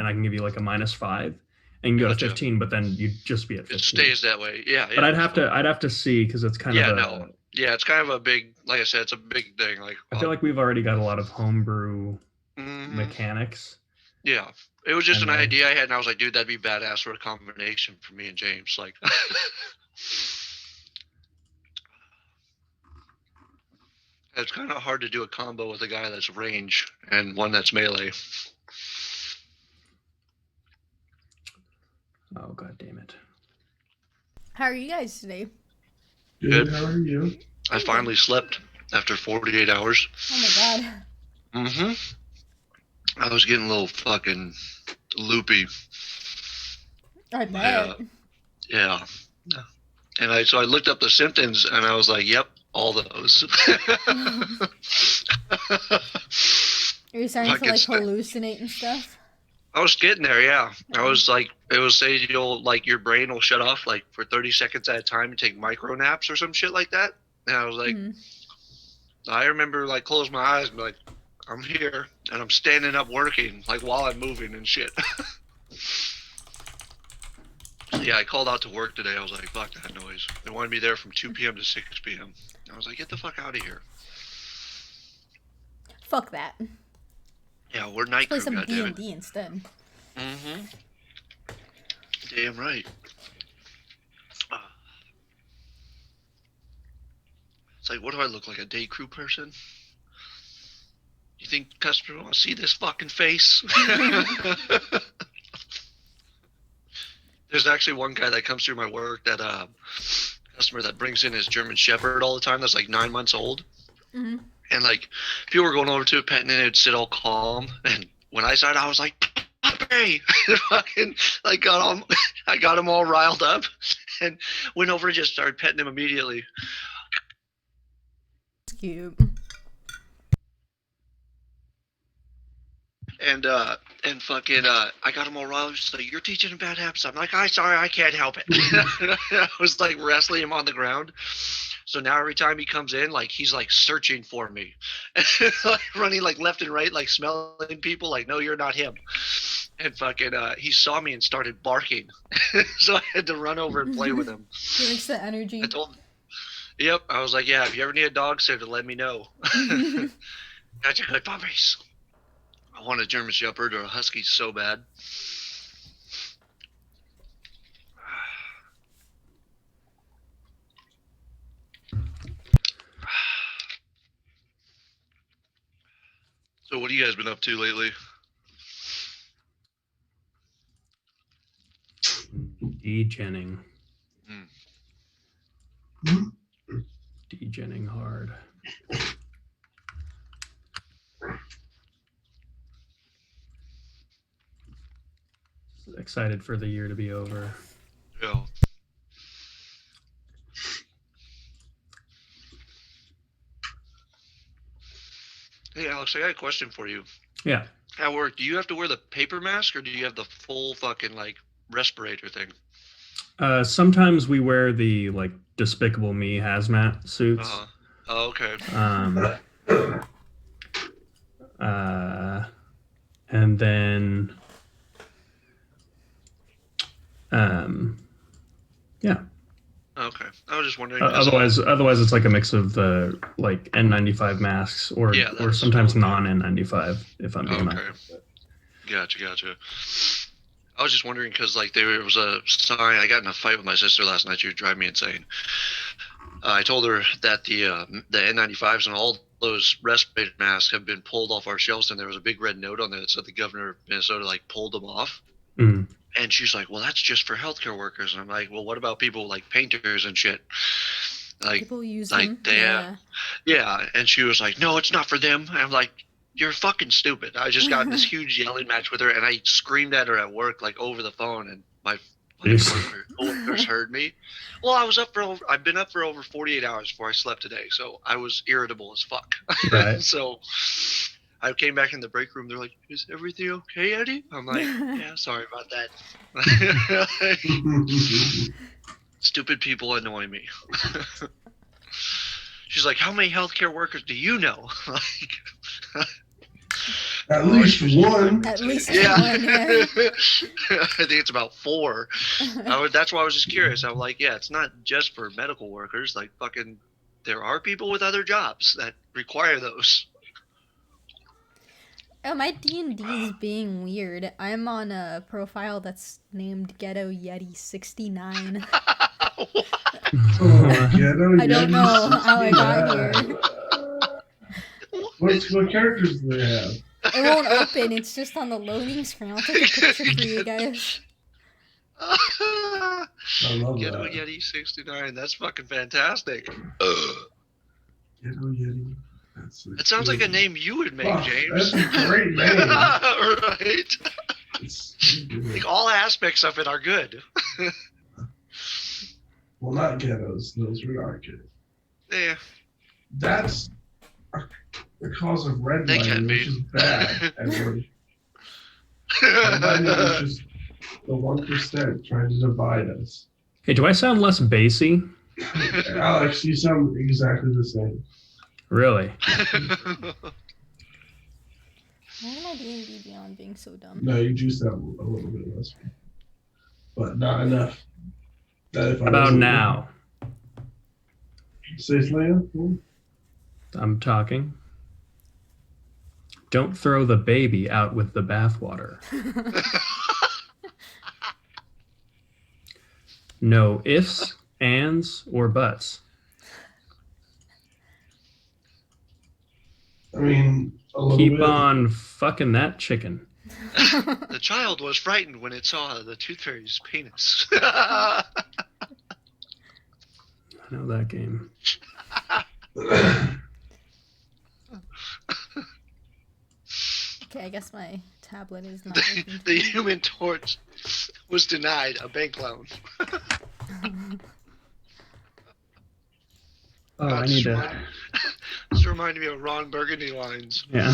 and I can give you like a -5, and you go to 15, but then you'd just be at 15. It stays that way. Yeah. But I'd have to see, because it's kind of it's kind of a big, like I said, it's a big thing. Like I feel like we've already got a lot of homebrew mechanics. Yeah, it was just an idea I had, and I was like, dude, that'd be badass for a combination for me and James. Like, it's kind of hard to do a combo with a guy that's range and one that's melee. Oh, god damn it. How are you guys today? Good. How are you? I finally slept after 48 hours. Oh my god. I was getting a little fucking loopy. I bet. Yeah. And so I looked up the symptoms, and I was like, yep, all those. Are you starting to like hallucinate and stuff? I was getting there, yeah. I was like, it was saying your brain will shut off like for 30 seconds at a time and take micro naps or some shit like that. And I was like, I remember like close my eyes and be like, I'm here and I'm standing up working like while I'm moving and shit. Yeah, I called out to work today. I was like, fuck that noise. They wanted me there from 2 p.m. to 6 p.m. I was like, get the fuck out of here. Fuck that. Yeah, we're night crew, goddammit. Play some D&D instead. Damn right. It's like, what do I look like, a day crew person? You think customers want to see this fucking face? There's actually one guy that comes through my work, that customer that brings in his German Shepherd all the time, that's like 9 months old. And like, people were going over to it, petting it, it'd sit all calm. And when I started, I was like, puppy! Fucking, like, I got him all riled up, and went over and just started petting him immediately. It's cute. And fucking, I got him all riled. Just like, you're teaching him bad habits. I'm like, I'm sorry, I can't help it. I was like wrestling him on the ground. So now every time he comes in, like, he's like searching for me, like running like left and right, like smelling people. Like, no, you're not him. And fucking, he saw me and started barking. So I had to run over and play with him. He likes the energy. I told him, yep. I was like, yeah, if you ever need a dog sitter, let me know. Got you good puppies. I want a German Shepherd or a Husky so bad. So what have you guys been up to lately? Degenning. Degenning hard. Excited for the year to be over. Yeah. Hey, Alex, I got a question for you. Yeah. At work, do you have to wear the paper mask, or do you have the full fucking like respirator thing? Sometimes we wear the like Despicable Me hazmat suits. Oh, okay. And then yeah. Okay, I was just wondering. Otherwise, it's like a mix of the like N95 masks or sometimes non-N95. If I'm being honest. Gotcha. I was just wondering because like there was a sign. I got in a fight with my sister last night. She was driving me insane. I told her that the N95s and all those respirator masks have been pulled off our shelves, and there was a big red note on there that said the governor of Minnesota like pulled them off. And she's like, well, that's just for healthcare workers. And I'm like, well, what about people like painters and shit? Like, people use like them. Yeah. And she was like, no, it's not for them. And I'm like, you're fucking stupid. I just got in this huge yelling match with her, and I screamed at her at work, like over the phone, and my coworkers heard me. Well, I've been up for over 48 hours before I slept today, so I was irritable as fuck. Right. So I came back in the break room. They're like, is everything okay, Eddie? I'm like, yeah, sorry about that. Stupid people annoy me. She's like, how many healthcare workers do you know? Like, At least one. At least one, Yeah. yeah. I think it's about 4. That's why I was just curious. I'm like, yeah, it's not just for medical workers. Like, fucking, there are people with other jobs that require those. Oh, my D&D is being weird. I'm on a profile that's named Ghetto Yeti 69. I don't know how I got here. What characters do they have? It won't open. It's just on the loading screen. I'll take a picture for you guys. I love Ghetto that. Yeti 69. That's fucking fantastic. Ghetto Yeti. That sounds like a name you would make, James. That's a great name. Right? Like, all aspects of it are good. Well, not ghettos. Those are not good. Yeah. That's the cause of They can redlining, be. which is bad. Edward. Redlining is just the 1% trying to divide us. Hey, do I sound less bassy? Alex, you sound exactly the same. Really? Why am I D&D Beyond being so dumb? No, you juiced that a little bit less. But not enough. How about now? Say Leia? I'm talking. Don't throw the baby out with the bathwater. No ifs, ands, or buts. I mean, a little Keep bit. on fucking that chicken. The child was frightened when it saw the Tooth Fairy's penis. I know that game. Okay, I guess my tablet is not working. The Human Torch was denied a bank loan. Oh, I need to. This reminded me of Ron Burgundy lines. Yeah.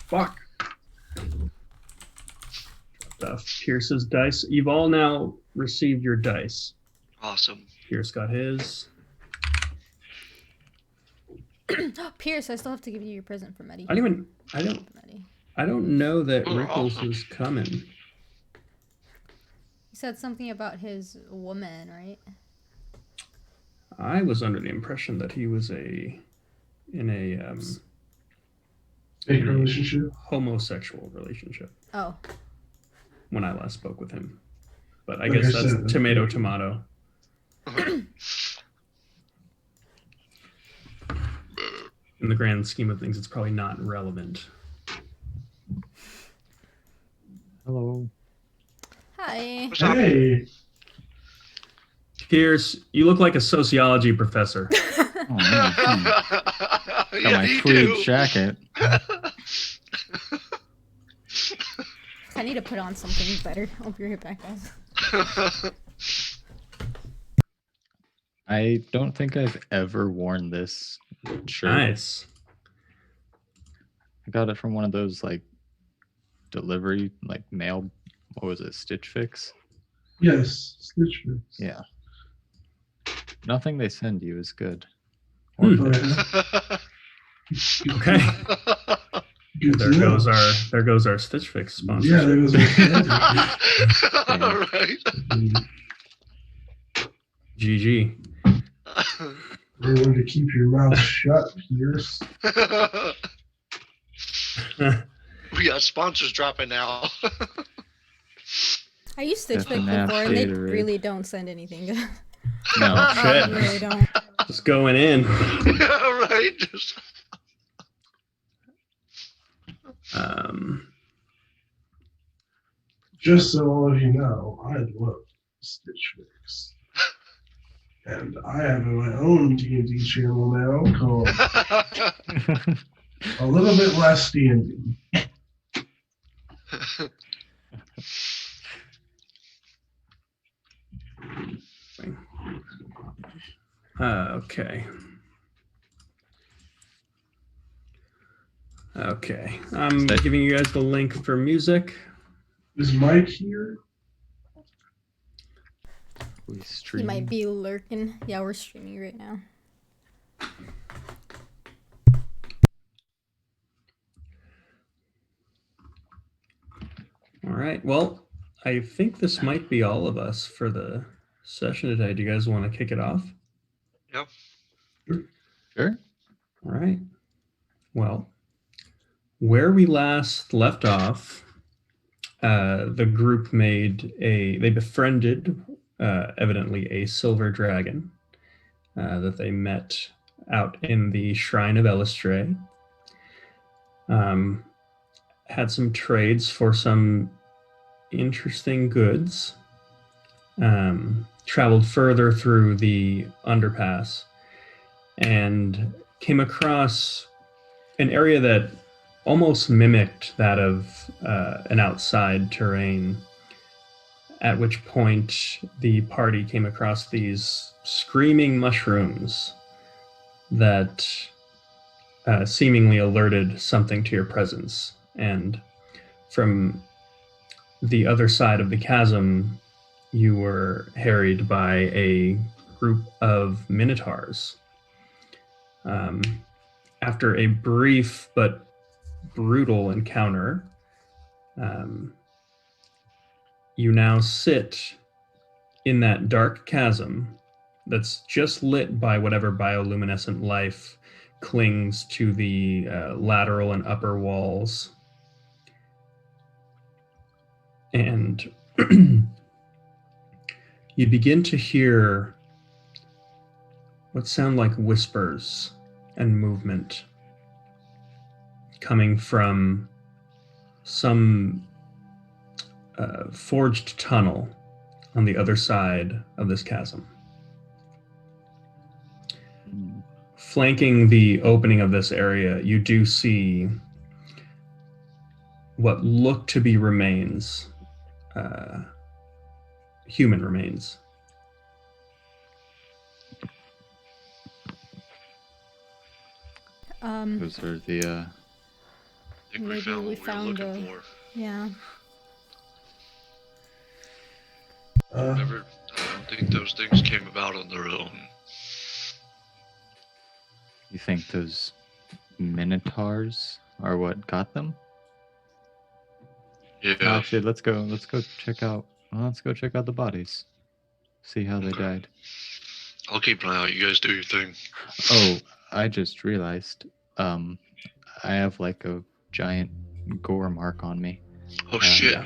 Fuck. Pierce's dice. You've all now received your dice. Awesome. Pierce got his. Pierce, I still have to give you your present from Eddie. I don't know that Rickles awesome. is coming. He said something about his woman, right? I was under the impression that he was in a Fake relationship. homosexual relationship Oh. when I last spoke with him. But I Like guess I that's said, tomato, tomato. In the grand scheme of things, it's probably not relevant. Hello. Hi. What's up? Hey, Pierce, you look like a sociology professor. Oh, man. Got Yeah, my you tweed do. jacket. I need to put on something better. I'll be right back, guys. I don't think I've ever worn this shirt. Nice. I got it from one of those like delivery, like mail. What was it? Stitch Fix? yes, Stitch Fix. Yeah. Nothing they send you is good. Hmm. Or Okay. Good There to know. goes our Stitch Fix sponsor. Yeah, there goes All right. GG. Remember to keep your mouth shut, Pierce. We got sponsors dropping now. I used Stitch Fix FNAF before, and they Gatorade. really don't send anything good. no. Shit. They really don't. Just going in. Right. Just... Just so all of you know, I love Stitch Fix. And I have my own D&D channel now called A Little Bit Less D&D. Okay. Okay. I'm giving you guys the link for music. Is Mike here? We He stream. might be lurking. Yeah, we're streaming right now. right. Well, I think this might be all of us for the session today. Do you guys want to kick it off? Yep. Sure. All right. Well, where we last left off, the group they befriended, evidently, a silver dragon that they met out in the Shrine of Elistray. Had some trades for some interesting goods. Traveled further through the underpass and came across an area that almost mimicked that of an outside terrain, at which point the party came across these screaming mushrooms that seemingly alerted something to your presence. And from the other side of the chasm, you were harried by a group of minotaurs. After a brief but brutal encounter, you now sit in that dark chasm that's just lit by whatever bioluminescent life clings to the lateral and upper walls. And you begin to hear what sound like whispers and movement coming from some forged tunnel on the other side of this chasm. Flanking the opening of this area, you do see what look to be remains, human remains. Those are the. I think we found what we were looking for. Yeah. I don't think those things came about on their own. You think those minotaurs are what got them? Yeah. Actually, let's go check out. Well, let's go check out the bodies. See how they died. I'll keep an eye out. You guys do your thing. Oh, I just realized. I have like a giant gore mark on me. Oh shit.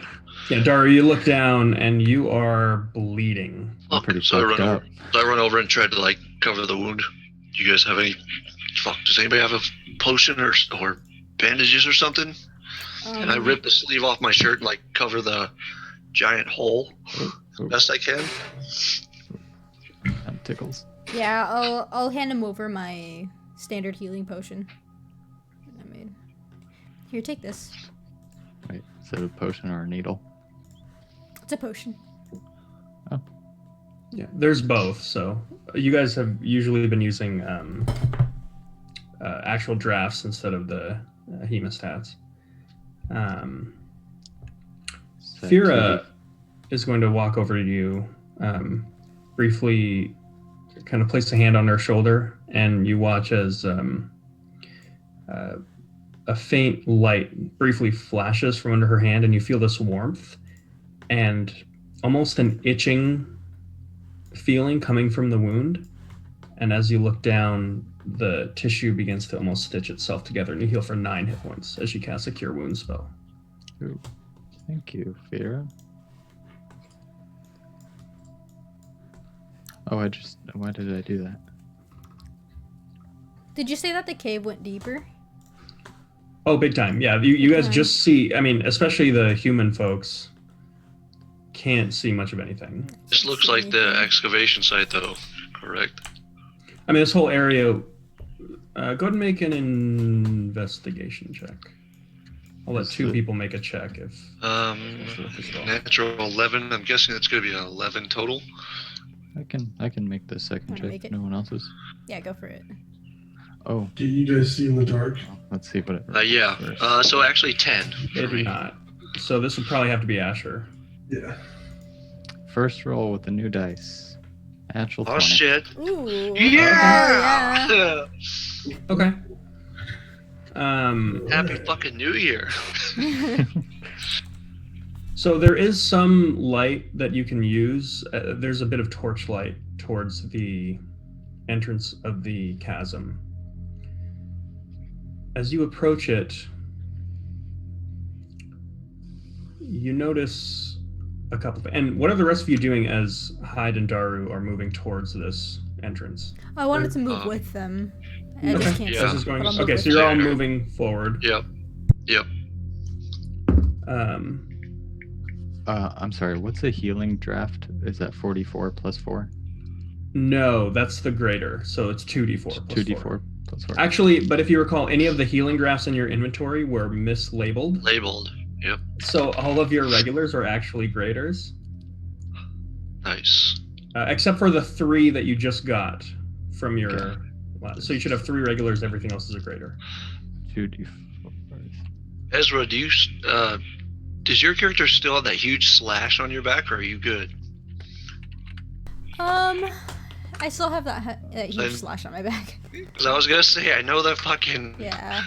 Yeah, Daru, you look down and you are bleeding. I'm pretty so fucked up. I run over and try to like cover the wound. Do you guys have any? Does anybody have a potion or bandages or something? And I rip the sleeve off my shirt and like cover the giant hole best I can. That tickles. Yeah, I'll hand him over my standard healing potion that I made. Here, take this. Wait, is it a potion or a needle? It's a potion. Oh. Yeah, there's both. So you guys have usually been using actual drafts instead of the hemostats. Fira is going to walk over to you, briefly kind of place a hand on her shoulder, and you watch as a faint light briefly flashes from under her hand, and you feel this warmth and almost an itching feeling coming from the wound. And as you look down, the tissue begins to almost stitch itself together, and you heal for 9 hit points as you cast a Cure Wounds spell. Ooh. Thank you, Fira. Oh, why did I do that? Did you say that the cave went deeper? Oh, big time. Yeah, you guys just see, I mean, especially the human folks can't see much of anything. This looks like the excavation site though, correct? I mean, this whole area, go ahead and make an investigation check. I'll let two people make a check if... Natural 11, I'm guessing that's going to be an 11 total. I can make the second check. No one else's. Yeah, go for it. Oh. Can you guys see in the dark? Let's see what it yeah. So actually 10. It did not. So this would probably have to be Asher. Yeah. First roll with the new dice. Natural 20. Oh shit. Ooh. Yeah! Oh, yeah. Okay. Happy fucking New Year. So there is some light that you can use. There's a bit of torchlight towards the entrance of the chasm. As you approach it, you notice a couple things. And what are the rest of you doing as Hyde and Daru are moving towards this entrance? I wanted to move with them. I Okay. just can't Yeah. This see. is going. But I'll move Okay, with so you're all them. moving forward. Yep. Um, I'm sorry, what's a healing draft? Is that 44 plus 4? no, that's the greater. So it's 2d4 plus 2d4 4. plus 4. Actually, but if you recall, any of the healing drafts in your inventory were mislabeled. Labeled. Yep. So all of your regulars are actually graders, Nice. except for the 3 that you just got from your. Okay. So you should have 3 regulars. Everything else is a grader. 2d4. Ezra, does your character still have that huge slash on your back, or are you good? I still have that huge Then- slash on my back. Because I was gonna say, I know that fucking. Yeah.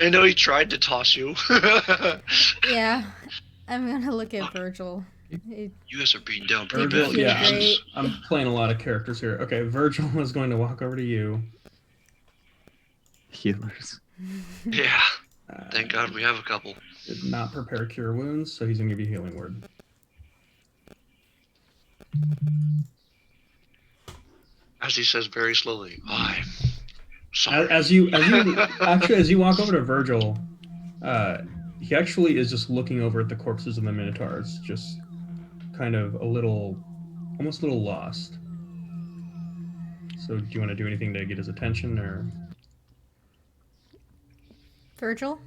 I know he tried to toss you. Yeah. I'm gonna look at Virgil. You guys are beating down pretty Virgil, bad. yeah, Great. I'm playing a lot of characters here. Okay, Virgil is going to walk over to you. Healers. Yeah. Thank God we have a couple. Did not prepare cure wounds, so he's gonna give you a healing word. As he says very slowly, I'm sorry. As you actually as you walk over to Virgil, he actually is just looking over at the corpses of the Minotaurs, just kind of almost a little lost. So do you want to do anything to get his attention, or? Virgil?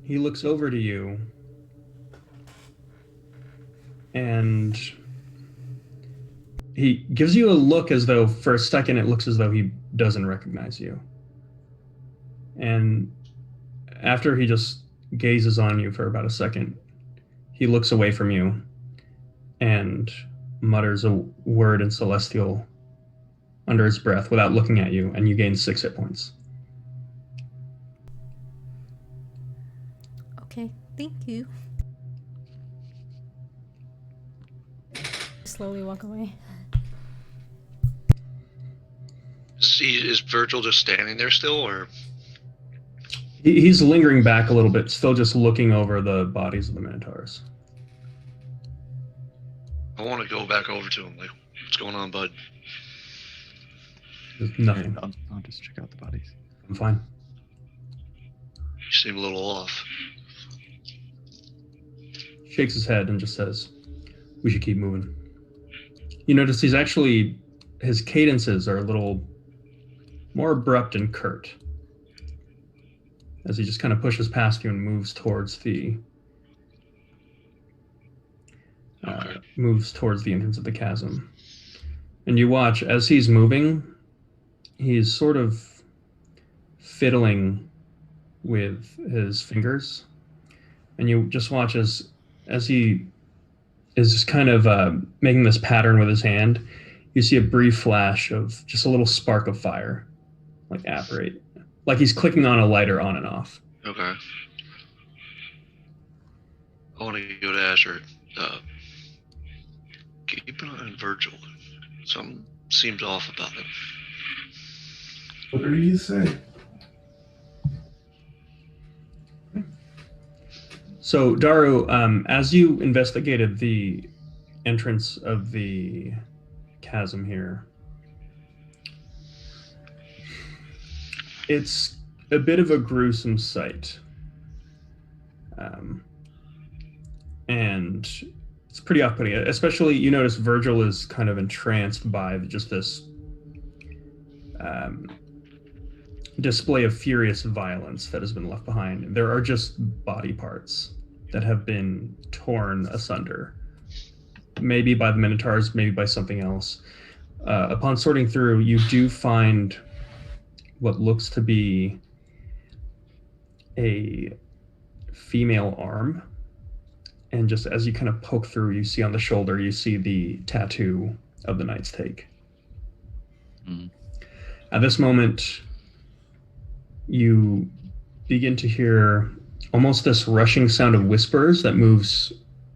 He looks over to you, and he gives you a look as though, for a second, it looks as though he doesn't recognize you. And after he just gazes on you for about a second, he looks away from you and mutters a word in Celestial under his breath without looking at you, and you gain 6 hit points. Okay, thank you. Slowly walk away. Is Virgil just standing there still, or? He's lingering back a little bit, still just looking over the bodies of the Minotaurs. I want to go back over to him. Like, what's going on, bud? There's nothing. I'll just check out the bodies. I'm fine. You seem a little off. Shakes his head and just says, "We should keep moving." You notice his cadences are a little more abrupt and curt as he just kind of pushes past you and moves towards the entrance of the chasm. And you watch as he's moving, he's sort of fiddling with his fingers, and you just watch as he is just kind of making this pattern with his hand. You see a brief flash of just a little spark of fire, like apparate, like he's clicking on a lighter on and off. Okay. I want to go to Asher. Keep an eye on Virgil. Something seems off about him. What do you say? So, Daru, as you investigated the entrance of the chasm here, it's a bit of a gruesome sight. And it's pretty off-putting. Especially, you notice Virgil is kind of entranced by just this display of furious violence that has been left behind. There are just body parts that have been torn asunder, maybe by the Minotaurs, maybe by something else. Upon sorting through, you do find what looks to be a female arm, and just as you kind of poke through, you see on the shoulder, you see the tattoo of the Knight's Take. At this moment, you begin to hear almost this rushing sound of whispers that moves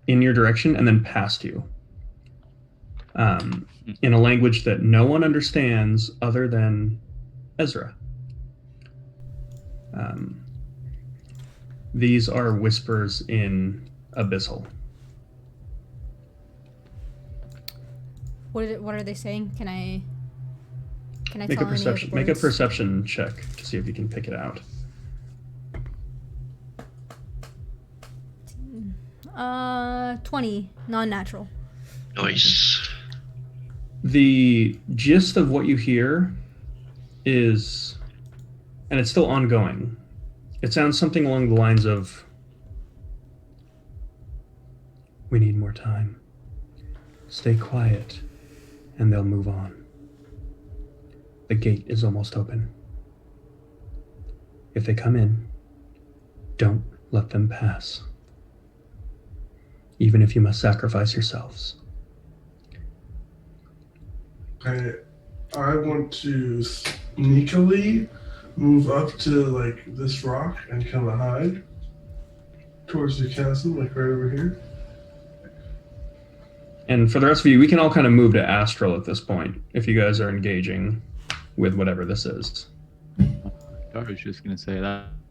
in your direction and then past you, in a language that no one understands other than Ezra. These are whispers in Abyssal. What are they saying? Can I Make a tell perception. any of Make the a words? perception check to see if you can pick it out. 20, non-natural. Nice. The gist of what you hear is, and it's still ongoing, it sounds something along the lines of, "We need more time. Stay quiet, and they'll move on. The gate is almost open. If they come in, don't let them pass. Even if you must sacrifice yourselves." I want to sneakily move up to like this rock and kind of hide towards the chasm, like right over here. And for the rest of you, we can all kind of move to astral at this point, if you guys are engaging with whatever this is. I was just gonna say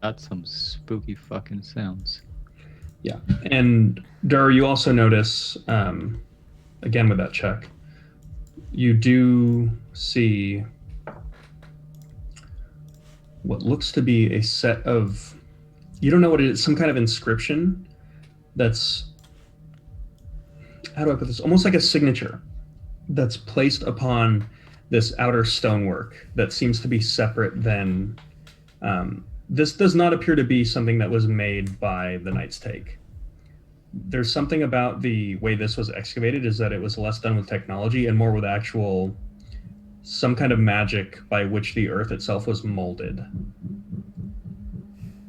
that's some spooky fucking sounds. Yeah. And Dur, you also notice, again with that check, you do see what looks to be a set of, you don't know what it is, some kind of inscription that's, how do I put this? Almost like a signature that's placed upon this outer stonework that seems to be separate than, this does not appear to be something that was made by the Knight's Take. There's something about the way this was excavated is that it was less done with technology and more with actual, some kind of magic by which the earth itself was molded.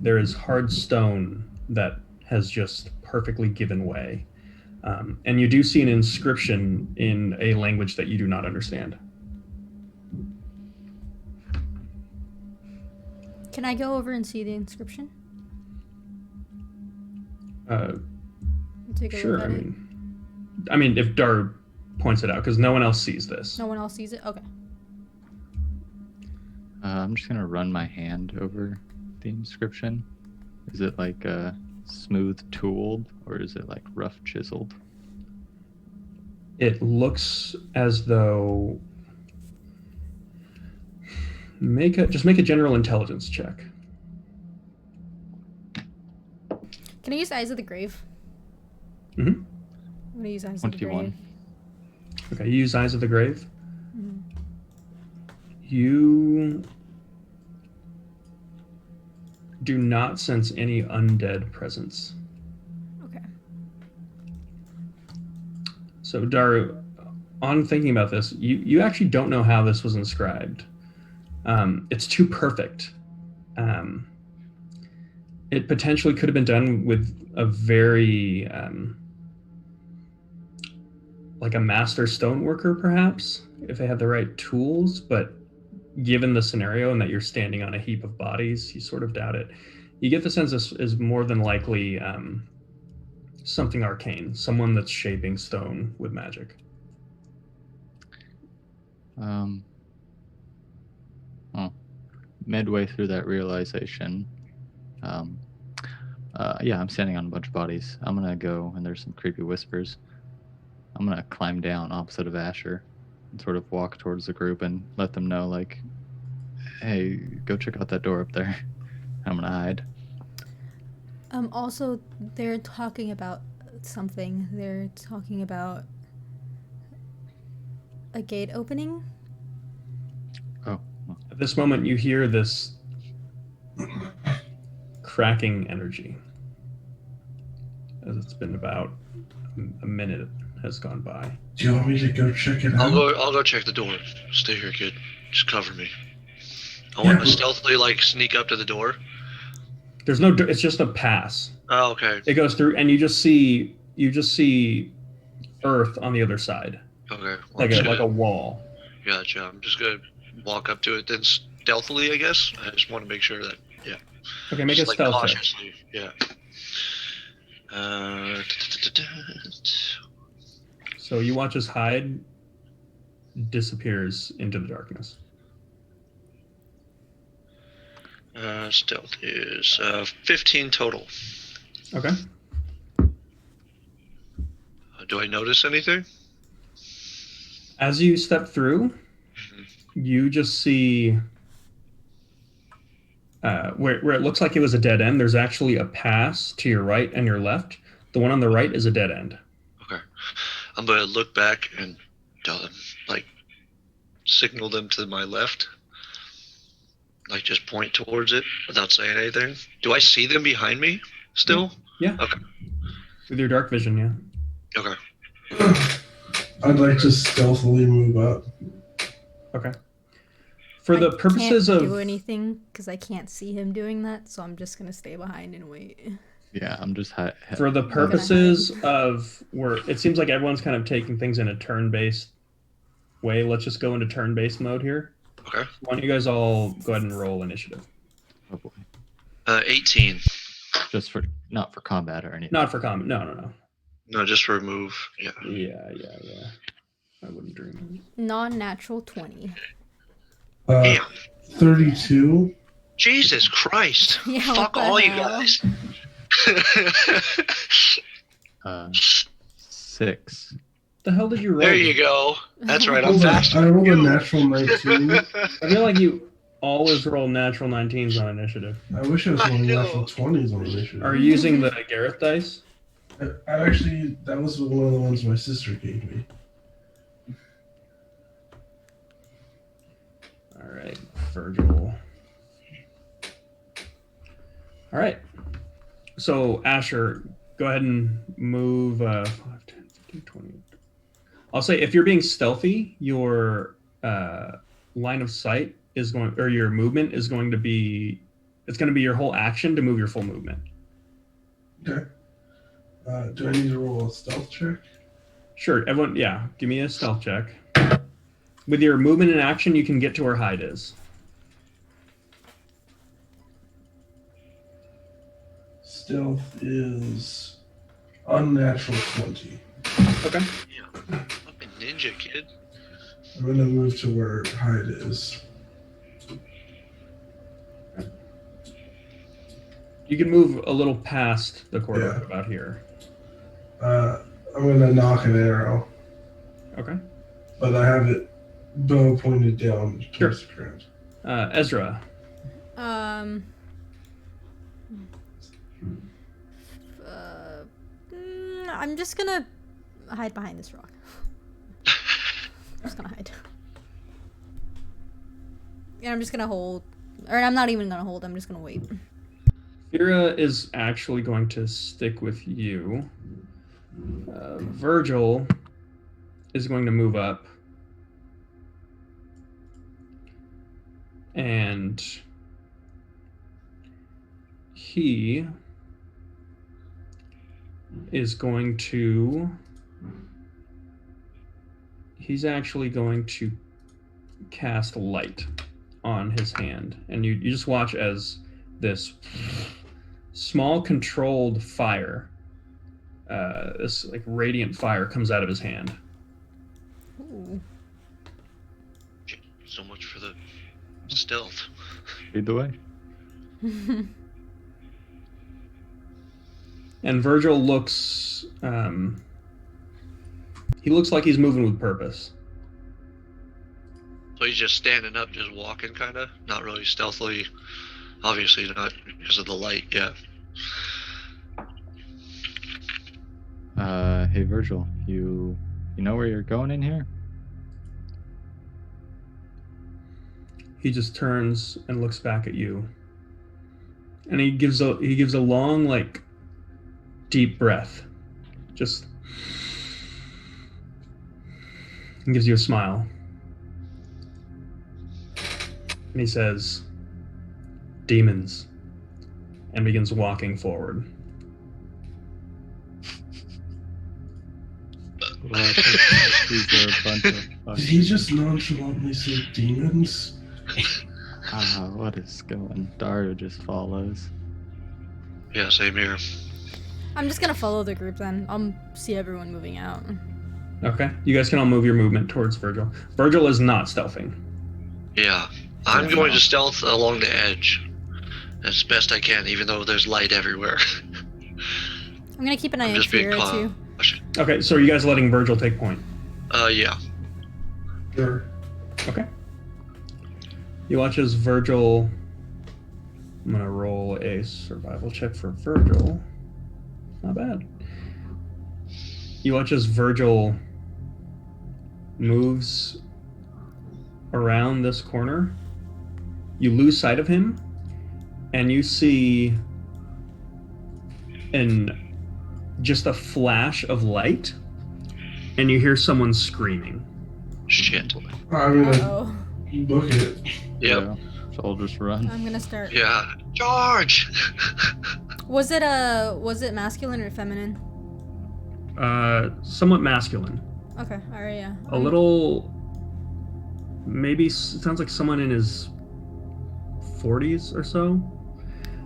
There is hard stone that has just perfectly given way. And you do see an inscription in a language that you do not understand. Can I go over and see the inscription? Take a Sure. look at it. I mean, if Dar points it out, because no one else sees this. No one else sees it? Okay. I'm just gonna run my hand over the inscription. Is it like smooth tooled or is it like rough chiseled? It looks as though, just make a general intelligence check. Can I use Eyes of the Grave? Mm-hmm. I'm gonna use Eyes of the 21. Grave. Okay, you use Eyes of the Grave. Mhm. You do not sense any undead presence. Okay. So, Daru, on thinking about this, you actually don't know how this was inscribed. It's too perfect. It potentially could have been done with a very, like a master stoneworker, perhaps, if they had the right tools, but given the scenario and that you're standing on a heap of bodies, you sort of doubt it. You get the sense this is more than likely something arcane, someone that's shaping stone with magic. Midway through that realization, yeah, I'm standing on a bunch of bodies. I'm gonna go, and there's some creepy whispers. I'm gonna climb down opposite of Asher and sort of walk towards the group and let them know, like, hey, go check out that door up there. I'm gonna hide. Also, they're talking about something. They're talking about a gate opening. Oh, At this moment, you hear this cracking energy. As it's been about a minute has gone by. Do you want me to go check it out? I'll go check the door. Stay here, kid. Just cover me. I Yeah, want to but- stealthily like sneak up to the door. There's no. It's just a pass. Oh, okay. It goes through, and you just see earth on the other side, Okay. Well, like I'm a just like a gonna- wall. Gotcha. I'm just gonna walk up to it, then stealthily, I guess. I just want to make sure that, yeah. Okay, make Just a stealth check. cautiously, yeah. So you watch as Hyde disappears into the darkness. Stealth is 15 total. Okay. Do I notice anything? As you step through, you just see where it looks like it was a dead end. There's actually a pass to your right and your left. The one on the right is a dead end. Okay. I'm going to look back and tell them, like, signal them to my left. Like, just point towards it without saying anything. Do I see them behind me still? Yeah. Okay. With your dark vision, yeah. Okay. I'd like to stealthily move up. Okay. For the purposes I of can't do anything because I can't see him doing that, so I'm just gonna stay behind and wait. Yeah, I'm just for the purposes of where it seems like everyone's kind of taking things in a turn-based way. Let's just go into turn-based mode here. Okay. Why don't you guys all go ahead and roll initiative? Oh boy. 18. Just for not for combat or anything. Not for combat. No. No, just for a move. Yeah. Yeah. I wouldn't dream. Non-natural 20. 32. Jesus Christ. Yeah, Fuck what the all you hell? guys. 6. The hell did you roll? There you go. That's right. I'm Hold on, faster. I rolled than a you. natural 19. I feel like you always roll natural 19s on initiative. I wish I was rolling know. natural 20s on initiative. Are you using the Gareth dice? I actually, that was one of the ones my sister gave me. All right, Virgil. All right. So, Asher, go ahead and move 5, 10, 15, 20. I'll say if you're being stealthy, your line of sight is going, or your movement is going to be, it's going to be your whole action to move your full movement. Okay. Do I need to roll a stealth check? Sure, everyone, yeah, give me a stealth check. With your movement and action, you can get to where Hyde is. Stealth is unnatural 20. Okay. Yeah. Fucking ninja, kid. I'm going to move to where Hyde is. You can move a little past the corridor Yeah. about here. I'm going to knock an arrow, Okay. but I have it bow pointed down towards the ground. Ezra. I'm just gonna hide behind this rock. I'm just gonna hide. And I'm just gonna hold. Or I'm not even gonna hold, I'm just gonna wait. Fira is actually going to stick with you. Virgil is going to move up. And he is going to... He's actually going to cast light on his hand. And you just watch as this small controlled fire, this like radiant fire comes out of his hand. Ooh. So much for the stealth. Lead the way. And Virgil looks, he looks like he's moving with purpose. So he's just standing up, just walking, kind of, not really stealthily. Obviously not because of the light. Yeah. Hey Virgil, you know where you're going in here? He just turns and looks back at you. And he gives a long, like, deep breath. Just, and gives you a smile. And he says, "Demons," and begins walking forward. Well, these are a bunch of Did he just nonchalantly say demons? What is going? Dario just follows. Yeah, same here. I'm just gonna follow the group then. I'll see everyone moving out. Okay. You guys can all move your movement towards Virgil. Virgil is not stealthing. Yeah. I'm going to stealth along the edge as best I can, even though there's light everywhere. I'm gonna keep an eye I'm on just being Sierra too. cautious. Okay, so are you guys letting Virgil take point? Yeah. Sure. Okay. You watch as Virgil... I'm going to roll a survival check for Virgil. Not bad. You watch as Virgil moves around this corner. You lose sight of him, and you see just a flash of light, and you hear someone screaming. Shit. I'm gonna Uh-oh. book it. Yep. So I'll just run. I'm gonna start. Yeah. Charge! Was it masculine or feminine? Somewhat masculine. Okay, alright, yeah. A little... Maybe sounds like someone in his 40s or so.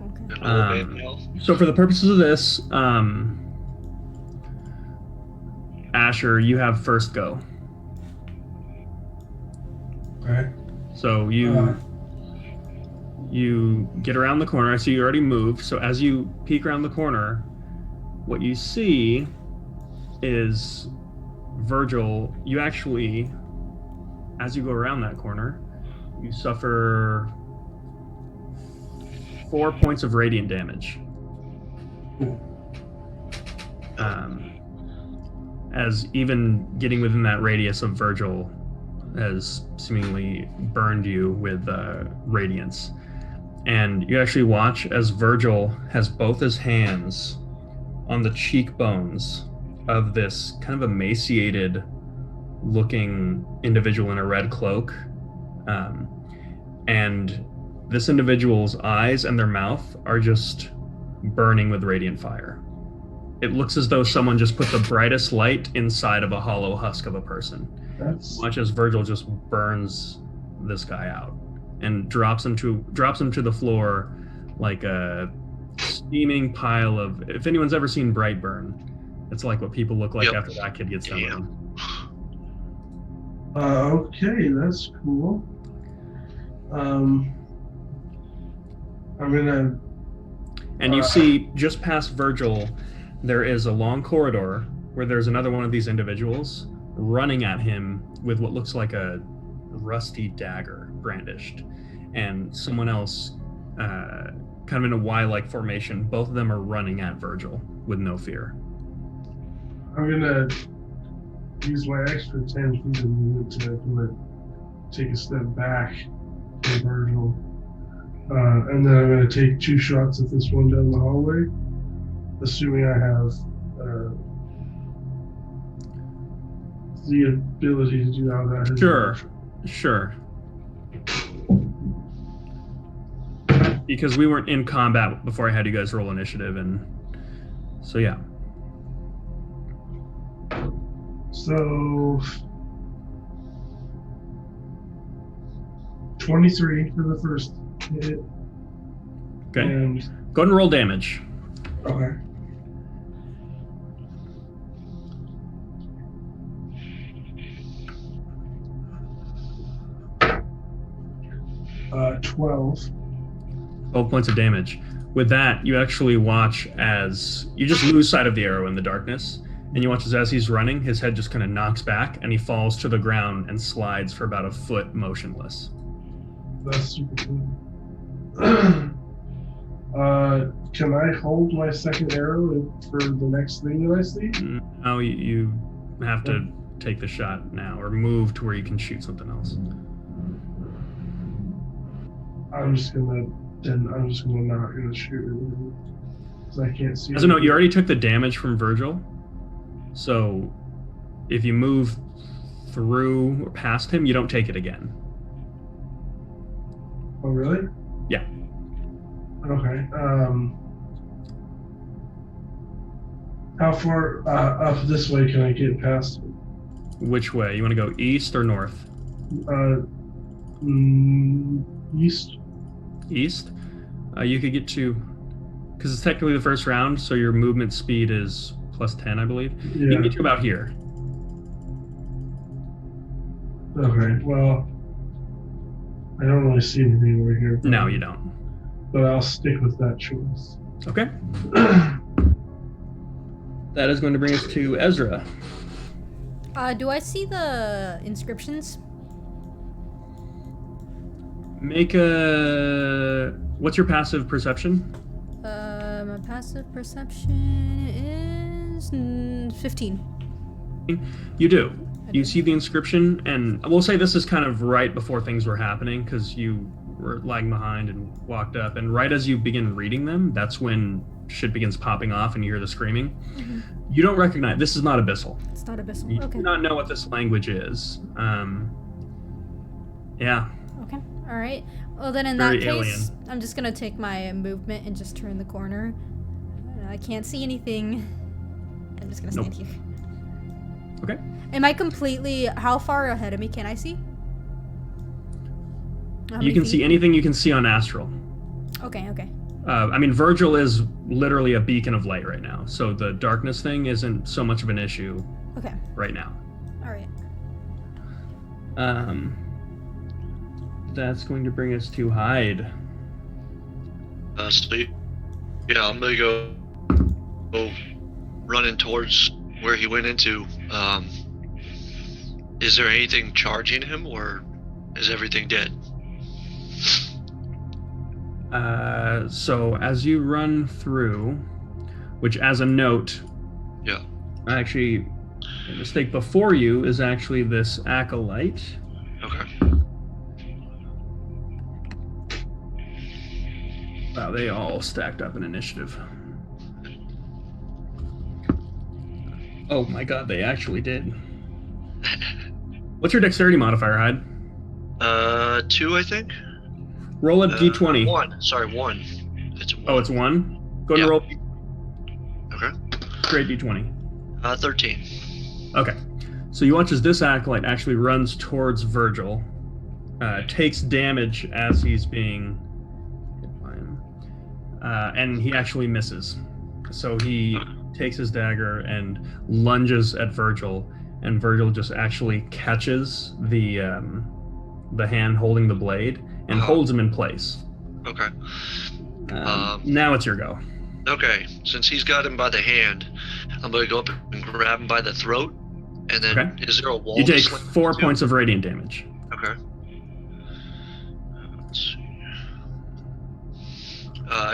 Okay. An old man now. So for the purposes of this, Asher, you have first go. Okay. So you get around the corner. I see you already moved. So as you peek around the corner, what you see is Virgil. You actually, as you go around that corner, you suffer 4 points of radiant damage. As even getting within that radius of Virgil has seemingly burned you with radiance. And you actually watch as Virgil has both his hands on the cheekbones of this kind of emaciated looking individual in a red cloak. And this individual's eyes and their mouth are just burning with radiant fire. It looks as though someone just put the brightest light inside of a hollow husk of a person. That's Much as Virgil just burns this guy out and drops him to the floor like a steaming pile of... If anyone's ever seen Brightburn, it's like what people look like Yep. after that kid gets done with Yeah. them. okay. That's cool. I'm gonna. And you see, just past Virgil, there is a long corridor where there's another one of these individuals running at him with what looks like a rusty dagger brandished. And someone else, kind of in a Y-like formation, both of them are running at Virgil with no fear. I'm gonna use my extra 10 feet of movement to take a step back from Virgil. And then I'm going to take 2 shots at this one down the hallway, assuming I have the ability to do that without his Sure. Because we weren't in combat before I had you guys roll initiative, and so yeah. So 23 for the first hit. Okay. And Go ahead and roll damage. okay. Uh, 12. 12 points of damage. With that, you actually watch as you just lose sight of the arrow in the darkness, and you watch as he's running, his head just kind of knocks back, and he falls to the ground and slides for about a foot motionless. That's super cool. Can I hold my second arrow for the next thing that I see? Now you have to take the shot now, or move to where you can shoot something else. I'm just gonna not gonna shoot it because I can't see. As a note, you already took the damage from Virgil, so if you move through or past him, you don't take it again. Oh really? Yeah. Okay. How far up this way can I get past him? Which way? You want to go east or north? east. East. You could get to, because it's technically the first round, so your movement speed is plus 10, I believe. You Yeah. can get to about here. Okay. Well, I don't really see anything over here. No, you don't. But I'll stick with that choice. Okay. That is going to bring us to Ezra. Do I see the inscriptions? Make a. What's your passive perception? My passive perception is 15. You do. You see the inscription, and we'll say this is kind of right before things were happening because you were lagging behind and walked up. And right as you begin reading them, that's when shit begins popping off and you hear the screaming. Mm-hmm. You don't recognize. This is not Abyssal. It's not Abyssal. You Okay. do not know what this language is. Yeah. Okay. All right. Well, then in Very that case, alien. I'm just gonna take my movement and just turn the corner. I can't see anything. I'm just gonna stand Nope. here. Okay. Am I completely? How far ahead of me can I see? How You many can feet? see anything you can see on Astral. Okay. Okay. I mean, Virgil is literally a beacon of light right now, so the darkness thing isn't so much of an issue Okay. right now. All right. That's going to bring us to Hyde. So, yeah, I'm gonna go running towards where he went into. Is there anything charging him, or is everything dead? So as you run through, which as a note, Yeah. actually, a mistake before you is actually this acolyte. Okay. Wow, they all stacked up in initiative. Oh my god, they actually did. What's your dexterity modifier, Hyde? 2, I think. Roll a d20. 1. Sorry, 1. It's 1. Oh, it's 1? Go ahead and Yeah. roll Okay. straight d20. 13. Okay. So you watch as this acolyte actually runs towards Virgil, takes damage as he's being hit by him, and he actually misses. So he takes his dagger and lunges at Virgil, and Virgil just actually catches the hand holding the blade and holds him in place. Okay. Now it's your go. Okay. Since he's got him by the hand, I'm gonna go up and grab him by the throat, and then Okay. is there a wall? You to take slam 4 into? points of radiant damage. Okay. Let's see.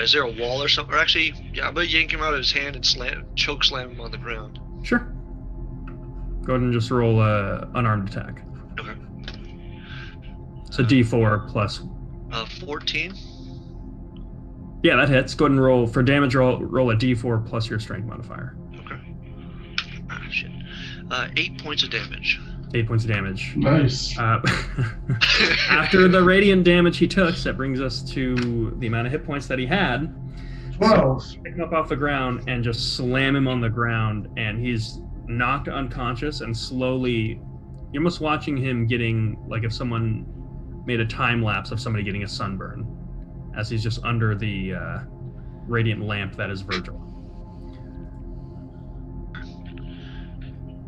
Is there a wall or something? Or actually, yeah, I'm gonna yank him out of his hand and choke slam him on the ground. Sure. Go ahead and just roll a unarmed attack. Okay. It's a d4 plus. 14. Yeah, that hits. Go ahead and roll for damage. Roll a d4 plus your strength modifier. Okay. Ah, shit. 8 points of damage. 8 points of damage. Nice. After the radiant damage he took, that brings us to the amount of hit points that he had. 12. So pick him up off the ground and just slam him on the ground, and he's knocked unconscious and slowly. You're almost watching him getting, like if someone made a time lapse of somebody getting a sunburn, as he's just under the radiant lamp that is Virgil.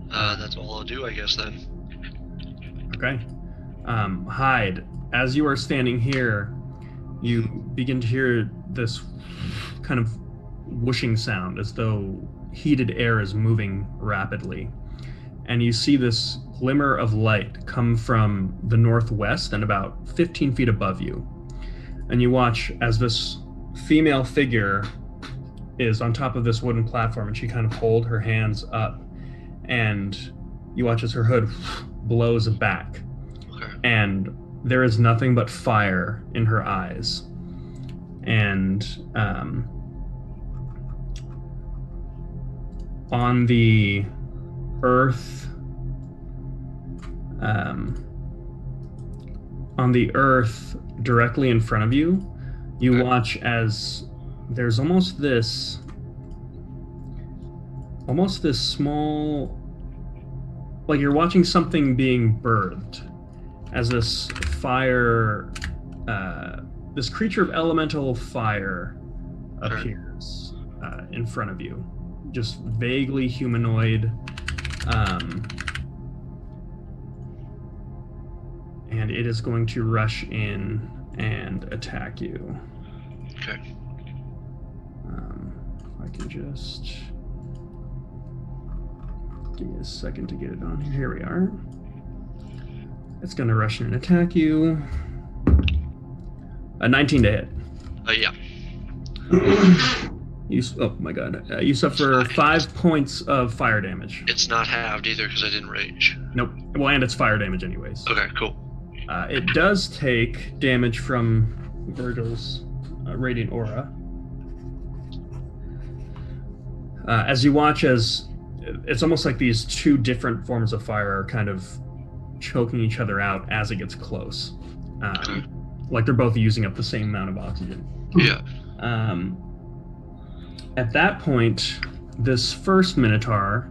That's all I'll do, I guess, then. Okay. Hyde, as you are standing here, you begin to hear this kind of whooshing sound as though heated air is moving rapidly. And you see this glimmer of light come from the northwest and about 15 feet above you. And you watch as this female figure is on top of this wooden platform, and she kind of holds her hands up, and you watch as her hood blows back, Okay. and there is nothing but fire in her eyes. And on the earth, directly in front of you, you Okay. watch as there's almost this small, like you're watching something being birthed, as this fire this creature of elemental fire Okay. appears in front of you, just vaguely humanoid, and it is going to rush in and attack you. Okay. If I can just give me a second to get it on here. Here we are. It's going to rush in and attack you. A 19 to hit. Yeah. Oh my god. You suffer 5 points of fire damage. It's not halved either because I didn't rage. Nope. Well, and it's fire damage anyways. Okay, cool. It does take damage from Virgil's radiant aura. As you watch as it's almost like these two different forms of fire are kind of choking each other out as it gets close. Okay. Like they're both using up the same amount of oxygen. Yeah. At that point, this first Minotaur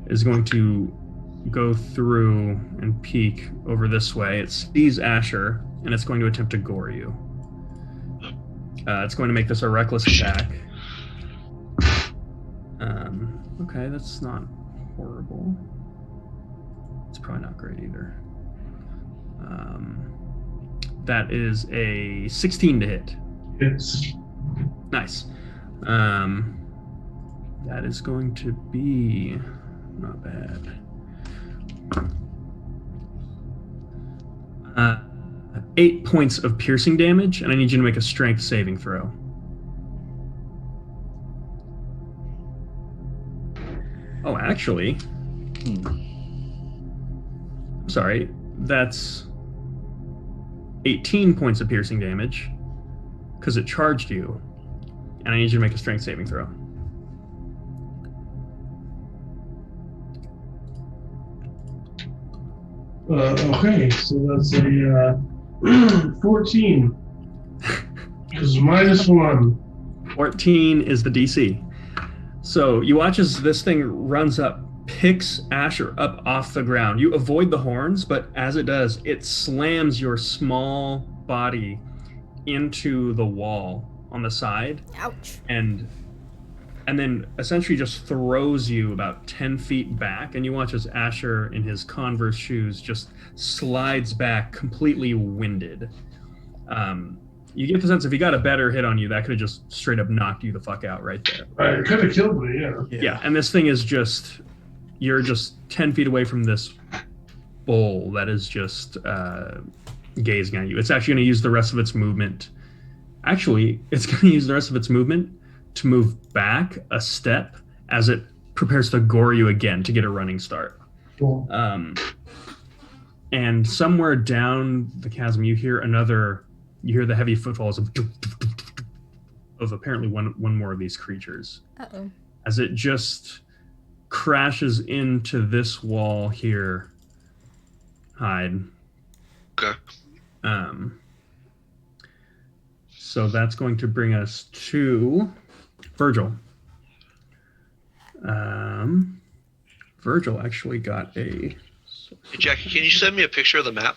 is going to go through and peek over this way. It sees Asher, and it's going to attempt to gore you. It's going to make this a reckless attack. Okay, that's not horrible. It's probably not great either. That is a 16 to hit. Yes. Nice. That is going to be not bad. 8 points of piercing damage, and I need you to make a strength saving throw. Oh, actually, sorry, that's 18 points of piercing damage because it charged you, and I need you to make a strength saving throw. Okay, so that's a 14. It's -1. 14 is the DC. So you watch as this thing runs up, picks Asher up off the ground. You avoid the horns, but as it does, it slams your small body into the wall on the side. Ouch. And then essentially just throws you about 10 feet back, and you watch as Asher in his Converse shoes just slides back completely winded. You get the sense if he got a better hit on you, that could have just straight up knocked you the fuck out right there. It could have killed me, yeah. Yeah, and this thing is just, you're just 10 feet away from this bull that is just gazing at you. It's actually going to use the rest of its movement. Actually, it's going to use the rest of its movement to move back a step as it prepares to gore you again to get a running start. Cool. And somewhere down the chasm, you hear the heavy footfalls of apparently one more of these creatures. Uh-oh. As it just crashes into this wall here. Hide. Okay. So that's going to bring us to Virgil. Virgil actually got a... Hey, Jackie, can you send me a picture of the map?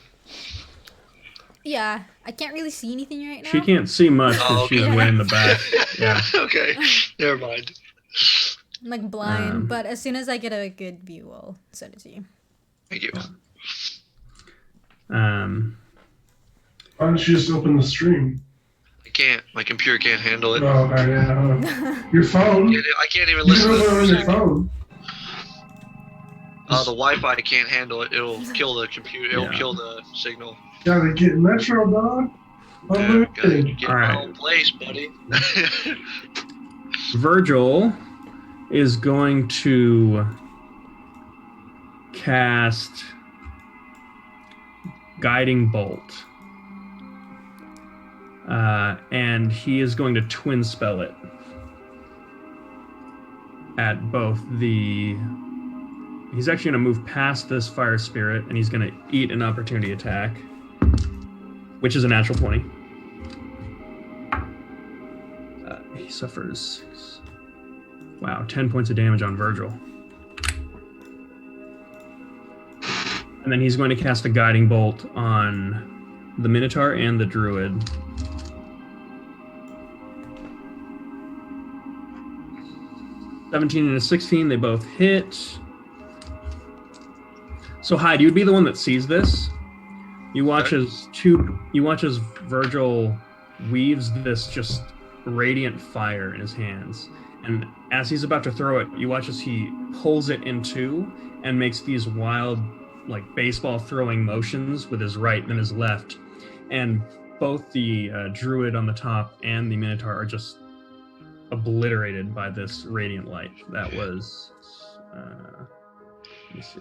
Yeah, I can't really see anything right now. She can't see much because Oh, okay. she's way in the back. Yeah. Okay, never mind. I'm like blind, but as soon as I get a good view, I'll send it to you. Thank you. Why don't you just open the stream? I can't. My computer can't handle it. Oh, okay, yeah. Your phone? I can't even You listen can to open it on the your music. phone. The Wi-Fi can't handle it. It'll kill the computer. It'll Yeah. kill the signal. Gotta get Metro, dog. Yeah, Unlimited. gotta get All right. my own place, buddy. Virgil is going to cast Guiding Bolt. And he is going to twin spell it at both the... He's actually going to move past this fire spirit, and he's going to eat an opportunity attack, which is a natural 20. He suffers... Wow, 10 points of damage on Virgil. And then he's going to cast a Guiding Bolt on the Minotaur and the Druid. (17 and a 16), they both hit. So Hyde, you'd be the one that sees this. You watch as Virgil weaves this just radiant fire in his hands, and as he's about to throw it, you watch as he pulls it in two and makes these wild, like baseball throwing motions with his right and his left, and both the Druid on the top and the Minotaur are just obliterated by this radiant light. That was, let me see,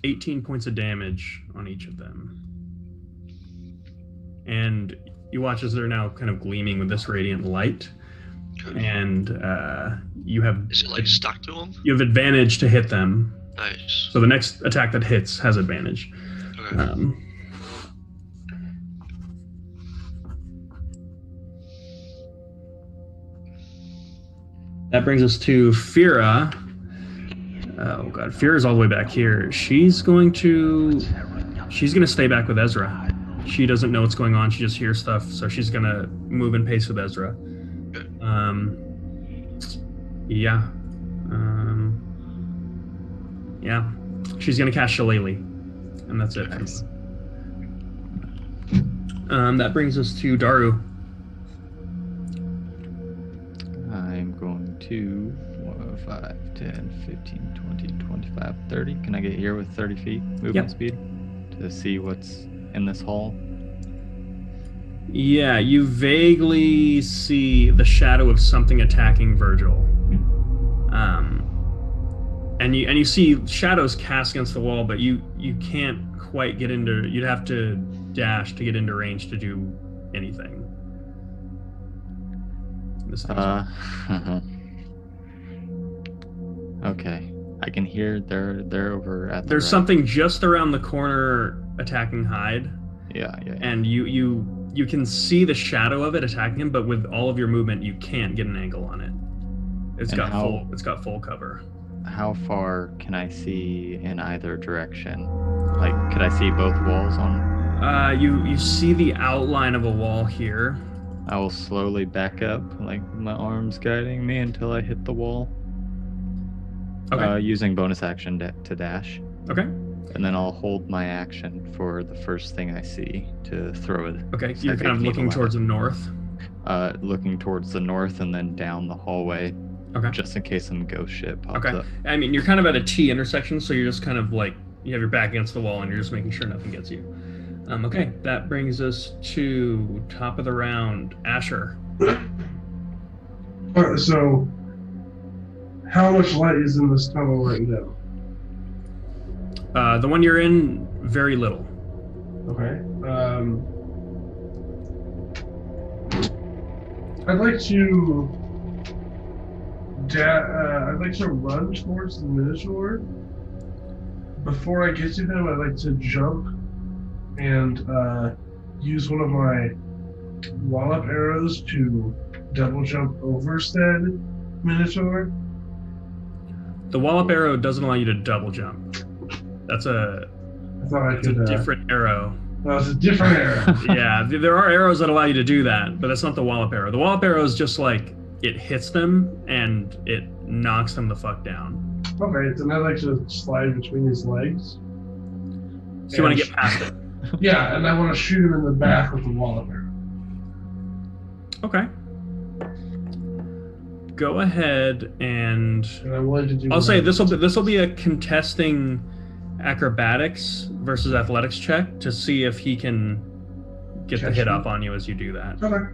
18 points of damage on each of them. And you watch as they're now kind of gleaming with this radiant light. Okay. And you have... Is it like stuck to them? You have advantage to hit them. Nice. So the next attack that hits has advantage. Okay. That brings us to Fira. Oh god, Fira's all the way back here. She's gonna stay back with Ezra. She doesn't know what's going on. She just hears stuff, so she's gonna move in pace with Ezra. Okay. Yeah. She's gonna cast Shillelagh, and that's it. Nice. That brings us to Daru. I'm going to 5, 10, 15, 20, 25, 30. Can I get here with 30 feet movement speed to see what's in this hall? Yeah, you vaguely see the shadow of something attacking Virgil. And you see shadows cast against the wall, but you can't quite get into... You'd have to dash to get into range to do anything. This thing's Okay. I can hear they're over at the There's right. something just around the corner attacking Hyde. Yeah. And you can see the shadow of it attacking him, but with all of your movement, you can't get an angle on it. It's got full cover. How far can I see in either direction? Like, could I see both walls on? You see the outline of a wall here. I will slowly back up, like my arms guiding me until I hit the wall. Okay. Using bonus action to dash. Okay. And then I'll hold my action for the first thing I see to throw it. Okay, you're kind of looking towards the north. Looking towards the north and then down the hallway. Okay. Just in case some ghost shit pops Okay. up. I mean, you're kind of at a T intersection, so you're just kind of like, you have your back against the wall and you're just making sure nothing gets you. Okay, that brings us to top of the round, Asher. So, how much light is in this tunnel right now? The one you're in, very little. Okay. I'd like to. I'd like to run towards the Minotaur. Before I get to him, I'd like to jump and use one of my wallop arrows to double jump over said Minotaur. The wallop arrow doesn't allow you to double jump. That's a different arrow. That was a different arrow. Yeah, there are arrows that allow you to do that, but that's not the wallop arrow. The wallop arrow is just like, it hits them and it knocks them the fuck down. Okay, then I'd like to slide between his legs. So you want to get past it? Yeah, and I want to shoot him in the back with the wallop arrow. Okay. Go ahead and I wanted to do. I'll say this will be a contesting acrobatics versus athletics check to see if he can get the hit up on you as you do that. Okay.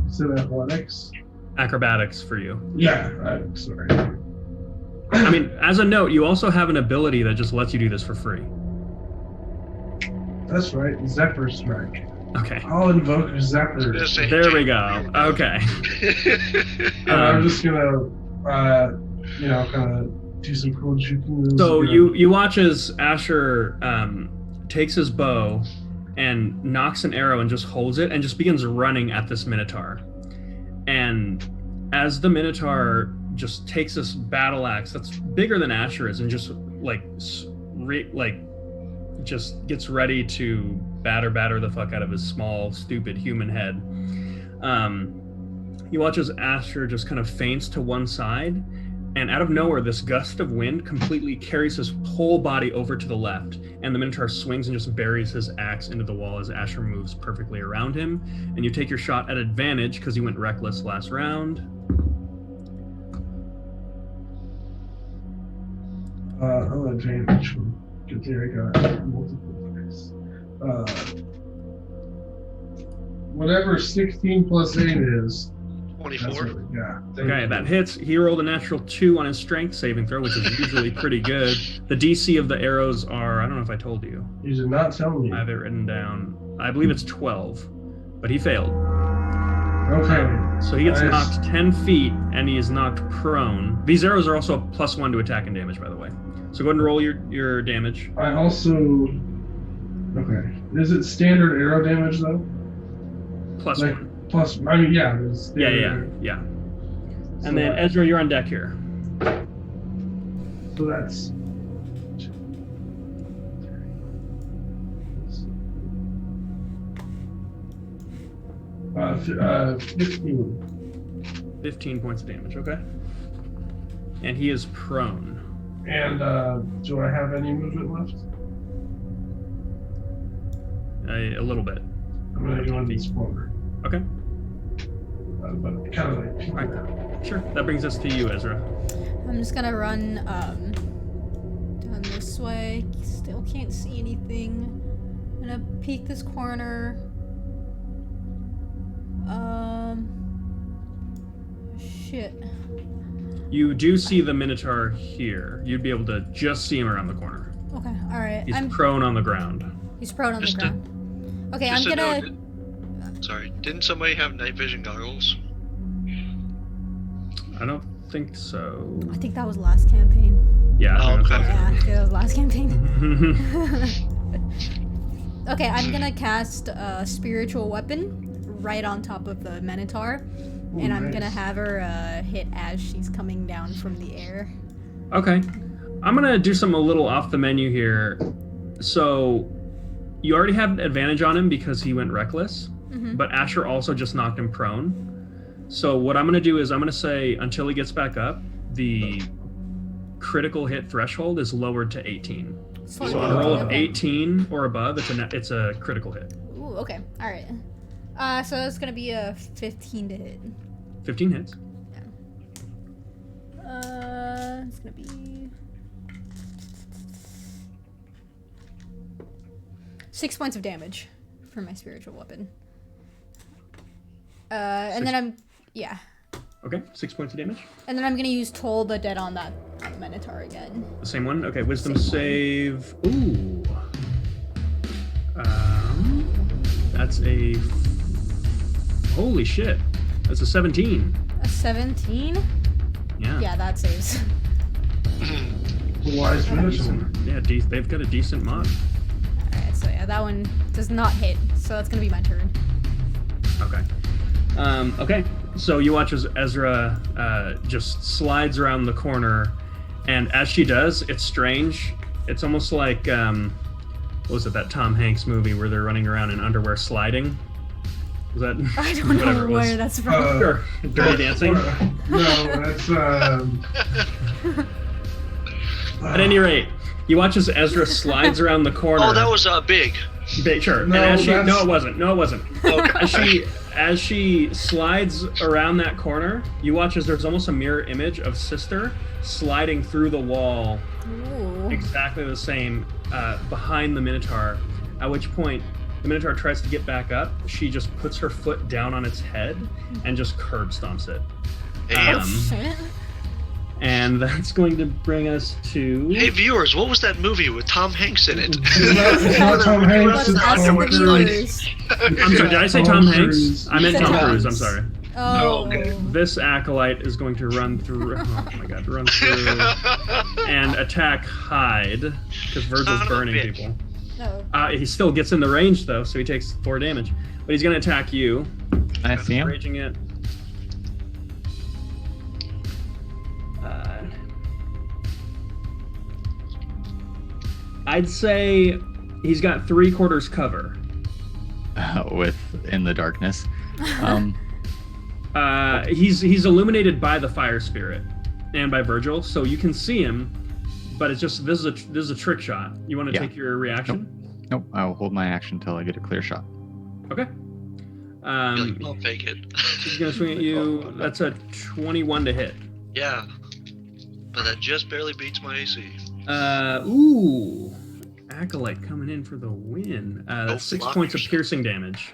So athletics. Acrobatics for you. Yeah, I'm sorry. I mean, as a note, you also have an ability that just lets you do this for free. That's right, Zephyr Strike. Okay. I'll invoke Zephyr. There we go. Okay. And I'm just gonna, kind of do some cool shooting moves. So you watch as Asher takes his bow and knocks an arrow and just holds it and just begins running at this Minotaur. And as the Minotaur just takes this battle axe that's bigger than Asher is and just like just gets ready to batter the fuck out of his small, stupid human head. You watch as Asher just kind of feints to one side, and out of nowhere, this gust of wind completely carries his whole body over to the left, and the Minotaur swings and just buries his axe into the wall as Asher moves perfectly around him, and you take your shot at advantage because you went reckless last round. I'll advantage. Good thing I got multiple dice. Whatever 16 plus 8 is. 24. Yeah. Okay, that hits. He rolled a natural 2 on his strength saving throw, which is usually pretty good. The DC of the arrows are, I don't know if I told you. You did not tell me. I have it written down. I believe it's 12, but he failed. Okay. So he gets Nice. knocked 10 feet, and he is knocked prone. These arrows are also a +1 to attack and damage, by the way. So go ahead and roll your damage. I also. Okay. Is it standard arrow damage though? +1. Plus, I mean, yeah. It's Yeah. standard. So And then Ezra, you're on deck here. So that's. 15. 15 points of damage, okay? And he is prone. And do I have any movement left? A little bit. I'm gonna go into this corner. Okay. But kind of like. Alright. Sure. That brings us to you, Ezra. I'm just gonna run down this way. Still can't see anything. I'm gonna peek this corner. Shit. You do see the Minotaur here. You'd be able to just see him around the corner. Okay, alright. He's prone on the ground. He's prone on the Just a- ground. Okay, I'm Just a gonna. note, sorry, didn't somebody have night vision goggles? I don't think so. I think that was last campaign. Yeah. I think okay. Yeah, that was last campaign. that's Okay, I'm gonna cast a spiritual weapon right on top of the Minotaur, and I'm gonna have her hit as she's coming down from the air. Okay. I'm going to do something a little off the menu here. So, you already have advantage on him because he went reckless, but Asher also just knocked him prone. So, what I'm going to do is I'm going to say until he gets back up, the critical hit threshold is lowered to 18. So, on a roll of 18 or above, it's a critical hit. Ooh, okay, alright. So it's gonna be a 15 to hit. 15 hits. It's gonna be 6 points of damage for my spiritual weapon. And then I'm Okay, 6 points of damage. and then I'm gonna use Toll the Dead on that Minotaur again. The same one? Okay, wisdom Same one. save. Ooh. That's a. Holy shit. That's a 17. A 17? Yeah. Yeah, that saves. Wise Minotaur. Yeah, they've got a decent mod. Alright, so yeah, that one does not hit, so that's gonna be my turn. Okay. Okay, so you watch as Ezra just slides around the corner, and as she does, it's strange. It's almost like, what was it, that Tom Hanks movie where they're running around in underwear sliding? Was that? I don't know whatever it was? where that's from. Sure. Dirty Dancing? No, that's At any rate, you watch as Ezra slides around the corner. Oh, that was big. Sure. No, and as she, that's- no, it wasn't. No, it wasn't. Okay. As she slides around that corner, you watch as there's almost a mirror image of Sister sliding through the wall, Ooh. exactly the same, behind the Minotaur. At which point, the Minotaur tries to get back up. She just puts her foot down on its head and just curb stomps it. Hey, Shit. And that's going to bring us to. hey, viewers, what was that movie with Tom Hanks in it? It's not Tom Hanks. Let's It's ask Tom the Cruise. viewers. I'm sorry, did I say Tom Tom Hanks? Cruise. I meant You said Tom Tom Cruise, I'm Hanks. sorry. Oh. okay. This acolyte is going to run through. Oh my god, run through and attack Hyde because Virgil's Son of a burning bitch. people. No. He still gets in the range though, so he takes 4 damage. But he's going to attack you. I see him. Raging it. I'd say he's got 3/4 cover. In the darkness. He's illuminated by the fire spirit and by Virgil, so you can see him. But it's just this is a trick shot. You want to take your reaction? Nope. I'll hold my action until I get a clear shot. Okay. I'll fake it. He's gonna swing at you. That's a 21 to hit. Yeah, but that just barely beats my AC. Ooh, Acolyte coming in for the win. That's 6 points of yourself. piercing damage.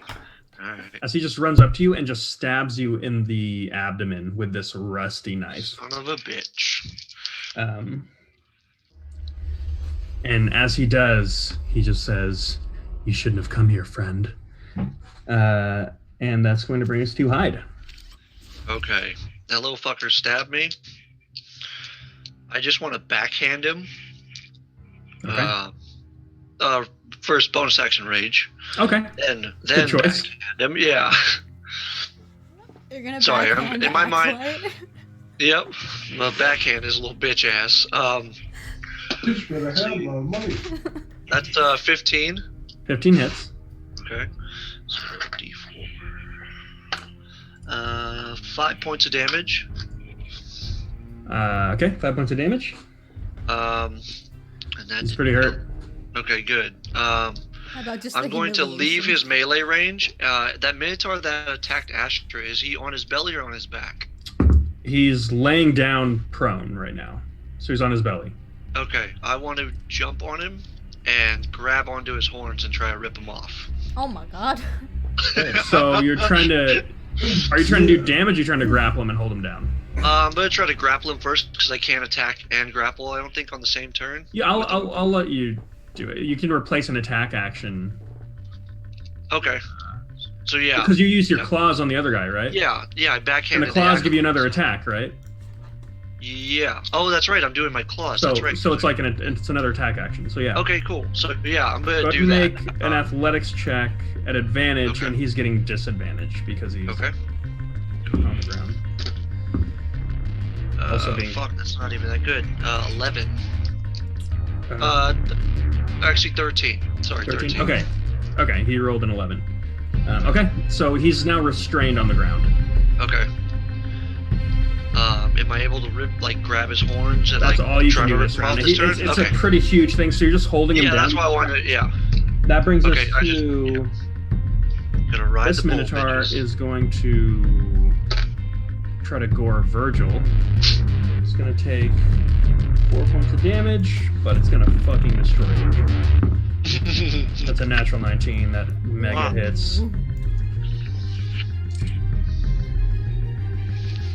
All right. As he just runs up to you and just stabs you in the abdomen with this rusty knife. Son of a bitch. And as he does, he just says, "You shouldn't have come here, friend." And that's going to bring us to Hyde. Okay, that little fucker stabbed me. I just want to backhand him. Okay. First bonus action rage. Okay. Then Good choice. backhand him. Yeah. You're gonna Sorry, backhand in my mind- Acolyte? Yep. My backhand is a little bitch ass. Just gotta have my money. That's 15. 15 hits. Okay. So D4. 5 points of damage. Okay, 5 points of damage. And that's He's pretty hurt. Okay, good. How about just I'm the going to leave humiliation? his melee range. That Minotaur that attacked Astra, is he on his belly or on his back? He's laying down prone right now. So he's on his belly. Okay, I want to jump on him and grab onto his horns and try to rip him off. Oh my god. So you're trying to... Are you trying to do damage or are you trying to grapple him and hold him down? I'm going to try to grapple him first because I can't attack and grapple, I don't think, on the same turn. Yeah, I'll let you do it. You can replace an attack action. Okay. So yeah. Because you use your claws on the other guy, right? Yeah, I And backhanded the claws the give you another attack, right? Yeah. Oh, that's right. I'm doing my claws. So, That's right. so it's like it's another attack action. So yeah. Okay, cool. So yeah, I'm gonna Go ahead do and that. make an athletics check at advantage, Okay. and he's getting disadvantage because he's Okay. on the ground. Also being- Fuck, that's not even that good. 11. Uh, Actually 13. Sorry, 13. Okay, he rolled an 11. Okay, so he's now restrained on the ground. Okay. Am I able to grab his horns and That's all you try can do to rip this him off round. this turn? It's Okay. a pretty huge thing, so you're just holding him Yeah, down. that's why I wanted. Yeah. That brings us Okay, I just- to Gonna ride this the bull Minotaur bitches. is going to try to gore Virgil. It's going to take 4 points of damage, but it's going to fucking destroy Virgil. That's a natural 19. That mega Wow. hits.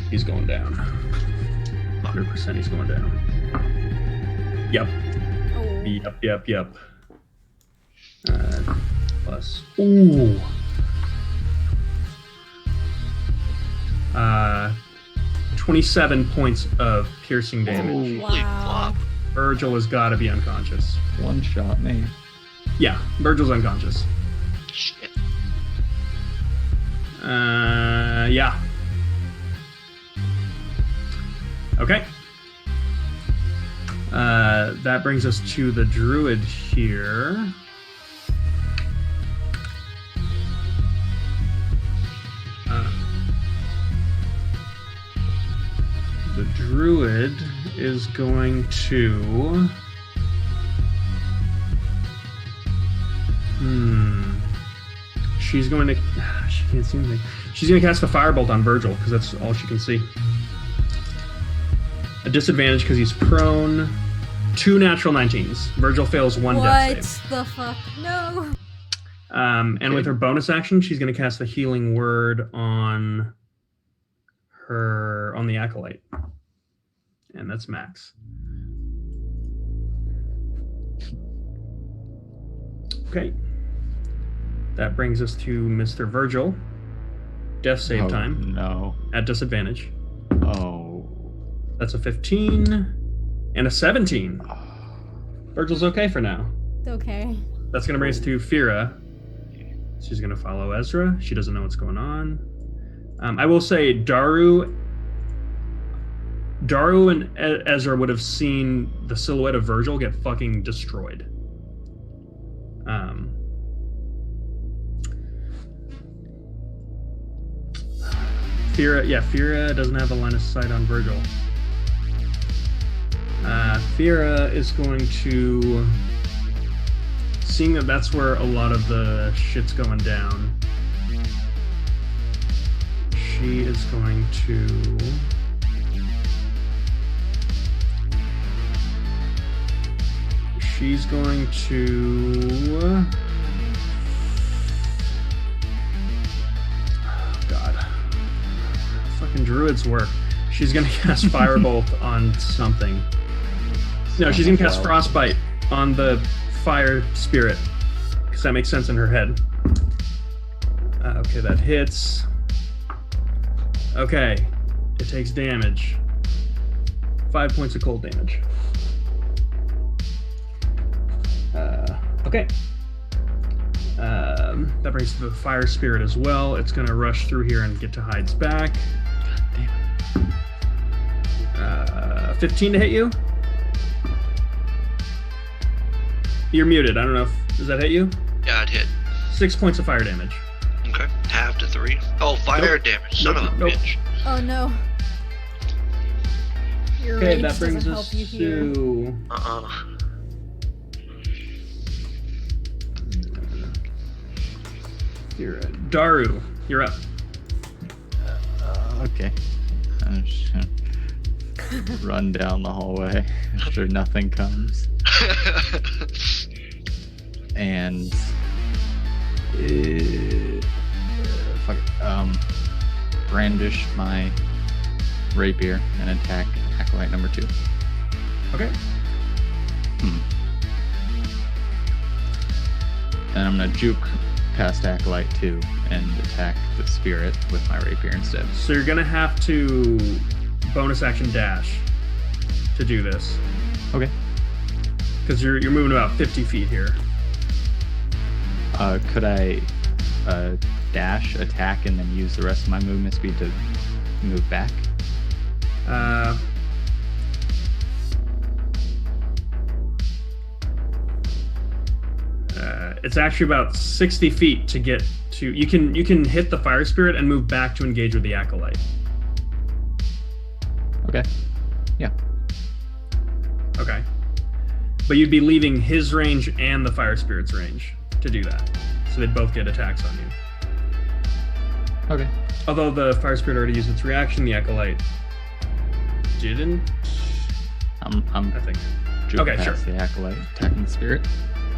He's going down. 100% he's going down. Yep. Oh. Yep. Plus. Ooh. 27 points of piercing damage. Oh, Holy Wow. flop. Virgil has got to be unconscious. one shot me. Yeah, Virgil's unconscious. Shit. Yeah. Okay. That brings us to the druid here. The druid is going to... She's going to... She can't see anything. She's going to cast a firebolt on Virgil, because that's all she can see. A disadvantage because he's prone. 2 natural 19s. Virgil fails 1 What death save. the fuck? No. And with her bonus action, she's going to cast the healing word on the acolyte. And that's max. Okay. That brings us to Mr. Virgil. Death save time No. at disadvantage. Oh. That's a 15 and a 17. Virgil's okay for now. It's okay. That's going to bring us to Fira. She's going to follow Ezra. She doesn't know what's going on. I will say Daru and Ezra would have seen the silhouette of Virgil get fucking destroyed. Fira doesn't have a line of sight on Virgil. Fira is going to, seeing that that's where a lot of the shit's going down, she is going to oh god, fucking druids work. She's gonna cast Firebolt on something. No, she's gonna cast Frostbite on the fire spirit, because that makes sense in her head. Okay, that hits. Okay, it takes damage. 5 points of cold damage. Okay. That brings the fire spirit as well. It's gonna rush through here and get to Hyde's back. Damn. 15 to hit you? You're muted. I don't know if... Does that hit you? Yeah, it hit. 6 points of fire damage. Okay. Half to 3. Oh, fire damage. Son of a bitch. Oh no. Your Okay, rage that brings doesn't us help you here. to... Daru, you're up. Okay. I'm just gonna run down the hallway after nothing comes. And brandish my rapier and attack acolyte number 2. Okay. And I'm gonna juke past acolyte 2 and attack the spirit with my rapier instead. So you're gonna have to bonus action dash to do this. Okay. Because you're moving about 50 feet here. Could I dash, attack, and then use the rest of my movement speed to move back? It's actually about 60 feet to get to. You can hit the fire spirit and move back to engage with the acolyte. Okay. Yeah. Okay. But you'd be leaving his range and the fire spirit's range to do that. So they'd both get attacks on you. Okay. Although the fire spirit already used its reaction, the acolyte didn't. I'm I think. juke Okay, past sure. the acolyte, attacking the spirit.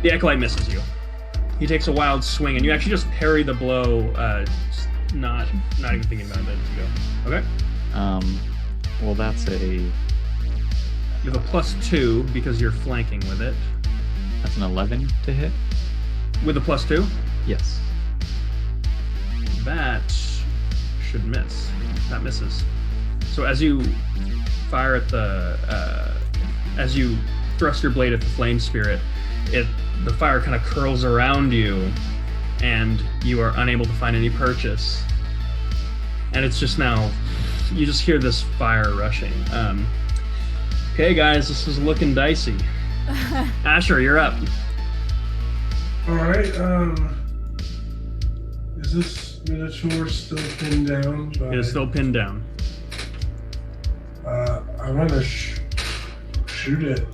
The acolyte misses you. He takes a wild swing, and you actually just parry the blow, not even thinking about it a minute ago. Okay. Well, that's You have a +2 because you're flanking with it. that's an 11 to hit. With a +2, Yes. that should miss. That misses. So as you fire at the, as you thrust your blade at the flame spirit, the fire kind of curls around you, and you are unable to find any purchase. And it's just now, you just hear this fire rushing. Okay, guys, this is looking dicey. Asher, you're up. All right. Is this minotaur still pinned down? It is still pinned down. I want to shoot it.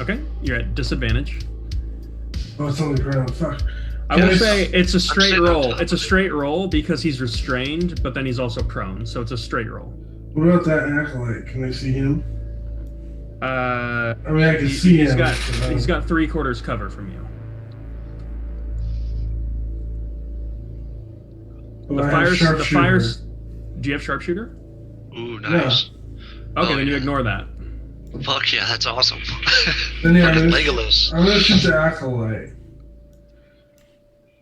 Okay, you're at disadvantage. Oh, it's on the ground. Fuck. I will Yes. say it's a straight sitting on roll. top It's a of it. straight roll because he's restrained, but then he's also prone, so it's a straight roll. What about that acolyte? Can I see him? I mean, I can see he's him. got but, he's got 3/4 cover from you. well, The I have fires. The sharpshooter. fires. Do you have sharpshooter? Ooh, nice. Okay, Oh, then you yeah. ignore that. Fuck yeah, that's awesome. Then yeah, Fucking I'm Legolas. gonna shoot the acolyte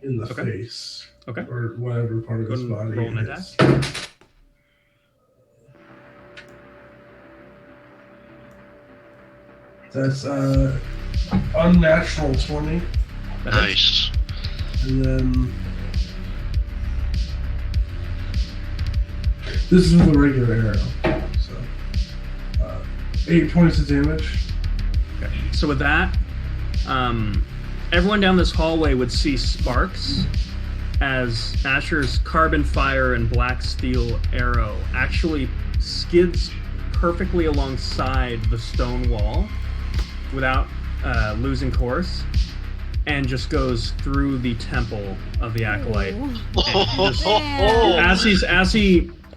in the Okay. face. Okay. Or whatever part of Go his and body. roll an it attack. is. That's unnatural 20, That hits. Nice. and then this is with a regular arrow. So 8 points of damage. Okay. So with that, everyone down this hallway would see sparks as Asher's carbon fire and black steel arrow actually skids perfectly alongside the stone wall without losing course, and just goes through the temple of the acolyte.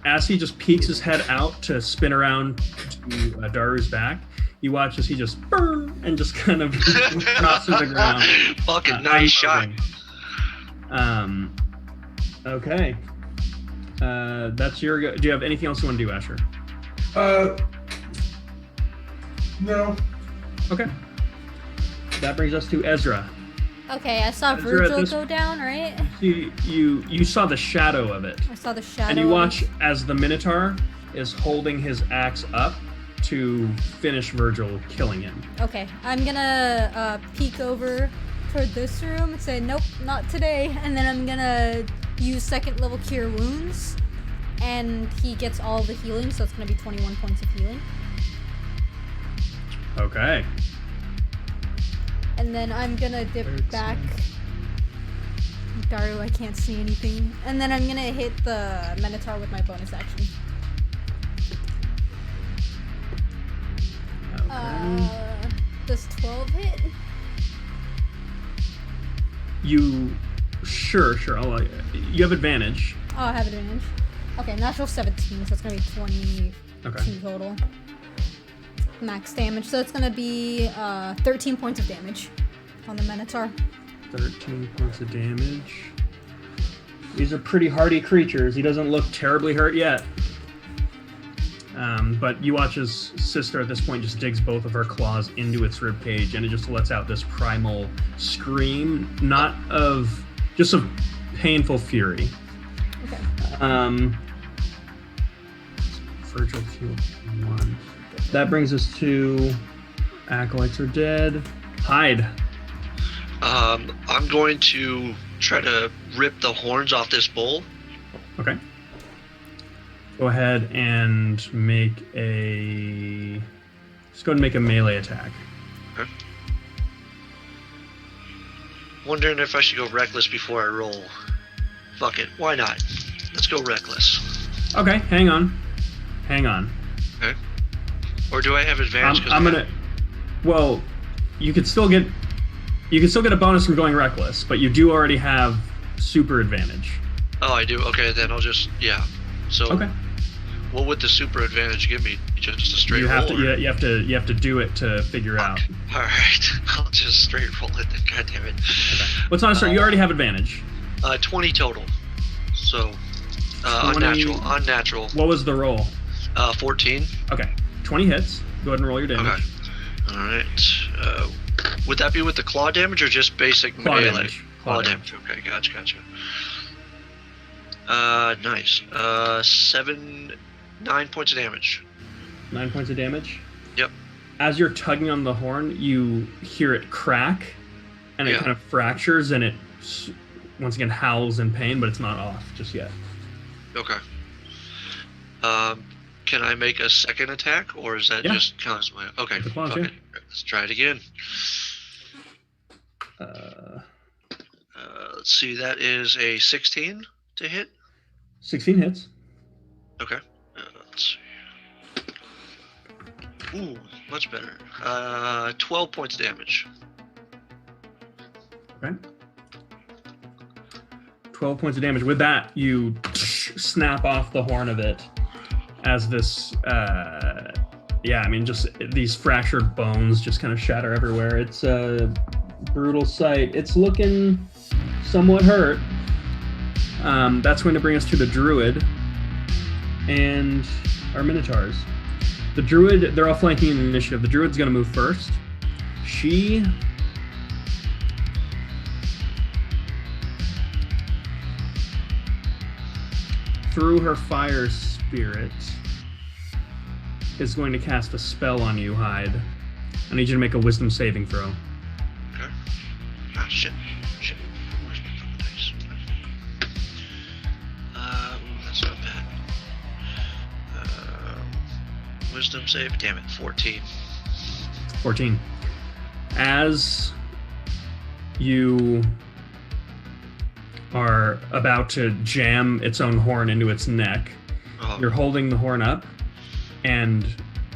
As he just peeks his head out to spin around to Daru's back, you watch as he just and just kind of drops to the ground. Fucking nice shot. Okay. That's your go. Do you have anything else you want to do, Asher? No. Okay. That brings us to Ezra. Okay, I saw Ezra, Virgil go down, right? You saw the shadow of it. I saw the shadow. And you watch as the Minotaur is holding his axe up to finish Virgil, killing him. Okay, I'm gonna peek over toward this room and say, nope, not today. And then I'm gonna use second level Cure Wounds. And he gets all the healing, so it's gonna be 21 points of healing. Okay. And then I'm gonna dip back. Daru, I can't see anything. And then I'm gonna hit the Minotaur with my bonus action. Okay. Does 12 hit? Sure. You have advantage. Oh, I have advantage. Okay, natural 17, so it's gonna be 22 total. Max damage, so it's gonna be 13 points of damage on the Minotaur. 13 points of damage. These are pretty hardy creatures. He doesn't look terribly hurt yet. But you watch his sister at this point just digs both of her claws into its ribcage, and it just lets out this primal scream, just of painful fury. Okay. Virgil killed 1. That brings us to acolytes are dead. Hyde. I'm going to try to rip the horns off this bull. Okay. Go ahead and make a. Just go ahead and make a melee attack. Okay. Wondering if I should go reckless before I roll. Fuck it, why not? Let's go reckless. Okay, hang on. Okay. Or do I have advantage? Well, you could still get a bonus from going reckless, but you do already have super advantage. Oh, I do. Okay, then I'll just So. Okay. What would the super advantage give me? Just a straight roll? You have to do it to figure out. All right, I'll just straight roll it then. God damn it. Okay. Well, it's not straight. You already have advantage. 20 total. So, 20... unnatural. What was the roll? 14. Okay, 20 hits. Go ahead and roll your damage. Okay. All right. Would that be with the claw damage or just basic claw melee? Damage. Claw damage. Okay, gotcha. Nice. 9 points of damage. 9 points of damage? Yep. As you're tugging on the horn, you hear it crack, and it kind of fractures, and it once again howls in pain, but it's not off just yet. Okay. Can I make a second attack, or is that just constantly? Okay. Fuck it. Let's try it again. Let's see. That is a 16 to hit. 16 hits. Okay. Let's see. Ooh, much better. 12 points damage. Okay. 12 points of damage. With that, you snap off the horn of it as this, just these fractured bones just kind of shatter everywhere. It's a brutal sight. It's looking somewhat hurt. That's going to bring us to the Druid and our Minotaurs. The Druid, they're all flanking in the initiative. The Druid's going to move first. She... through her fire spirit, is going to cast a spell on you, Hyde. I need you to make a wisdom saving throw. Okay. Ah, shit. Where's my fucking dice? That's not bad. Wisdom save, damn it, 14. 14. As you are about to jam its own horn into its neck. Oh, You're holding the horn up, and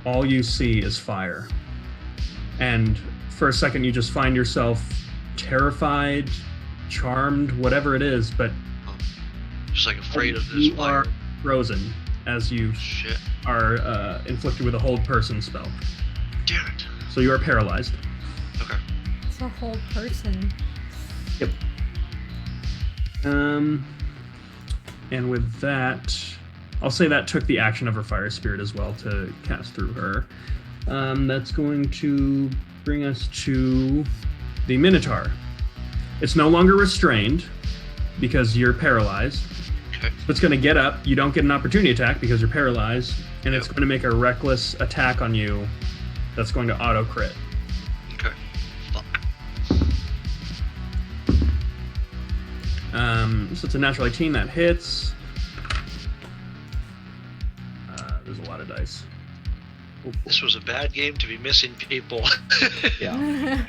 all you see is fire. And for a second, you just find yourself terrified, charmed, whatever it is, but just like afraid of this you fire. are frozen as you Shit. are inflicted with a hold person spell. Damn it. So you are paralyzed. Okay. It's a whole person. Yep. And with that, I'll say that took the action of her fire spirit as well to cast through her. That's going to bring us to the Minotaur. It's no longer restrained because you're paralyzed. Okay. It's going to get up. You don't get an opportunity attack because you're paralyzed, and it's going to make a reckless attack on you that's going to auto crit. Okay. Fuck. So it's a natural 18 that hits. There's a lot of dice. This was a bad game to be missing people. Yeah.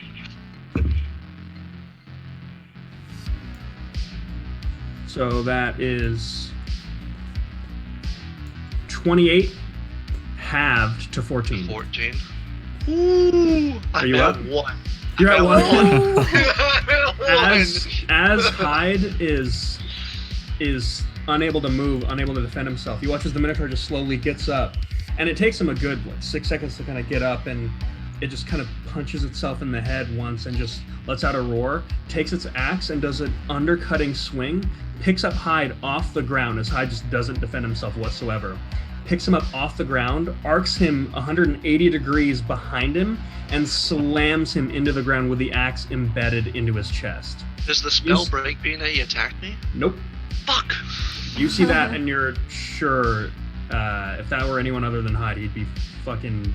So that is 28 halved to 14. 14. Ooh. Are you I up? have one. You're at I one. have one. As Hyde is unable to move, unable to defend himself, you watch as the Minotaur just slowly gets up, and it takes him a good 6 seconds to kind of get up, and it just kind of punches itself in the head once and just lets out a roar, takes its axe and does an undercutting swing, picks up Hyde off the ground as Hyde just doesn't defend himself whatsoever. Picks him up off the ground, arcs him 180 degrees behind him, and slams him into the ground with the axe embedded into his chest. Does the spell break being that he attacked me? Nope. Fuck. You see that and you're sure if that were anyone other than Hyde, he'd be fucking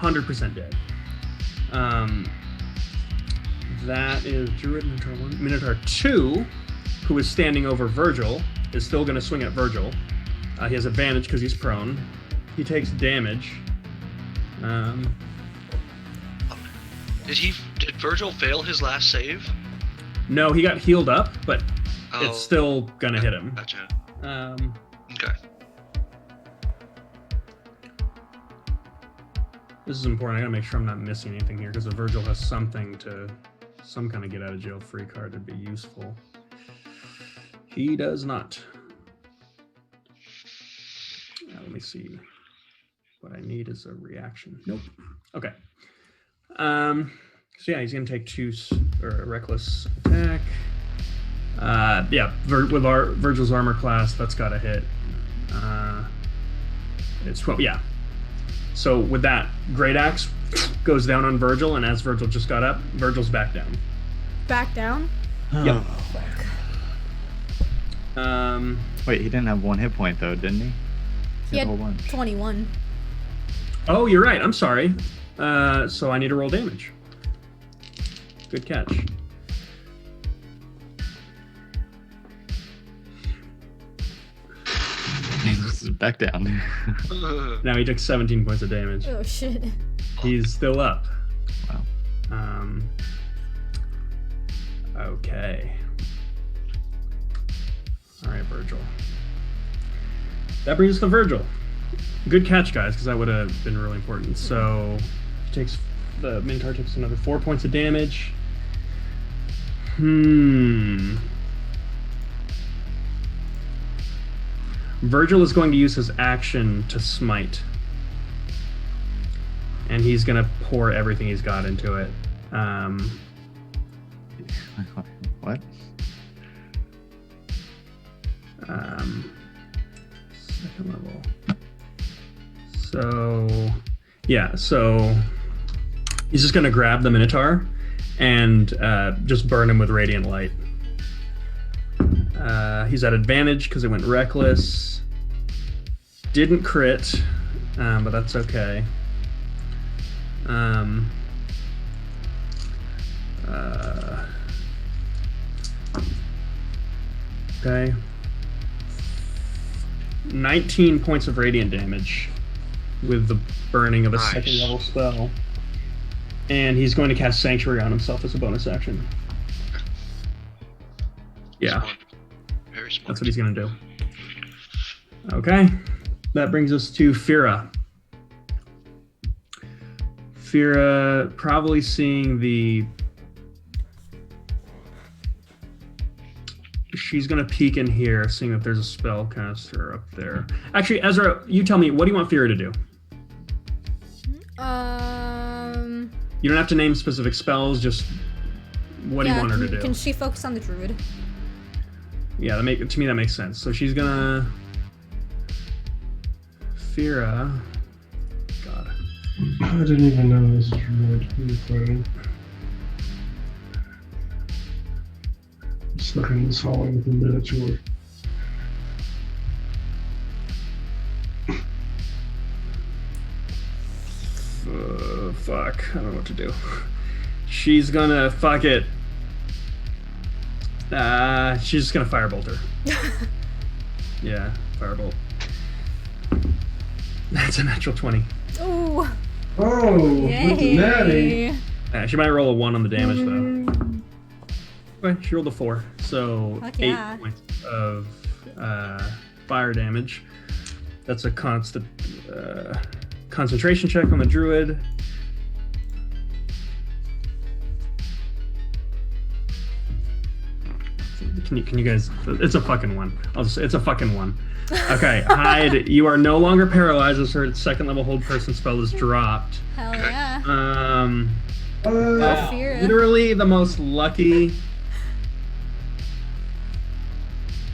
100% dead. That is Druid Minotaur 1. Minotaur 2, who is standing over Virgil, is still going to swing at Virgil. He has advantage because he's prone. He takes damage. Did Virgil fail his last save? No, he got healed up, but Oh, it's still going to hit him. Gotcha. Okay. This is important. I gotta make sure I'm not missing anything here because if Virgil has some kind of get out of jail free card that'd be useful. He does not. Now, let me see. What I need is a reaction. Nope. Okay. So yeah, he's gonna take a reckless attack. Yeah, with our Virgil's armor class, that's gotta hit. It's 12. Yeah. So with that, Great Axe goes down on Virgil, and as Virgil just got up, Virgil's back down. Back down? Yep. Wait, he didn't have 1 hit point though, didn't he? He a had whole bunch. 21. Oh, you're right. I'm sorry. So I need to roll damage. Good catch. Back down. Now he took 17 points of damage. Oh shit. He's still up. Wow. Okay. All right, Virgil. That brings us to Virgil. Good catch, guys, because that would have been really important. So the Minotaur takes another 4 points of damage. Virgil is going to use his action to smite. And he's going to pour everything he's got into it. What? Second level. So, yeah, so he's just going to grab the Minotaur and just burn him with radiant light. He's at advantage because it went reckless. Didn't crit, but that's okay. Okay. 19 points of radiant damage with the burning of a Nice. second level spell. And he's going to cast Sanctuary on himself as a bonus action. Yeah, Smart. Very smart. that's what he's gonna do. Okay, that brings us to Fira. Fira probably seeing the. She's gonna peek in here, seeing that there's a spellcaster up there. Actually, Ezra, you tell me, what do you want Fira to do? You don't have to name specific spells, just what do you want her to do? Can she focus on the druid? Yeah, to me that makes sense. So she's gonna Fira. God. I didn't even know this was really funny. I'm stuck in this hallway with a miniature. Fuck. I don't know what to do. She's gonna fuck it. She's just gonna firebolt her. Yeah, firebolt. That's a natural 20. Ooh. Oh, that's a natty. She might roll a 1 on the damage though. Okay, she rolled a 4, so Fuck yeah. 8 points of fire damage. That's a constant concentration check on the druid. Can you guys? It's a fucking 1. It's a fucking 1. Okay, Hyde, you are no longer paralyzed as her second level hold person spell is dropped. Hell yeah. Fira. Literally the most lucky.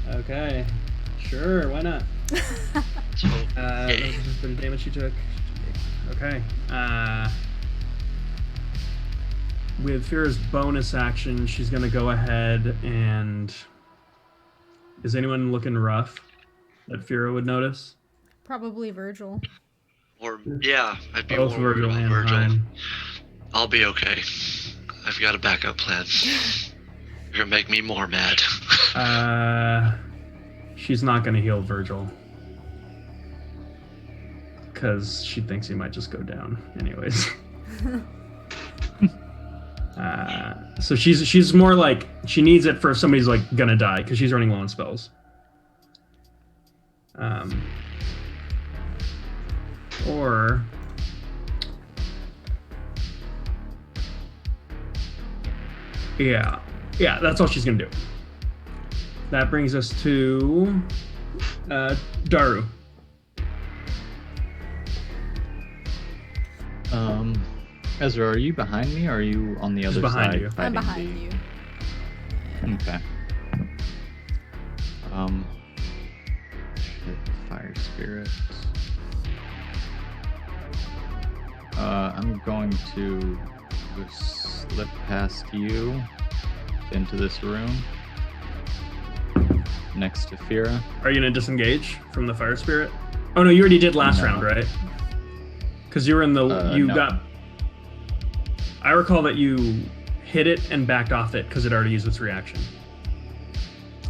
Okay, sure, why not? So, This is for the damage she took. Okay. With Fira's bonus action, she's gonna go ahead and. Is anyone looking rough that Fira would notice? Probably Virgil. or yeah, I'd be Both more Virgil worried and about Virgil. Hyde. I'll be okay. I've got a backup plan. You're gonna make me more mad. She's not gonna heal Virgil. Because she thinks he might just go down anyways. So she's more like she needs it for if somebody's like gonna die because she's running low on spells. Or yeah, that's all she's gonna do. That brings us to Daru. Ezra, are you behind me or are you on the other behind side? you. I'm fighting behind you. Okay. Shit, fire spirit. I'm going to just slip past you into this room next to Fira. Are you gonna disengage from the fire spirit? Oh no, you already did last No. round, right? Because you were in the No. I recall that you hit it and backed off it because it already used its reaction.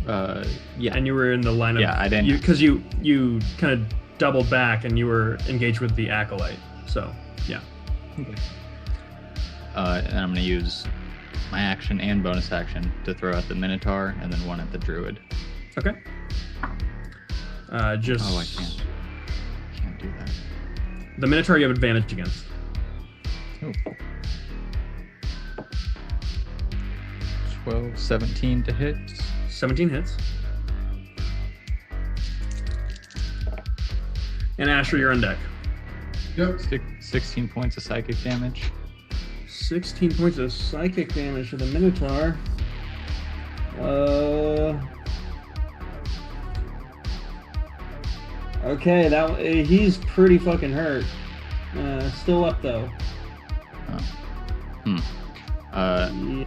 Yeah. And you were in the line of Yeah, I didn't. Because you kind of doubled back and you were engaged with the acolyte. So yeah. Okay. And I'm gonna use my action and bonus action to throw at the Minotaur and then one at the Druid. Okay. Just. Oh, I can't do that. The Minotaur you have advantage against. Oh. 12, 17 to hit. 17 hits. And Asher, you're on deck. Yep. 16 points of psychic damage. 16 points of psychic damage to the Minotaur. Okay, he's pretty fucking hurt. Still up though.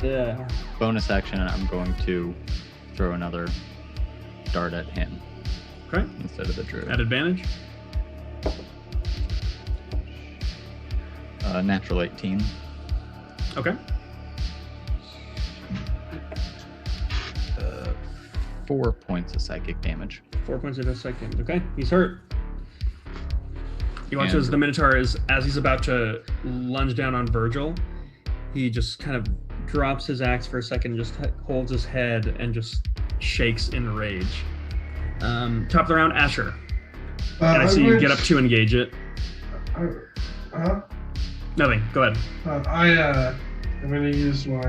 Yeah. Bonus action, I'm going to throw another dart at him Okay. instead of the Druid. At advantage. Natural 18. Okay. 4 points of psychic damage. 4 points of psychic damage. Okay, he's hurt. You watch And- as the Minotaur as he's about to lunge down on Virgil, he just kind of drops his axe for a second, just holds his head and just shakes in rage. Top of the round, Asher. And I see you get up to engage it. Huh? Nothing. Go ahead. I'm going to use my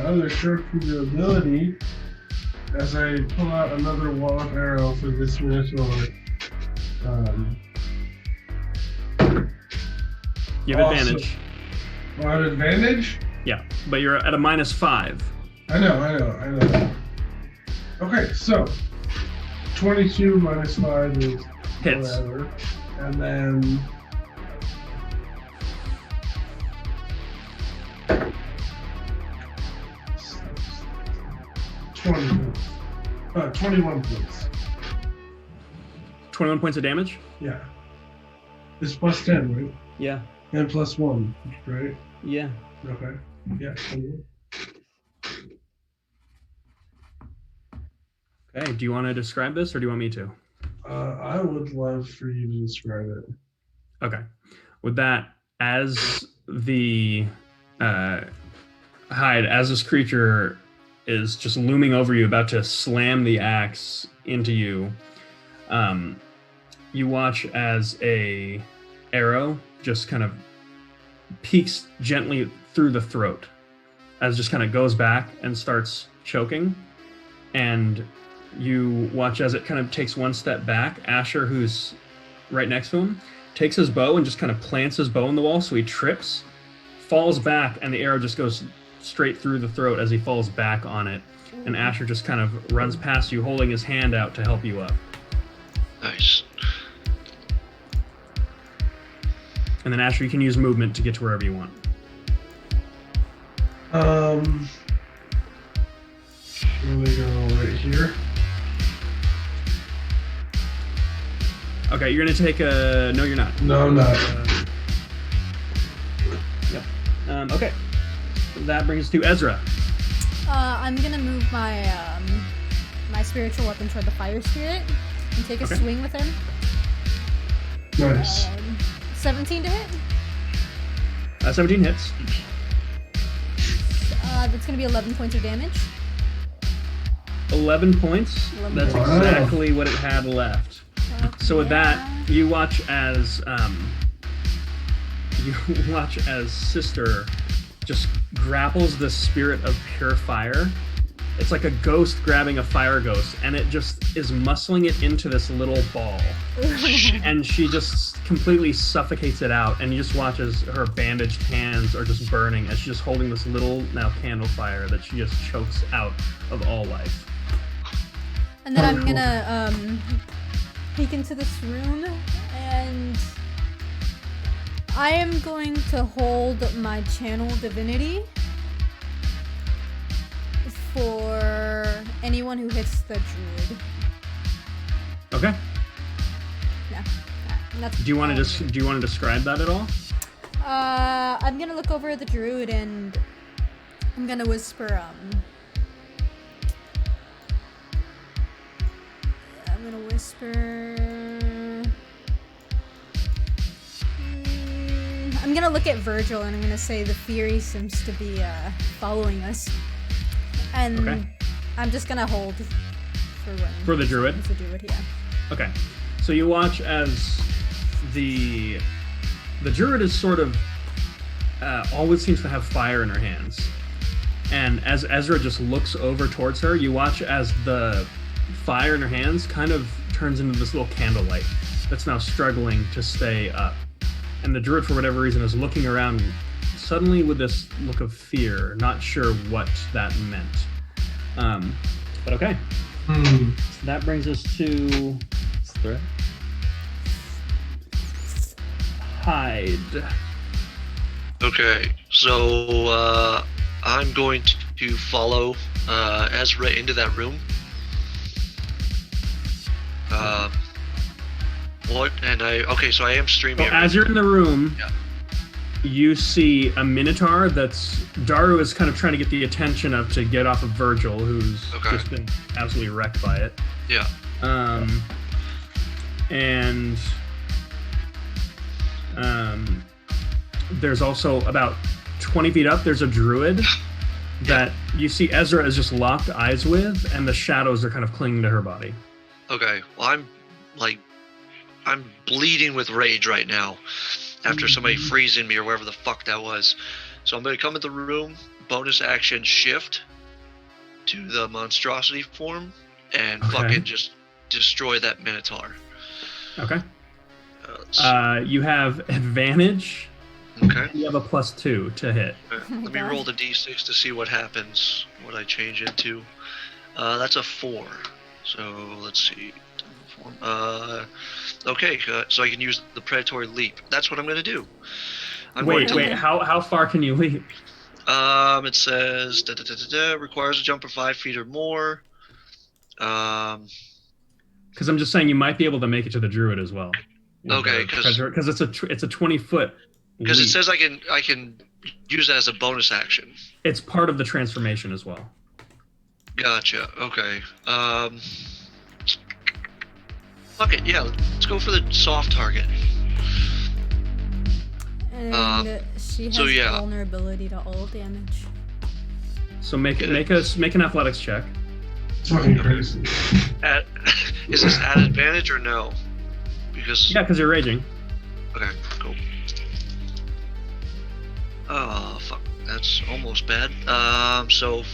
other sharpshooter ability as I pull out another wall of arrow for this Minotaur. You have advantage. I have advantage? Yeah, but you're at a -5. I know. Okay, so 22 minus 5 is Hits. whatever. And then 21 points. 21 points of damage? Yeah. It's plus 10, right? Yeah. And plus 1, right? Yeah. Okay. Yeah. 21. Okay, do you want to describe this or do you want me to? I would love for you to describe it. Okay. With that, as the as this creature is just looming over you, about to slam the axe into you, you watch as a arrow just kind of peeks gently through the throat, as it just kind of goes back and starts choking, and you watch as it kind of takes one step back. Asher, who's right next to him, takes his bow and just kind of plants his bow in the wall, so he trips, falls back, and the arrow just goes straight through the throat as he falls back on it. And Asher just kind of runs past you, holding his hand out to help you up. Nice. And then Asher, you can use movement to get to wherever you want. I'm gonna go right here. Okay, you're gonna take a... No, you're not. No, I'm not. Yep. Okay. That brings us to Ezra. I'm gonna move my my spiritual weapon toward the fire spirit and take a swing with him. Nice. 17 to hit. 17 hits. That's gonna be 11 points of damage. 11 points. 11 That's points. exactly what it had left. So with that, you watch as Sister just grapples the spirit of pure fire. It's like a ghost grabbing a fire ghost, and it just is muscling it into this little ball. And she just completely suffocates it out, and you just watch as her bandaged hands are just burning as she's just holding this little now candle fire that she just chokes out of all life. And then I'm gonna peek into this room, and I am going to hold my channel divinity for anyone who hits the druid. Okay. Yeah. That's Do you want to describe that at all? I'm gonna look over at the druid and I'm gonna whisper, I'm gonna look at Virgil and I'm gonna say the Fury seems to be following us. And Okay. I'm just gonna hold For the druid? For the druid, yeah. Okay. So you watch as the druid is sort of always seems to have fire in her hands. And as Ezra just looks over towards her, you watch as the fire in her hands kind of turns into this little candlelight that's now struggling to stay up. And the druid, for whatever reason, is looking around suddenly with this look of fear, not sure what that meant. But okay. So that brings us to Threat. Hyde. Okay, so I'm going to follow Ezra into that room. So I am streaming. So as you're in the room, Yeah. you see a Minotaur that's... Daru is kind of trying to get the attention of to get off of Virgil, who's just been absolutely wrecked by it. Yeah. And there's also about 20 feet up, there's a druid that you see Ezra is just locked eyes with, and the shadows are kind of clinging to her body. Okay, well, I'm bleeding with rage right now after somebody freezing me or whatever the fuck that was. So I'm going to come in the room, bonus action shift to the monstrosity form, and fucking just destroy that Minotaur. Okay. You have advantage. Okay. You have a +2 to hit. Let me roll the d6 to see what happens, what I change into. That's a 4. So let's see. Okay, so I can use the predatory leap. That's what I'm going to do. Wait. How far can you leap? It says requires a jump of 5 feet or more. Because I'm just saying you might be able to make it to the druid as well. Okay, because it's a 20-foot. Because it says I can use that as a bonus action. It's part of the transformation as well. Gotcha. Okay. Fuck it. Yeah, let's go for the soft target. And she has vulnerability to all damage. So make an athletics check. It's fucking crazy. Is this at advantage or no? Because you're raging. Okay, cool. Oh fuck, that's almost bad. So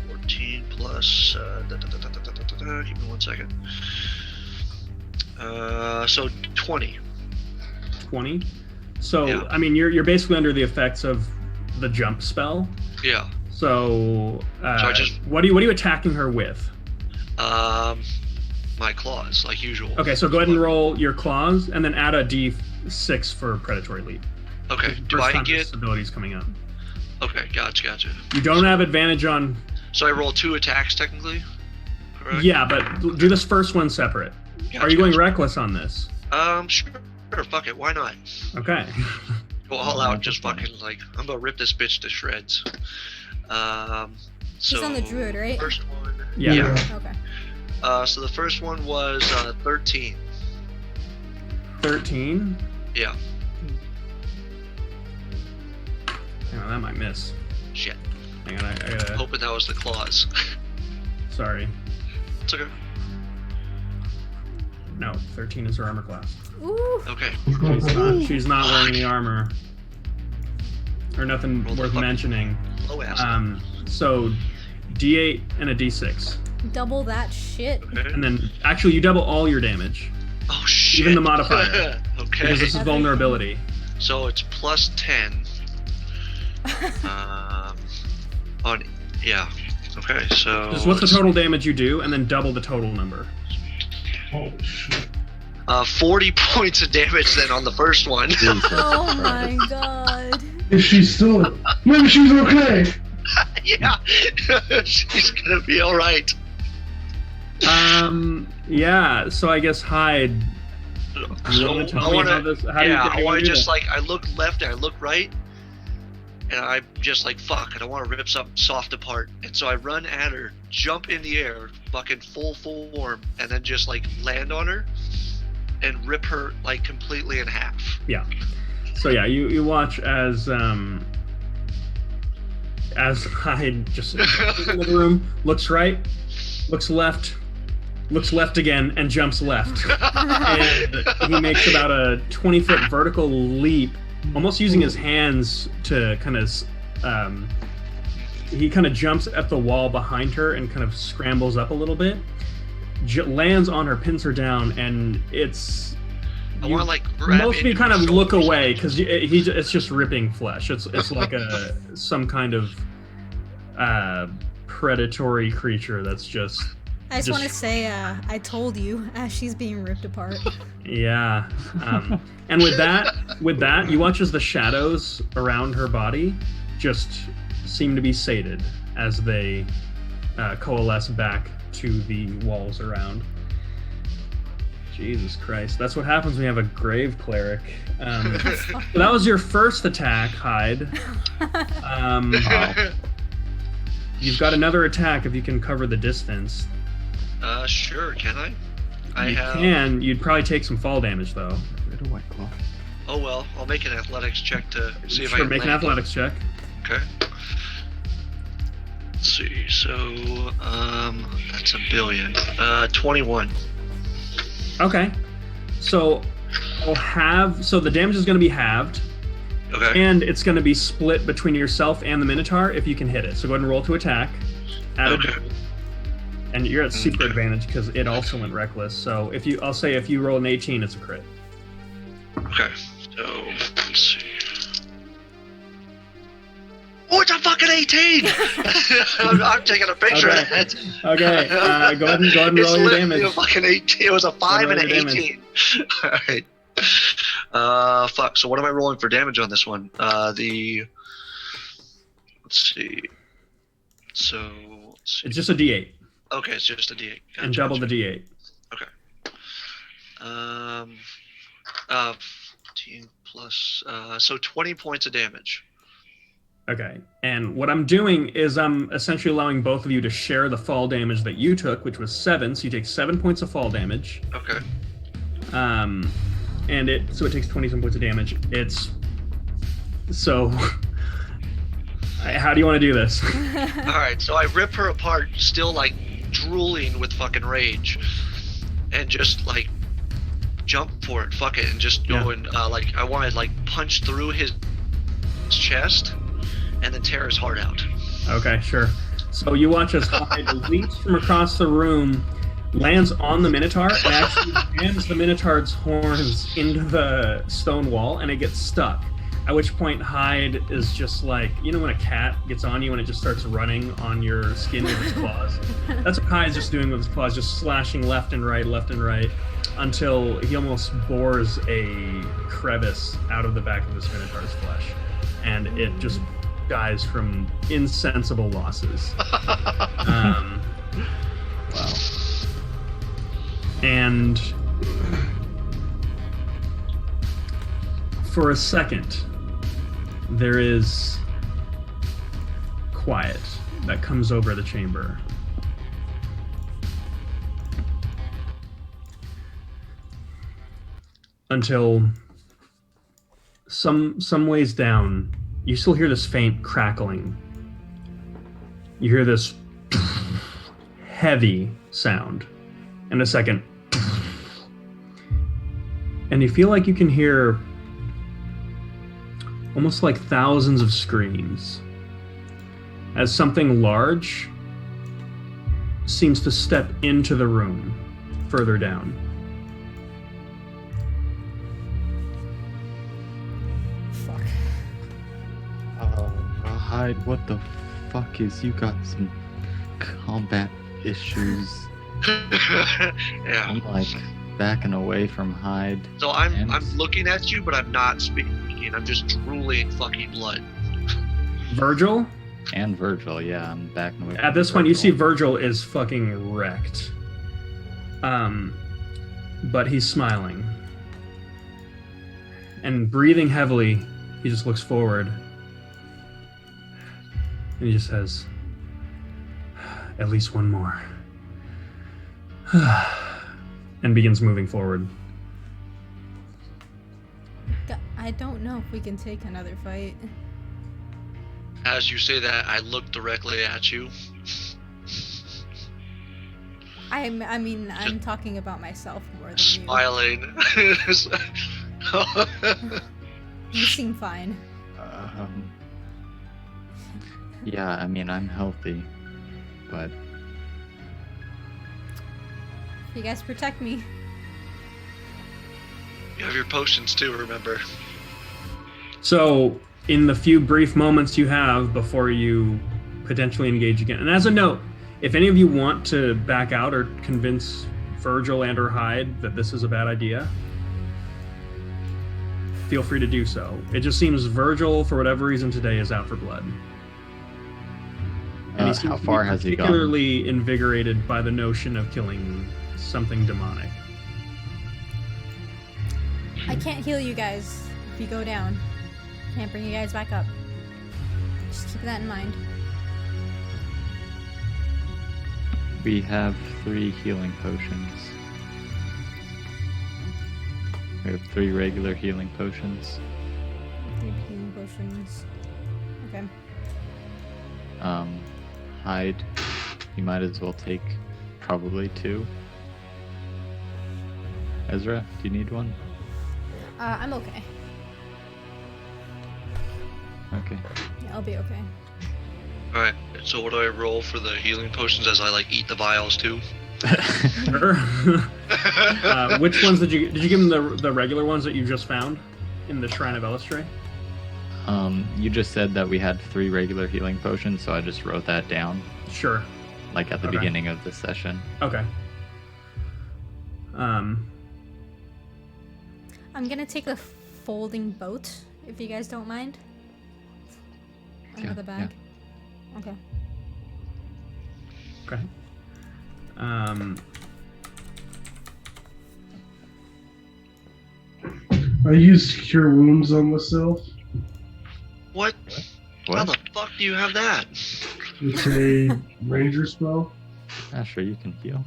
14 plus. Give me 1 second. So 20. 20. So I mean, you're basically under the effects of the jump spell. Yeah. So, what are you attacking her with? My claws, like usual. Okay, so go ahead and roll your claws, and then add a d6 for predatory leap. Okay. Do I get abilities coming up? Okay, gotcha. You don't have advantage on. So I roll 2 attacks technically. Correct? Yeah, but do this first one separate. Are you going reckless on this? Sure. Fuck it. Why not? Okay. Go all out. Just fucking like I'm gonna rip this bitch to shreds. She's on the druid, right? First one. Yeah. Okay. So the first one was 13. 13? Yeah. Hang on, that might miss. Shit. Hang on, I gotta. Hoping that was the claws. Sorry. It's okay. No, 13 is her armor class. Ooh. Okay. She's not wearing any armor. Or nothing worth mentioning. Low ass. So, D8 and a D6. Double that shit. Okay. And then, actually, you double all your damage. Oh shit. Even the modifier. Okay. Because this is vulnerability. So it's plus 10. Okay, so Just what's the total damage you do, and then double the total number. Holy shit. 40 points of damage then on the first one. Oh my god. Is she still? Maybe she's okay. Yeah, she's gonna be all right. Yeah. So I guess Hyde. You want to tell me how this? I want to just like I look left and I look right, and I'm just like fuck. I don't want to rip something soft apart, and so I run at her, jump in the air, fucking full form, and then just like land on her, and rip her like completely in half. Yeah. So yeah, you watch as Hyde just in the room, looks right, looks left again, and jumps left. And he makes about a 20-foot vertical leap, almost using his hands to kind of. He kind of jumps at the wall behind her and kind of scrambles up a little bit, lands on her, pins her down, and it's. I want to like grab most of you kind of look away because it's just ripping flesh. It's like some kind of predatory creature that's just. I just want to say, I told you, as she's being ripped apart. Yeah, and with that, you watch as the shadows around her body just seem to be sated as they coalesce back to the walls around. Jesus Christ. That's what happens when you have a grave cleric. So that was your first attack, Hyde. You've got another attack if you can cover the distance. Sure, can I? You can. You'd probably take some fall damage, though. Get a white claw. Oh well, I'll make an athletics check to see if I Sure, can make an land athletics check. Okay. let's see. So, that's a billion. 21. Okay. So the damage is going to be halved, Okay. and it's going to be split between yourself and the Minotaur if you can hit it. So go ahead and roll to attack. Okay. And you're at super Okay. advantage because it also went reckless. So I'll say if you roll an 18, it's a crit. Okay. So, let's see. Oh, it's a fucking 18! I'm taking a picture Okay. of that. Okay, go ahead and It's roll your literally damage. a fucking 18. It was a 5 and an roll your 18. Alright. Fuck. So what am I rolling for damage on this one? Let's see. So, let's see. It's just a D8. Okay, it's just a D8. Gotcha, And double gotcha. the D8. Okay. 15 plus, so 20 points of damage. Okay. And what I'm doing is I'm essentially allowing both of you to share the fall damage that you took, which was 7. So you take 7 points of fall damage. Okay. And it takes 20 points of damage. How do you want to do this? Alright, so I rip her apart, still like drooling with fucking rage, and just like jump for it, fuck it, and just go and like I want to like punch through his chest and then tear his heart out. Okay, sure. So you watch as Hyde leaps from across the room, lands on the Minotaur, and actually jams the Minotaur's horns into the stone wall, and it gets stuck. At which point Hyde is just like, you know when a cat gets on you and it just starts running on your skin with its claws? That's what Hyde's just doing with his claws, just slashing left and right, until he almost bores a crevice out of the back of this Minotaur's flesh. And it just dies from insensible losses. Wow. And for a second, there is quiet that comes over the chamber. Until some ways down, you still hear this faint crackling. You hear this heavy sound, and a second, and you feel like you can hear almost like thousands of screams as something large seems to step into the room further down. Fuck. Hyde, what the fuck is you got some combat issues? Yeah. I'm like backing away from Hyde. So I'm looking at you, but I'm not speaking. I'm just drooling fucking blood. Virgil? And Virgil, yeah, I'm backing away. At this point, you see Virgil is fucking wrecked. But he's smiling. And breathing heavily, he just looks forward. And he just says, "At least one more." And begins moving forward. I don't know if we can take another fight. As you say that, I look directly at you. I'm talking about myself more than you. Smiling. You seem fine. Yeah, I mean, I'm healthy, but You guys protect me. You have your potions too, remember? So, in the few brief moments you have before you potentially engage again, and as a note, if any of you want to back out or convince Virgil and or Hyde that this is a bad idea, feel free to do so. It just seems Virgil, for whatever reason today, is out for blood. And he seems how to far be has he gone? particularly invigorated by the notion of killing something demonic. I can't heal you guys if you go down. Can't bring you guys back up. Just keep that in mind. we have 3 healing potions. We have 3 regular healing potions. 3 healing potions. Okay. Hyde, you might as well take probably 2. Ezra, do you need one? I'm okay. Okay. Yeah, I'll be okay. All right. So what do I roll for the healing potions as I like eat the vials too? Sure. Which ones did you give him the regular ones that you just found in the Shrine of Elistray? You just said that we had 3 regular healing potions, so I just wrote that down, Sure. like at the Okay. beginning of the session. Okay. I'm gonna take the folding boat, if you guys don't mind. Under the bag. Okay. Okay. I use Cure Wounds on myself. What? What? How the fuck do you have that? It's a ranger spell. Sure, you can heal.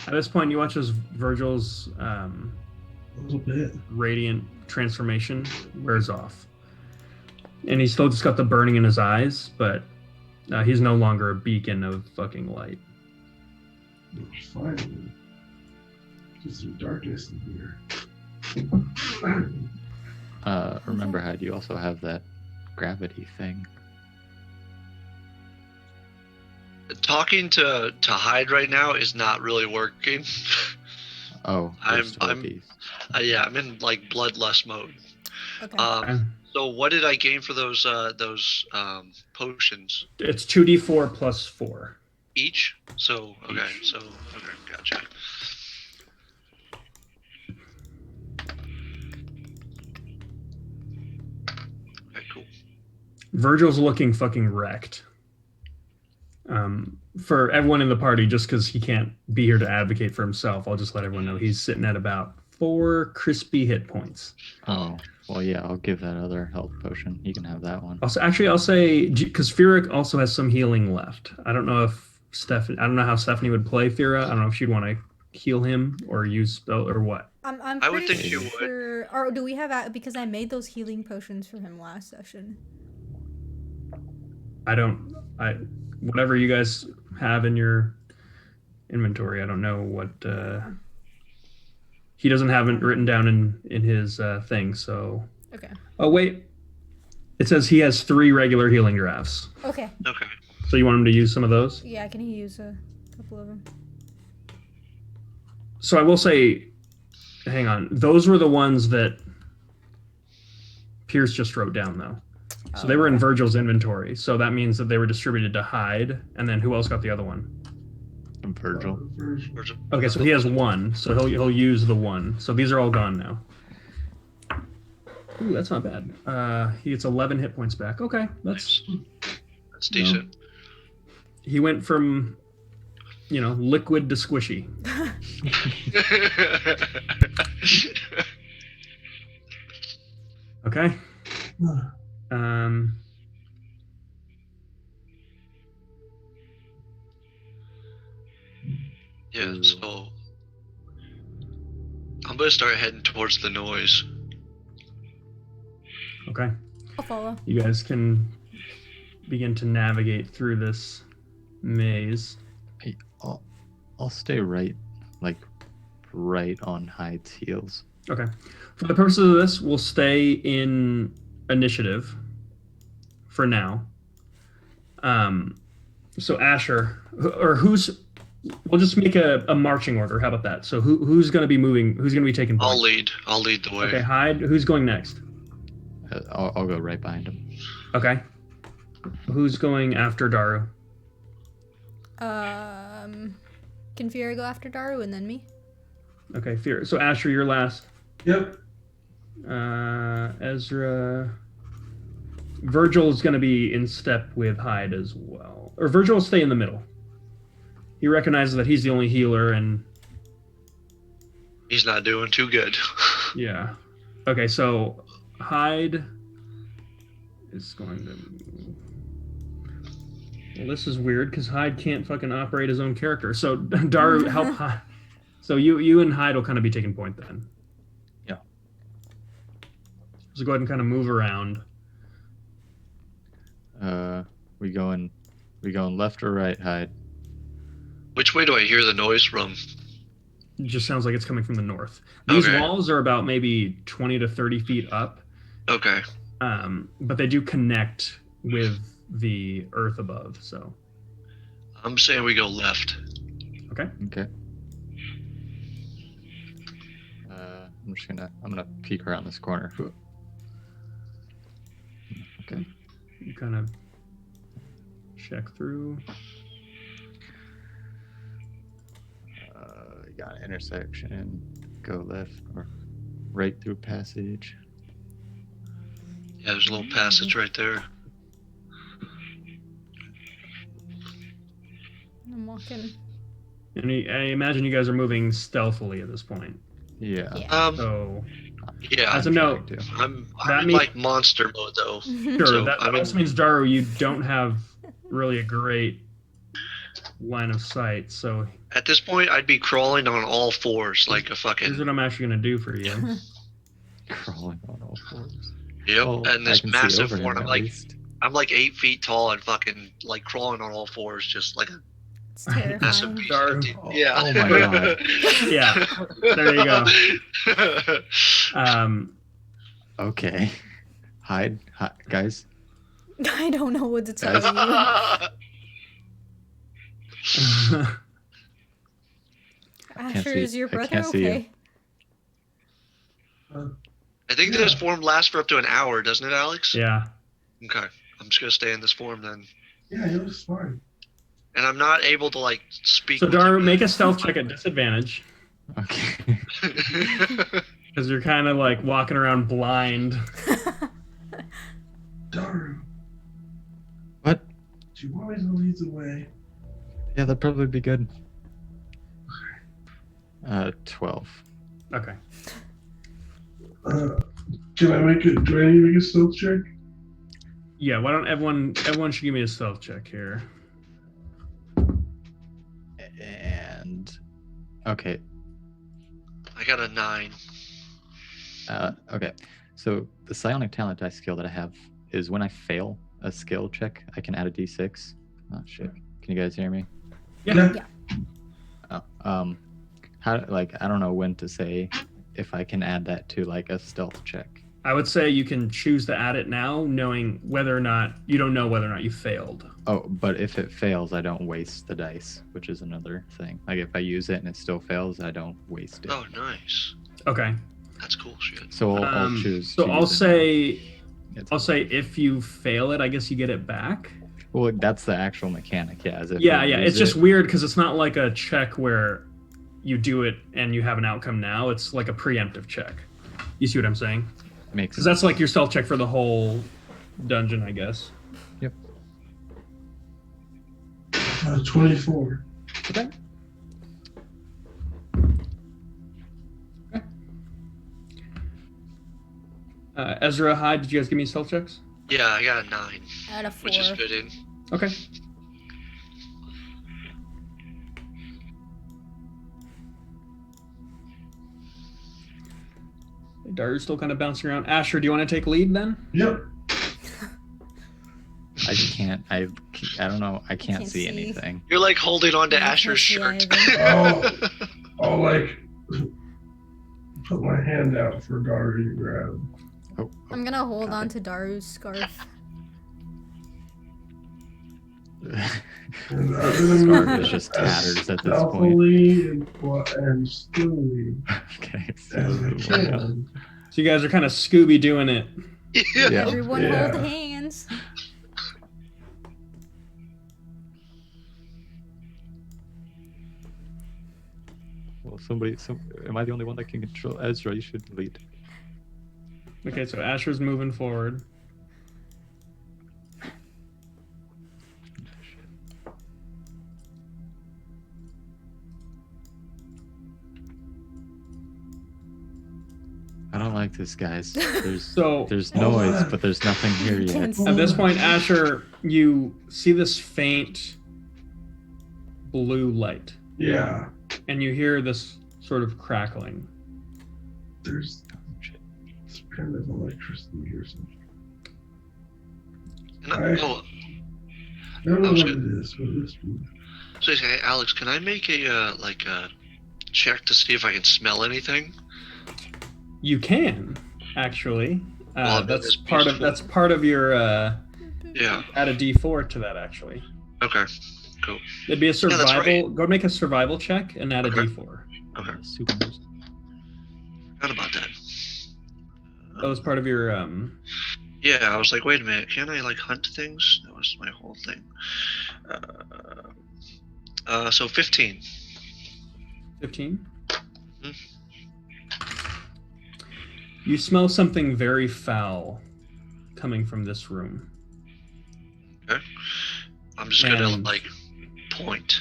At this point, you watch as Virgil's A little bit. radiant transformation wears off. And he's still just got the burning in his eyes, but he's no longer a beacon of fucking light. Finally. Get some darkness in here. Remember, Hyde, you also have that gravity thing. Talking to Hyde right now is not really working. Oh, I'm beast. Yeah, I'm in like bloodlust mode. Okay. So what did I gain for those potions? It's 2d4 plus 4. Each? So okay, gotcha. Okay, cool. Virgil's looking fucking wrecked. For everyone in the party, just because he can't be here to advocate for himself, I'll just let everyone know he's sitting at about 4 crispy hit points. Oh, well, yeah, I'll give that other health potion. You can have that one. Also, actually, I'll say because Firik also has some healing left. I don't know if I don't know how Stephanie would play Fira. I don't know if she'd want to heal him or use spell or what. I'm I would pretty think you would. sure. Or do we have because I made those healing potions for him last session. Whatever you guys have in your inventory, I don't know what he doesn't have it written down in his thing. So Okay. oh wait, it says he has 3 regular healing drafts. Okay. Okay. So you want him to use some of those? Yeah, can he use a couple of them? So I will say, hang on, those were the ones that Pierce just wrote down though. So they were in Virgil's inventory. So that means that they were distributed to Hyde. And then who else got the other one? From Virgil. Okay, so he has 1. So he'll use the 1. So these are all gone now. Ooh, that's not bad. He gets 11 hit points back. Okay, that's Decent. He went from, liquid to squishy. Okay. Yeah, so I'm gonna start heading towards the noise. Okay. I'll follow. You guys can begin to navigate through this maze. Hey, I'll stay right on Hyde's heels. Okay. For the purposes of this, we'll stay in initiative for now. So Asher, we'll just make a marching order. How about that? So who's going to be moving? Who's going to be taking point? I'll lead the way. Okay, Hyde. Who's going next? I'll go right behind him. Okay. Who's going after Daru? Can Fira go after Daru and then me? Okay, Fear. So Asher, you're last. Yep. Ezra. Virgil is going to be in step with Hyde as well. Or Virgil will stay in the middle. He recognizes that he's the only healer and... He's not doing too good. Yeah. Okay, so Hyde is going to... Well, this is weird because Hyde can't fucking operate his own character. So Daru, help Hyde. So you and Hyde will kind of be taking point then. Yeah. So go ahead and kind of move around. We We going left or right, Hyde? Which way do I hear the noise from? It just sounds like it's coming from the north. These Okay. walls are about maybe 20 to 30 feet up, Okay. but they do connect with the earth above. So, I'm saying we go left. okay. Okay. I'm gonna peek around this corner. Okay. You kind of check through. You got an intersection. Go left or right through passage. Yeah, there's a little passage right there. I'm walking. And I imagine you guys are moving stealthily at this point. Yeah. Yeah. So, Yeah. as a I'm note, trying to. I'm That in mean- like monster mode though. sure, So, that I mean- also means, Daru, you don't have really a great line of sight. So, At this point, I'd be crawling on all fours like a here's fucking. what I'm actually going to do for you. Crawling on all fours. Yep. Well, and I this can see massive over him one. at least. I'm like 8 feet tall and fucking like crawling on all fours, just like a It's massive terrifying. beast. Daru. Yeah. Oh my God. Yeah. There you go. Okay. Hide, guys. I don't know what to tell you. can't Asher, see- is your I brother can't see you. okay? I think this form lasts for up to an hour, doesn't it, Alex? yeah. Okay. I'm just gonna stay in this form then. Yeah, it was fine. And I'm not able to like speak. So, with Daru, you. make a stealth check at disadvantage Okay. because you're kind of like walking around blind. Daru, What? do you want me to lead the way? Yeah, that'd probably be good. 12. Okay. Do I need to make a stealth check? Yeah, why don't everyone should give me a stealth check here. And okay. I got a 9. Okay. So the psionic talent dice skill that I have is when I fail a skill check, I can add a d6. Oh shit. Can you guys hear me? Yeah. Oh, how, like, I don't know when to say if I can add that to like a stealth check. I would say you can choose to add it now, knowing whether or not you don't know whether or not you failed. Oh, but if it fails, I don't waste the dice, which is another thing. Like if I use it and it still fails, I don't waste it. Oh, nice. Okay. That's cool shit. So I'll choose. So to I'll use it. say It's- I'll say if you fail it, I guess you get it back. Well, that's the actual mechanic, yeah. As if Yeah, you yeah. use It's just it. weird because it's not like a check where you do it and you have an outcome now. It's like a preemptive check. You see what I'm saying? Makes Because that's like your stealth check for the whole dungeon, I guess. 24. Okay. Ezra, Hyde, did you guys give me stealth checks? Yeah, I got a 9, Out of 4. which is fitting. Okay. Daru's still kind of bouncing around. Asher, do you want to take lead then? Yep. I can't. I don't know. I can't can't see see. anything. You're like holding on to I can't Asher's see shirt. either. I'll like put my hand out for Daru to grab. Oh, I'm gonna hold got on it. to Daru's scarf. And Scarf is just tatters at this point. stealthily and slowly Okay. as I So, can. So you guys are kind of Scooby doing it. Yeah. Everyone Yeah. hold hands. well, am I the only one that can control Ezra? You should lead. Okay, so Asher's moving forward. I don't like this, guys. There's So there's noise, but there's nothing here yet. Can't at this see. point, Asher, you see this faint blue light, Yeah. and you hear this sort of crackling. There's some kind of electricity or something. And don't know was what good. it is, but it's good. So, hey, Alex, can I make a check to see if I can smell anything? You can actually. Well, That's that's part of your Yeah. add a D4 to that actually. Okay. Cool. It'd be a that's survival. right. Go make a survival check and add Okay. a D4. Okay. Super nice. Forgot about that. That was part of your Yeah, I was like, wait a minute, can't I like hunt things? That was my whole thing. So 15. 15. Mhm. You smell something very foul coming from this room. Okay. I'm just gonna And like point.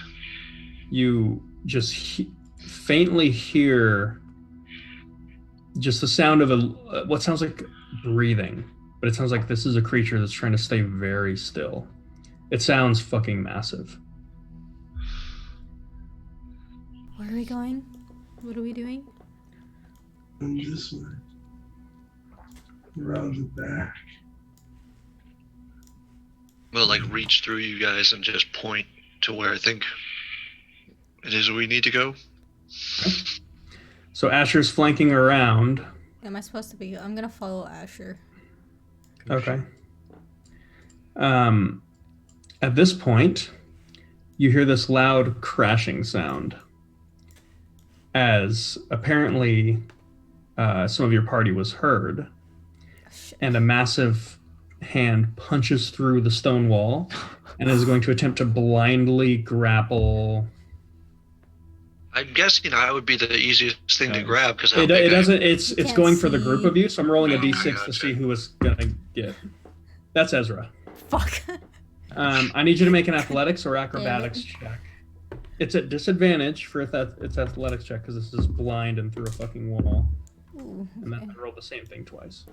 you just faintly hear just the sound of what sounds like breathing, but it sounds like this is a creature that's trying to stay very still. It sounds fucking massive. Where are we going? What are we doing? And this way. Around the back. We'll like reach through you guys and just point to where I think it is we need to go. So Asher's flanking around. Am I supposed to be? I'm gonna follow Asher. Okay. At this point, you hear this loud crashing sound as apparently some of your party was heard, and a massive hand punches through the stone wall and is going to attempt to blindly grapple. I'm guessing I would be the easiest thing to grab because It doesn't. It's can't going for the group see. of you, so I'm rolling a Oh, d6 to gotcha. see who was gonna get. That's Ezra. Fuck. I need you to make an athletics or acrobatics check. It's at disadvantage for its athletics check because this is blind and through a fucking wall. Ooh, And then okay. I rolled the same thing twice.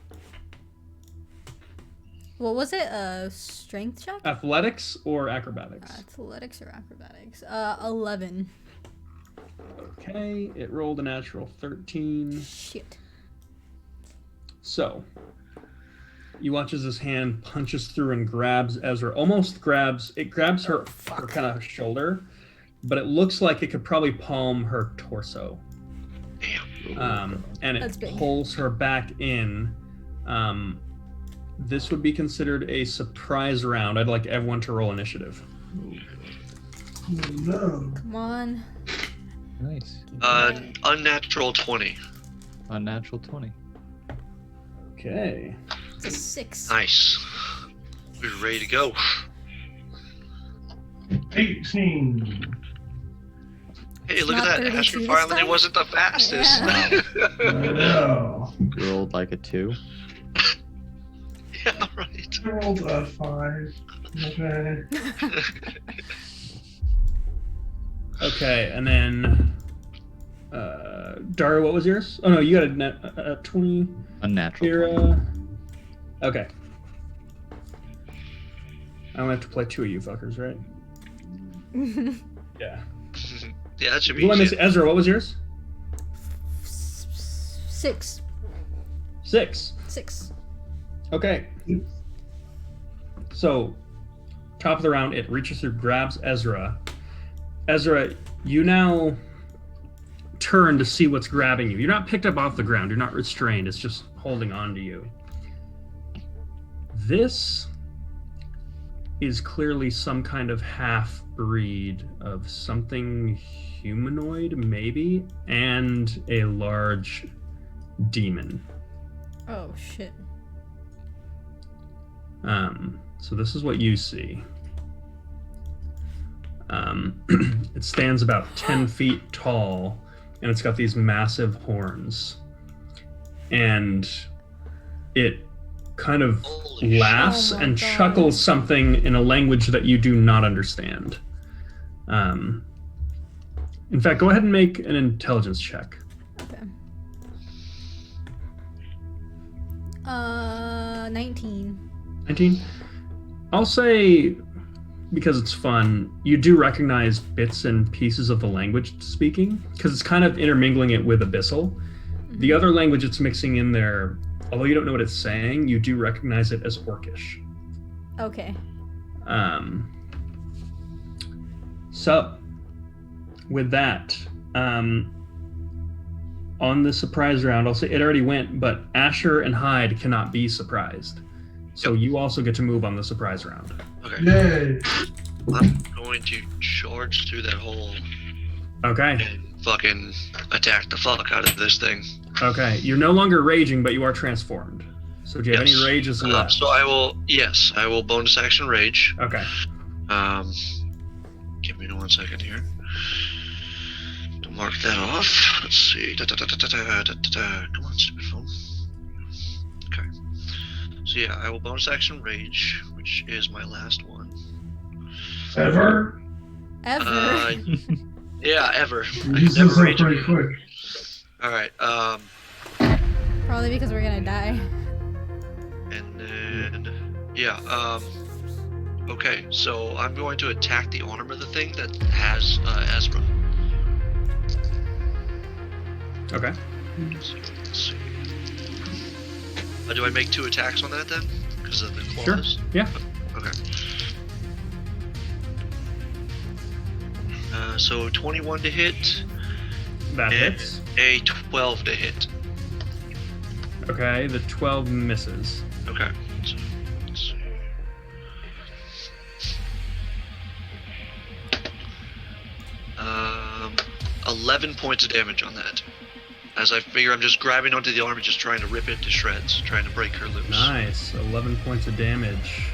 What was it? Strength check? Athletics or acrobatics? Athletics or acrobatics? 11. Okay, it rolled a natural 13. Shit. So, you watch as this hand punches through and grabs Ezra. Almost grabs her kind of shoulder, but it looks like it could probably palm her torso. Damn. And That's it big. pulls her back in. This would be considered a surprise round. I'd like everyone to roll initiative. Oh, no. Come on. Nice. Unnatural 20. Unnatural 20. Okay. It's a 6. Nice. We're ready to go. 18. Hey, look not at that. 32 Asher this finally time? wasn't the fastest. No. Rolled like a 2. Yeah, right. I rolled a 5. Okay. Okay, and then Daria, what was yours? Oh no, you got a 20. Unnatural 20. Kira. Okay. I'm gonna have to play two of you fuckers, right? Yeah. Yeah, that should be Who am I easy. missing? Ezra, what was yours? 6. 6. 6. Okay. So, top of the round, it reaches through, grabs Ezra. Ezra, you now turn to see what's grabbing you. You're not picked up off the ground. You're not restrained. It's just holding on to you. This is clearly some kind of half-breed of something humanoid, maybe, and a large demon. Oh, shit. So this is what you see. It stands about 10 feet tall, and it's got these massive horns. And it kind of Holy laughs Oh my and God. chuckles something in a language that you do not understand. In fact, go ahead and make an intelligence check. Okay. 19. 19? I'll say, because it's fun, you do recognize bits and pieces of the language it's speaking, because it's kind of intermingling it with Abyssal. The other language it's mixing in there, although you don't know what it's saying, you do recognize it as Orcish. Okay. So, with that, on the surprise round, I'll say it already went, but Asher and Hyde cannot be surprised. So you also get to move on the surprise round. Okay. Yay! I'm going to charge through that hole Okay. and fucking attack the fuck out of this thing. Okay. You're no longer raging, but you are transformed. So do you have any Yes. rages left? So I will bonus action rage. Okay. Give me 1 second here to mark that off. Let's see. Come on, stupid phone. Okay. So yeah, I will bonus action rage, which is my last one. Ever? Ever. Yeah, ever. I You can never said so rage pretty again. quick. All right. Probably because we're gonna die. And then yeah. Okay, so I'm going to attack the arm of the thing that has Ezra. Okay. So, let's see. Do I make 2 attacks on that then? Because of the Sure. claws? Yeah. Okay. So 21 to hit, That and hits. a 12 to hit. Okay. The 12 misses. Okay. So, let's see. 11 points of damage on that. As I figure I'm just grabbing onto the arm and just trying to rip it to shreds, trying to break her loose. Nice. 11 points of damage.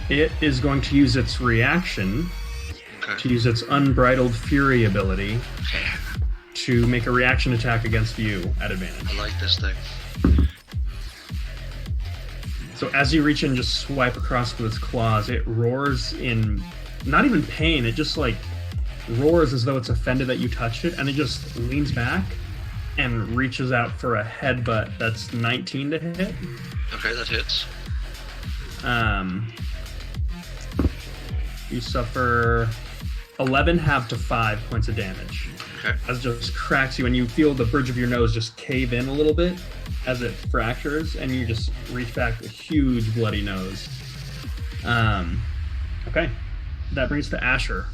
It is going to use its reaction Okay. to use its Unbridled Fury ability to make a reaction attack against you at advantage. I like this thing. So as you reach in and just swipe across with its claws, it roars in not even pain, it just like roars as though it's offended that you touched it, and it just leans back and reaches out for a headbutt. That's 19 to hit. Okay, that hits. You suffer 11 half to 5 points of damage. Okay. As it just cracks you, and you feel the bridge of your nose just cave in a little bit as it fractures, and you just reach back with a huge bloody nose. Okay. That brings to Asher.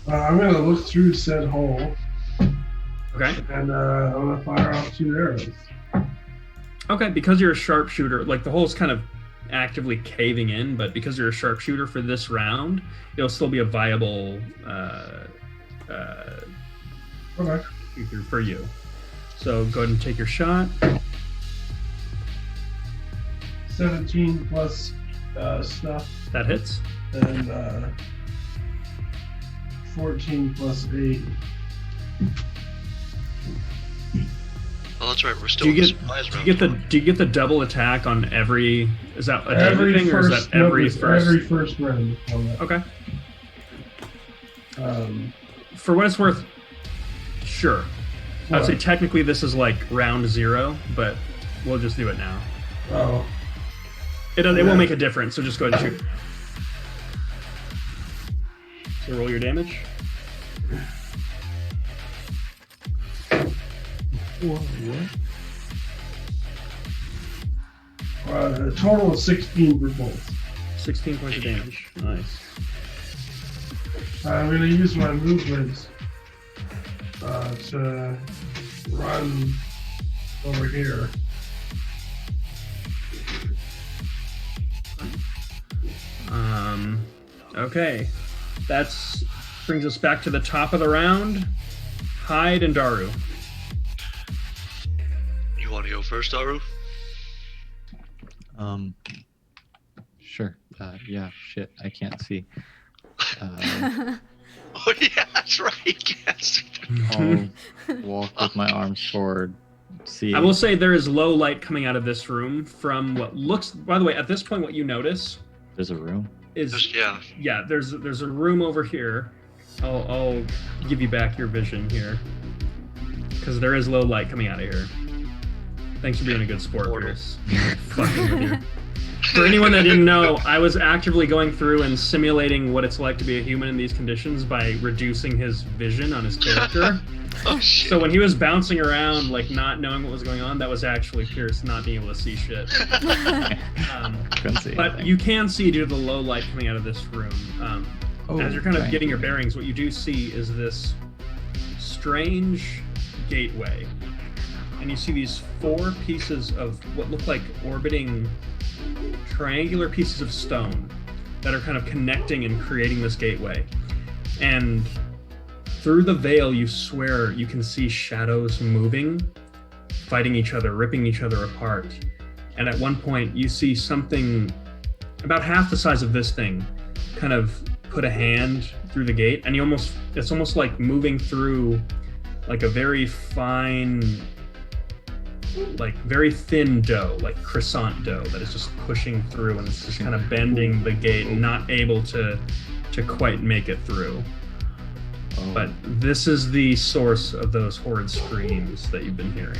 I'm gonna look through said hole, Okay. and I'm gonna fire off 2 arrows. Okay, because you're a sharpshooter, like the hole's kind of actively caving in, but because you're a sharpshooter for this round, it'll still be a viable Okay. for you. So go ahead and take your shot. 17 plus stuff, That hits. and 14 plus 8. Oh, that's right. We're still Do you in the get surprise round. do you get the double attack on every? Is that a daily Every thing or is first, that every no, first? every first round. On that. Okay. Um, For what it's worth, sure. I'd what? say technically this is like round 0, but we'll just do it now. Oh, It Yeah. won't make a difference, so just go ahead and shoot. So roll your damage. a total of 16 for both. 16 points of damage. Nice. I'm gonna use my movement to run over here. Okay. That brings us back to the top of the round. Hyde and Daru. You want to go first, Daru? Sure. Yeah, shit, I can't see. Oh yeah, that's right. Yes. I'll walk with my arms forward. See. I will say there is low light coming out of this room from what looks. By the way, at this point, what you notice There's a room. is Yeah. There's a room over here. I'll give you back your vision here because there is low light coming out of here. Thanks for being a good sport, Portal. Pierce. Fucking with you. For anyone that didn't know, I was actively going through and simulating what it's like to be a human in these conditions by reducing his vision on his character. Oh shit. So when he was bouncing around, like not knowing what was going on, that was actually Pierce not being able to see shit. Couldn't see But anything. you can see due to the low light coming out of this room. as you're kind of giant getting your demon. bearings, what you do see is this strange gateway. And you see these 4 pieces of what look like orbiting triangular pieces of stone that are kind of connecting and creating this gateway. And through the veil, you swear you can see shadows moving, fighting each other, ripping each other apart. And at one point, you see something about half the size of this thing kind of put a hand through the gate, and it's almost like moving through like a very fine, like very thin dough, like croissant dough that is just pushing through, and it's just kind of bending the gate and not able to quite make it through. Oh. But this is the source of those horrid screams that you've been hearing.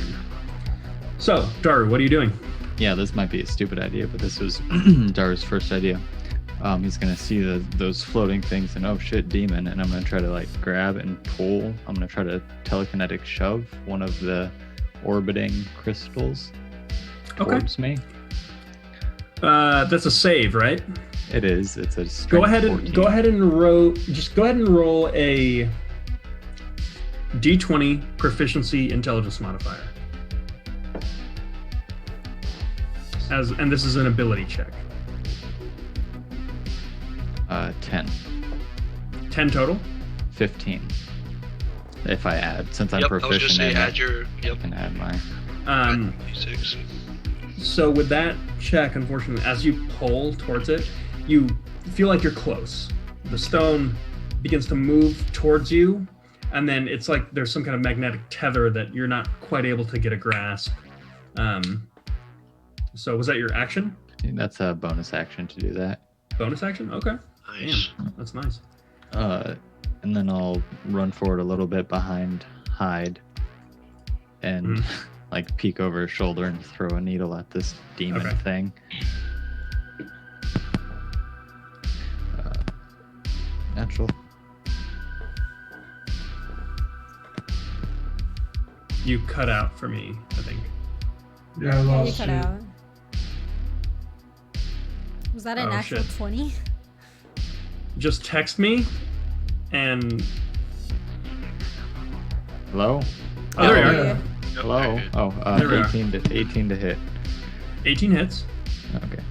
So, Daru, what are you doing? Yeah, this might be a stupid idea, but this was Daru's first idea. He's gonna see those floating things and, oh shit, demon, and I'm gonna try to like grab and pull. I'm gonna try to telekinetic shove one of the orbiting crystals towards me. That's a save, right? It is. It's a strength Go ahead 14. and roll a D20 proficiency intelligence modifier. And this is an ability check. 10. 10 total? 15. If I add, since I'm Yep, I was gonna proficient say in add it, your. I Yep. can add my. D6. So with that check, unfortunately, as you pull towards it, you feel like you're close. The stone begins to move towards you, and then it's like there's some kind of magnetic tether that you're not quite able to get a grasp. So was that your action? That's a bonus action to do that. Bonus action? Okay. Nice. Damn, that's nice. And then I'll run forward a little bit behind Hyde and like peek over his shoulder and throw a needle at this demon Okay. thing. Natural. You cut out for me, I think. Yeah, I Yeah, you lost cut you. out. Was that a Oh, natural shit. 20? Just text me, and Hello? oh, there you are. yeah. Yep, Hello? okay. Oh, There we are. 18 to hit. 18 hits. Okay.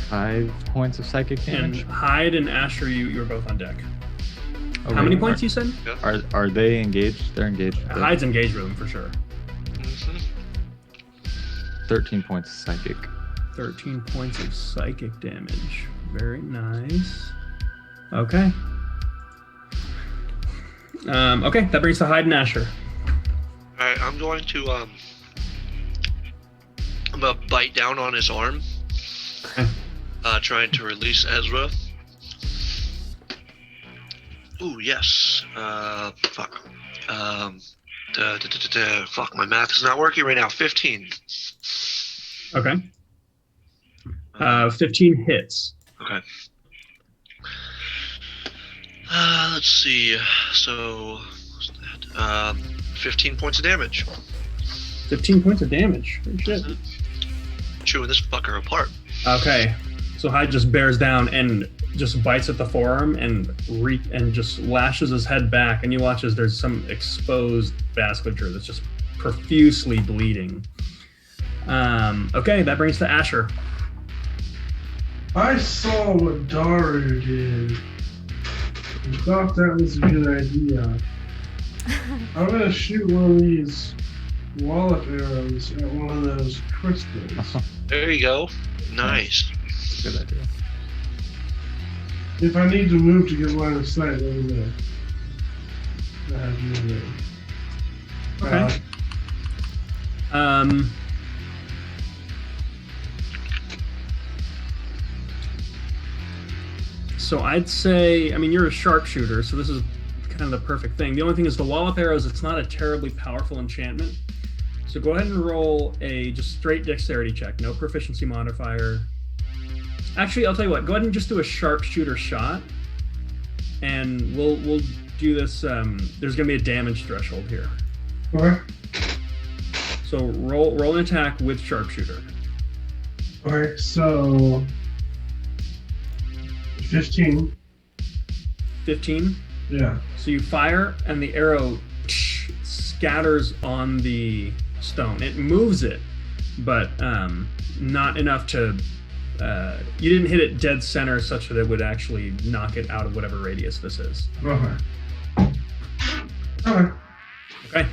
5 points of psychic And damage. Hyde and Asher, you're both on deck. Oh, How many wait, points you said? Are they engaged? They're engaged. Good. Hyde's engaged with him for sure. Mhm. 13 points of psychic. 13 points of psychic damage. Very nice. Okay. Okay, that brings to Hyde and Asher. Alright, I'm going to I'm gonna bite down on his arm. Okay. Trying to release Ezra. Ooh, yes. Fuck. Fuck, my math is not working right now. 15. Okay. 15 hits. Okay. Let's see. So, what's that? 15 points of damage. 15 points of damage. Holy shit. Chewing this fucker apart. Okay. So Hyde just bears down and just bites at the forearm and just lashes his head back, and you watch as there's some exposed vasculature that's just profusely bleeding. Okay, that brings to Asher. I saw what Daru did. I thought that was a good idea. I'm gonna shoot one of these wallop arrows at one of those crystals. There you go. Nice. Good idea. If I need to move to get line of sight, let me know. I have you there. Okay. So I'd say, I mean, you're a sharpshooter, so this is kind of the perfect thing. The only thing is the wallop arrows, it's not a terribly powerful enchantment. So go ahead and roll a just straight dexterity check, no proficiency modifier. Actually, I'll tell you what, go ahead and just do a sharpshooter shot. And we'll do this, there's gonna be a damage threshold here. Okay. So roll an attack with sharpshooter. Okay, so 15. 15. Yeah. So you fire, and the arrow scatters on the stone. It moves it, but not enough to. You didn't hit it dead center, such that it would actually knock it out of whatever radius this is. Okay. Okay. Okay.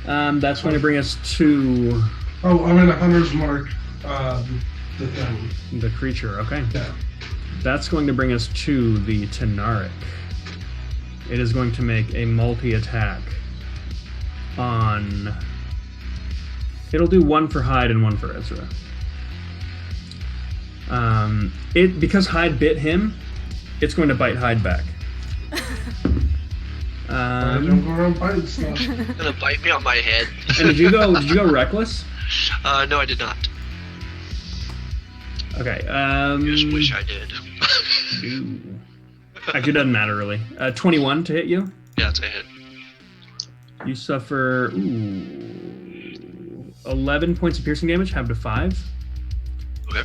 That's going to bring us to Oh, I'm gonna hunter's mark the thing. the creature. Okay. Yeah. That's going to bring us to the Tenaric. It is going to make a multi-attack on... It'll do one for Hyde and one for Ezra. Because Hyde bit him, it's going to bite Hyde back. Don't go around biting stuff. Gonna bite me on my head. And did you go reckless? No, I did not. Okay. Just wish I did. Ooh. Actually, it doesn't matter really. 21 to hit you. Yeah, it's a hit. You suffer 11 points of piercing damage, halved to 5. Okay.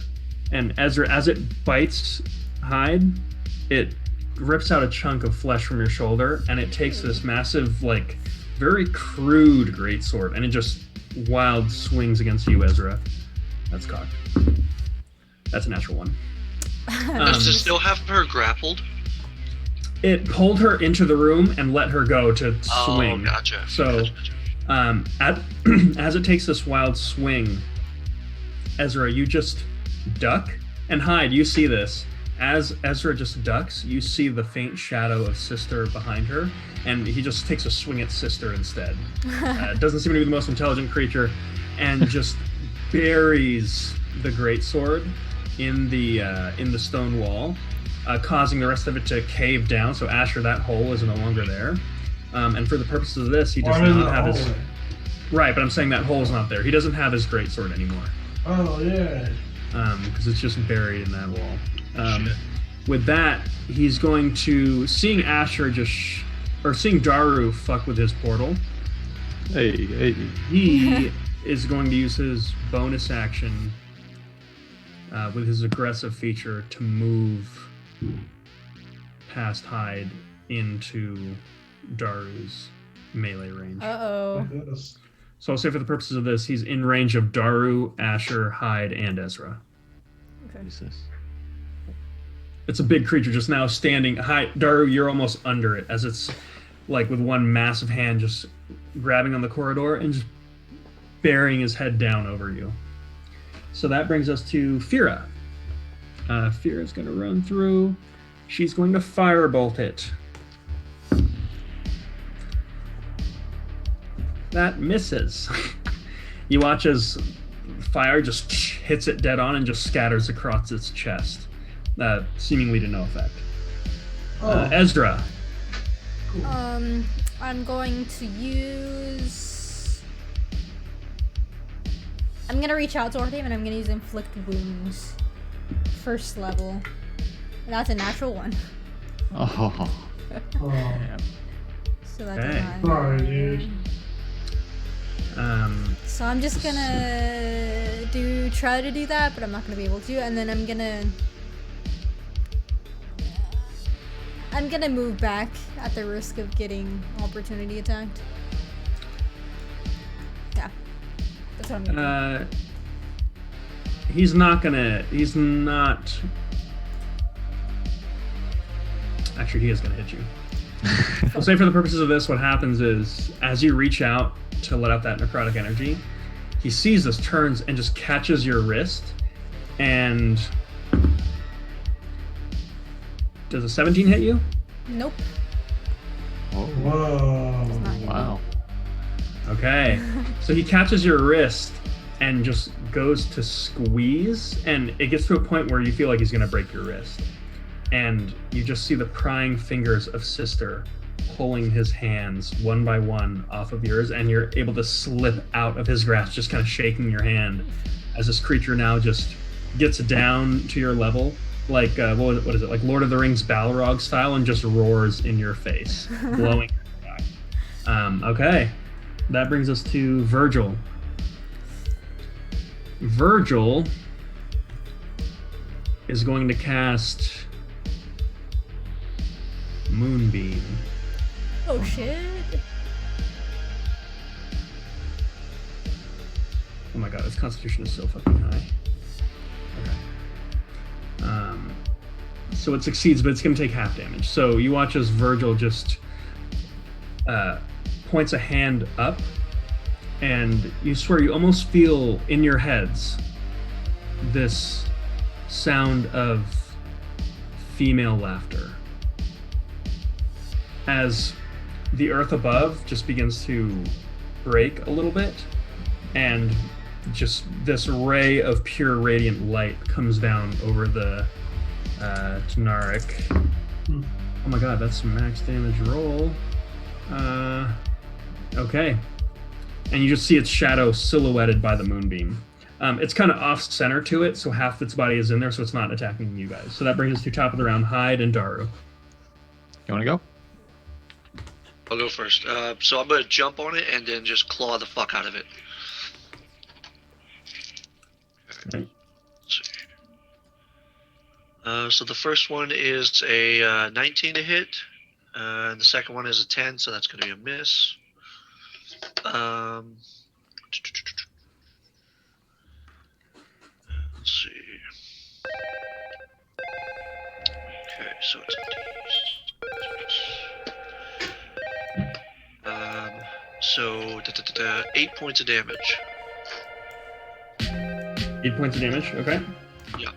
And Ezra, as it bites Hyde, it rips out a chunk of flesh from your shoulder, and it takes this massive, like, very crude greatsword, and it just wild swings against you, Ezra. That's cocked. That's a natural one. Does it still have her grappled? It pulled her into the room and let her go to swing. Oh, gotcha. So, as it takes this wild swing, Ezra, you just duck. And Hyde, you see this. As Ezra just ducks, you see the faint shadow of Sister behind her, and he just takes a swing at Sister instead. Doesn't seem to be the most intelligent creature, and just buries the greatsword in the stone wall, causing the rest of it to cave down. So Asher, that hole is no longer there. And for the purposes of this, he does not have his... Right, but I'm saying that hole's not there. He doesn't have his greatsword anymore. Oh, yeah. Because it's just buried in that wall. With that, he's going to... Seeing Asher seeing Daru fuck with his portal, Hey. he is going to use his bonus action with his aggressive feature to move past Hyde into Daru's melee range. Uh-oh. So I'll say for the purposes of this, he's in range of Daru, Asher, Hyde, and Ezra. Okay. Jesus. It's a big creature just now standing. Daru, you're almost under it as it's like with one massive hand just grabbing on the corridor and just burying his head down over you. So that brings us to Fira. Fira's going to run through. She's going to firebolt it. That misses. You watch as fire just hits it dead on and just scatters across its chest. Seemingly to no effect. Ezra. I'm going to use... I'm gonna reach out toward him and I'm gonna use Inflict Wounds. First level. And that's a natural one. Oh. So that's Okay. a 9. Sorry, dude. So I'm just gonna try to do that, but I'm not gonna be able to. And then I'm gonna move back at the risk of getting opportunity attacked. Yeah, that's what I'm gonna do. He's not. Actually, he is gonna hit you. I'll say for the purposes of this, what happens is, as you reach out to let out that necrotic energy, he sees this, turns, and just catches your wrist, and... Does a 17 hit you? Nope. Oh. Whoa. It's not hitting. Wow. Okay. So he catches your wrist and just goes to squeeze, and it gets to a point where you feel like he's going to break your wrist. And you just see the prying fingers of Sister pulling his hands one by one off of yours, and you're able to slip out of his grasp, just kind of shaking your hand as this creature now just gets down to your level, like what is it, like Lord of the Rings Balrog style, and just roars in your face, blowing your back. Okay, that brings us to Virgil. Virgil is going to cast moonbeam. Oh shit. Oh my god, his constitution is so fucking high. Okay. So it succeeds, but it's going to take half damage. So you watch as Virgil just points a hand up, and you swear you almost feel in your heads this sound of female laughter as the earth above just begins to break a little bit, and just this ray of pure radiant light comes down over the Tanarik. Oh my god, that's some max damage roll. Okay. And you just see its shadow silhouetted by the moonbeam. It's kind of off-center to it, so half its body is in there, so it's not attacking you guys. So that brings us to top of the round, Hyde and Daru. You want to go? I'll go first. So I'm going to jump on it and then just claw the fuck out of it. Okay. Let's see. So the first one is a 19 to hit. And the second one is a 10, so that's going to be a miss. Let's see. Okay, so it's so 8 points of damage. 8 points of damage, okay. Yeah.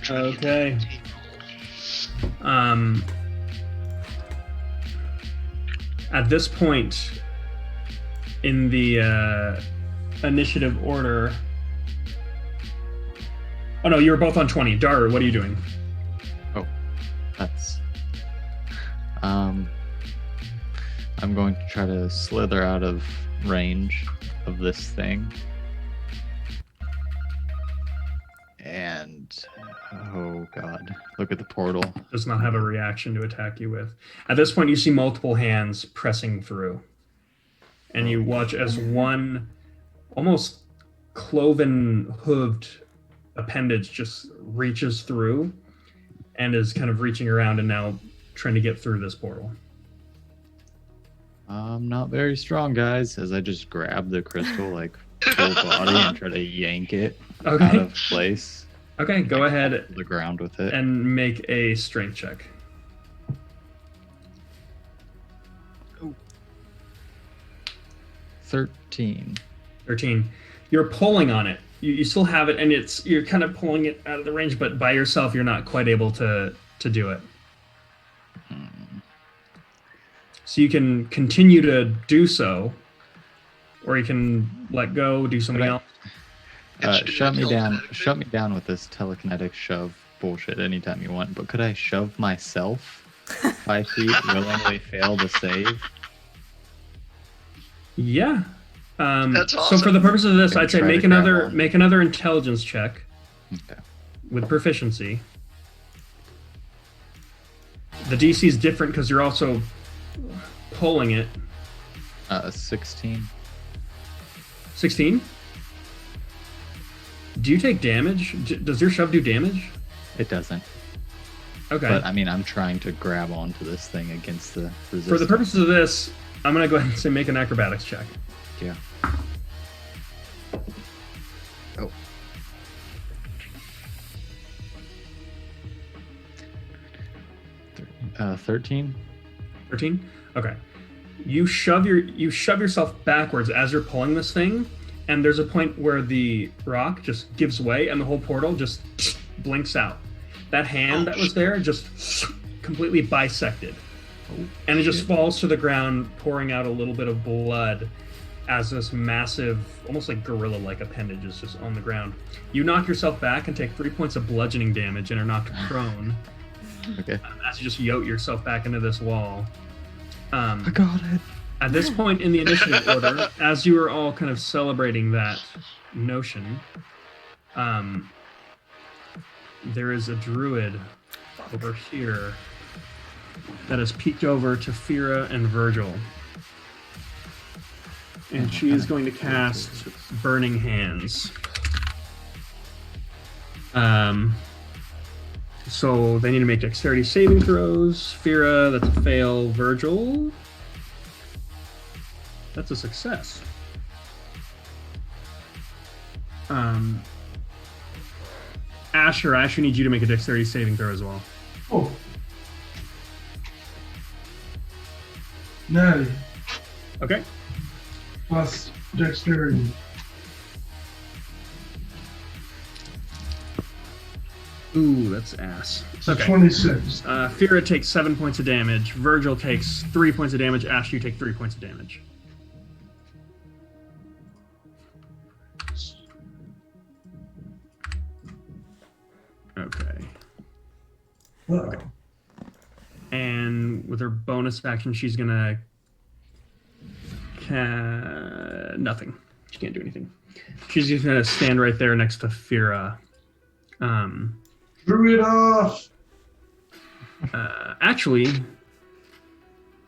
Okay. At this point in the initiative order... Oh no, you were both on 20. Daru, what are you doing? That's... I'm going to try to slither out of range of this thing. And... oh god. Look at the portal. Does not have a reaction to attack you with. At this point, you see multiple hands pressing through. And you watch as one almost cloven hooved appendage just reaches through and is kind of reaching around and now trying to get through this portal. I'm not very strong, guys, as I just grab the crystal like full body and try to yank it out Okay. of place. Okay, go ahead The ground with it. and make a strength check. 13. 13. You're pulling on it. You still have it, and you're kind of pulling it out of the range, but by yourself, you're not quite able to do it. So you can continue to do so, or you can let go, do something else. Shut me down with this telekinetic shove bullshit anytime you want, but could I shove myself 5 feet, willingly fail to save? Yeah. That's So awesome. for the purpose of this, Gonna I'd say try to make grab another on. make another intelligence check Okay. with proficiency. The DC is different because you're also pulling it. 16. 16. Do you take damage? Does your shove do damage? It doesn't. Okay. But I mean, I'm trying to grab onto this thing against the resistance. For the purposes of this, I'm gonna go ahead and say make an acrobatics check. Yeah. Oh. Uh, 13. 13. Okay. You shove yourself backwards as you're pulling this thing, and there's a point where the rock just gives way, and the whole portal just blinks out. That hand that was there just completely bisected, and it just falls to the ground, pouring out a little bit of blood as this massive, almost like gorilla-like appendage is just on the ground. You knock yourself back and take 3 points of bludgeoning damage and are knocked prone Okay. as you just yote yourself back into this wall. I got it. At this point in the initiative order, as you are all kind of celebrating that notion, there is a druid over here that has peeked over to Fira and Virgil. And she is going to cast Burning Hands. So they need to make dexterity saving throws. Fira, that's a fail. Virgil, that's a success. Asher needs you to make a dexterity saving throw as well. Oh. 9 Okay. plus dexterity. Ooh, that's ass. So Okay. 26. Fira takes 7 points of damage. Virgil takes 3 points of damage. Asher, you take 3 points of damage. Okay. Uh-oh. And with her bonus action, she's gonna nothing. She can't do anything. She's just gonna stand right there next to Fira. Threw it off. Actually,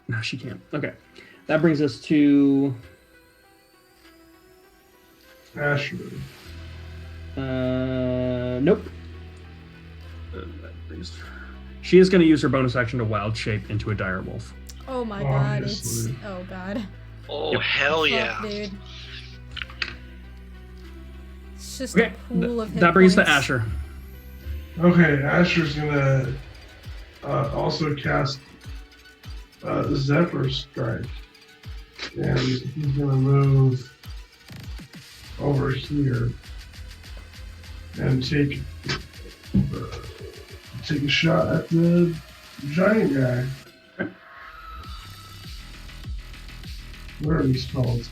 no, she can't. Okay, that brings us to Asher. nope. She is going to use her bonus action to wild shape into a dire wolf. Oh my god, Obviously. it's... Oh god. Oh, Yep. hell Fuck, yeah. dude. It's just Okay, a pool of hit that brings us points. to Asher. Okay, Asher's gonna also cast Zephyr Strike. And he's gonna move over here and take a shot at the giant guy. Okay. Whatever he's called.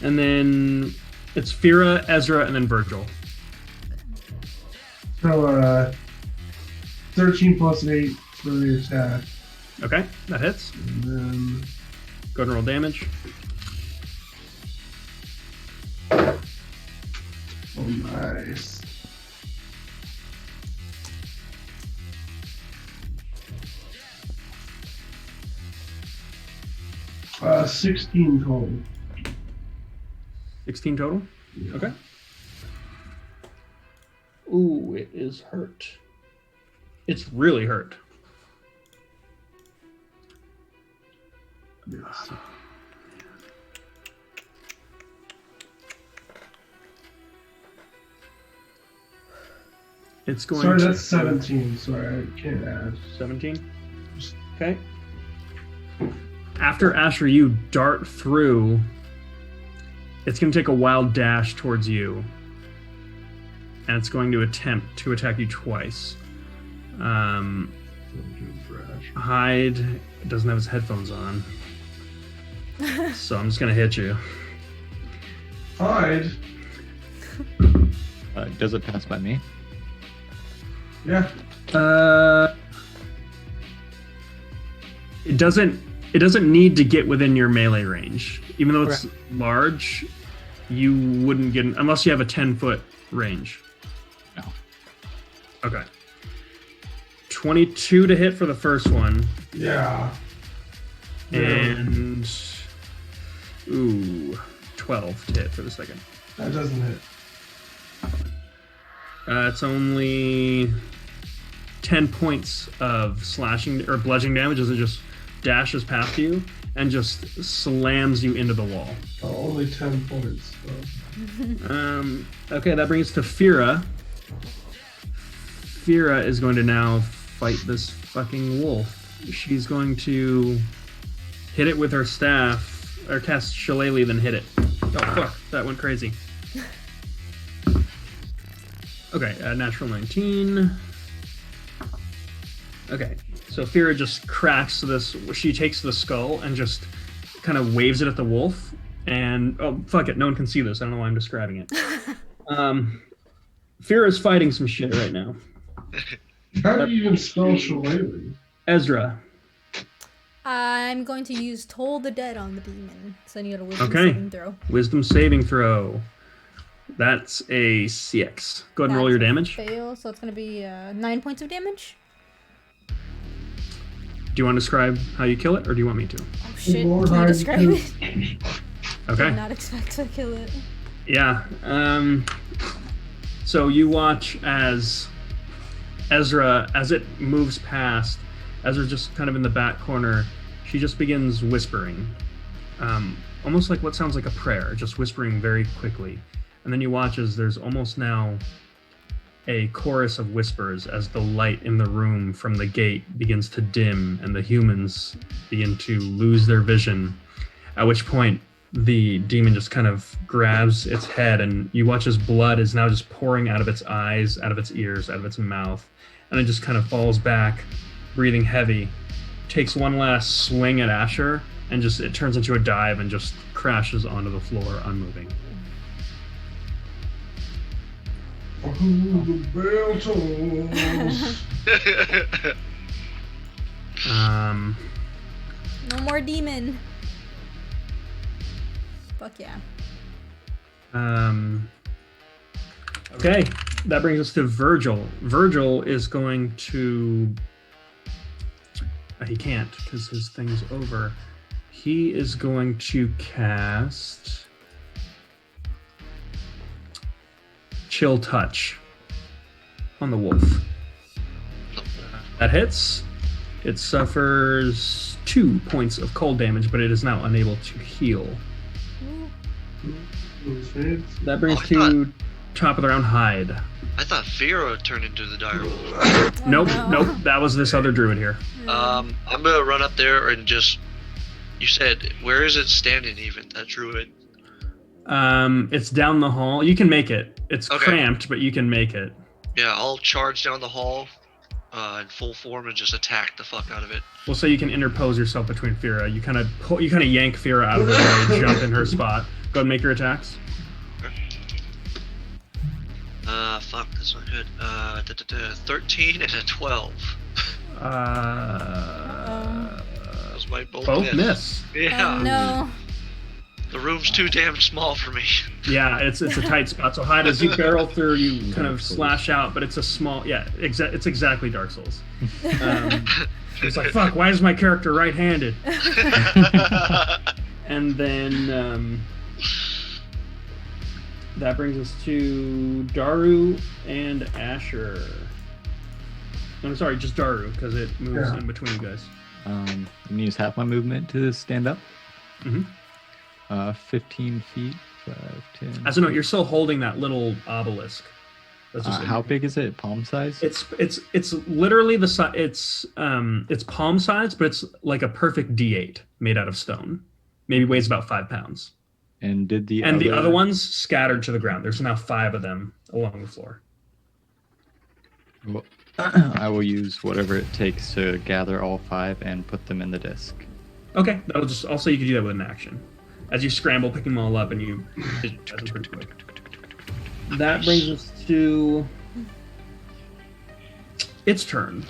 And then it's Fira, Ezra, and then Virgil. So 13 plus 8 for the attack. Okay, that hits. And then Go ahead and roll damage. oh nice. Uh, 16 total. 16 total. Okay. Ooh, it is hurt. It's really hurt. Yes. It's going Sorry, to... that's 17. Sorry, I can't add. 17. Okay. After Asher, you dart through. It's going to take a wild dash towards you. And it's going to attempt to attack you twice. Hyde doesn't have his headphones on. So I'm just going to hit you. Hide? Does it pass by me? Yeah. It doesn't need to get within your melee range. Even though it's large, you wouldn't get unless you have a 10-foot range. No. Okay. 22 to hit for the first one. Yeah. And 12 to hit for the second. That doesn't hit. It's only 10 points of slashing or bludgeoning damage as it just dashes past you and just slams you into the wall. Oh, only 10 points. So. Okay, that brings us to Fira. Fira is going to now fight this fucking wolf. She's going to hit it with her staff, or cast Shillelagh, then hit it. Oh, fuck. That went crazy. Okay, natural 19. Okay, so Fira just cracks this. She takes the skull and just kind of waves it at the wolf. And, oh, fuck it. No one can see this. I don't know why I'm describing it. Fira's fighting some shit right now. How do you even spell Shillelagh? Ezra. I'm going to use Toll the Dead on the demon. So I need a wisdom Okay. saving throw. Wisdom saving throw. That's a CX. Go ahead and roll your damage. Fail, so it's going to be 9 points of damage. you want to describe how you kill it, or do you want me to? Oh shit, can you Dweomerheart describe is- it? Okay. Did not expect to kill it. Yeah. So you watch as Ezra, as it moves past, Ezra just kind of in the back corner, she just begins whispering. Almost like what sounds like a prayer, just whispering very quickly. And then you watch as there's almost now a chorus of whispers as the light in the room from the gate begins to dim and the humans begin to lose their vision. At which point, the demon just kind of grabs its head, and you watch as blood is now just pouring out of its eyes, out of its ears, out of its mouth. And it just kind of falls back, breathing heavy, takes one last swing at Asher, and just it turns into a dive and just crashes onto the floor, unmoving. Oh, the bell tolls. No more demon. Fuck yeah. Okay, that brings us to Virgil. Virgil is going to... he can't, because his thing's over. He is going to cast... Chill Touch on the wolf. That hits. It suffers 2 points of cold damage, but it is now unable to heal. That brings to top of the round, Hyde. I thought Fira turned into the dire wolf. Oh, Nope, no. nope. That was this other druid here. I'm gonna run up there and just. You said, where is it standing even, that druid? It's down the hall. You can make it. It's Okay. cramped, but you can make it. Yeah, I'll charge down the hall in full form and just attack the fuck out of it. Well, so you can interpose yourself between Fira. You kind of yank Fira out of the way, jump in her spot. Go ahead and make your attacks. Fuck, that's not good. 13 and a 12. Those might both miss. Yeah. Oh no. The room's too damn small for me. Yeah, it's a tight spot. So Hyde, as you barrel through, you kind of slash out, but it's a small. Yeah, it's exactly Dark Souls. It's like, fuck, why is my character right-handed? And then that brings us to Daru and Asher. I'm sorry, just Daru, because it moves in between you guys. I'm gonna use half my movement to stand up. Mhm. 15 feet, 5, 10. As a note, you're still holding that little obelisk. That's just How big is it? Palm size? It's literally the size. It's palm size, but it's like a perfect D8 made out of stone. Maybe weighs about 5 pounds. And did the The other ones scattered to the ground. There's now 5 of them along the floor. Well, I will use whatever it takes to gather all 5 and put them in the disc. Okay, that'll just also you can do that with an action. As you scramble, picking them all up, and you. That brings us to its turn.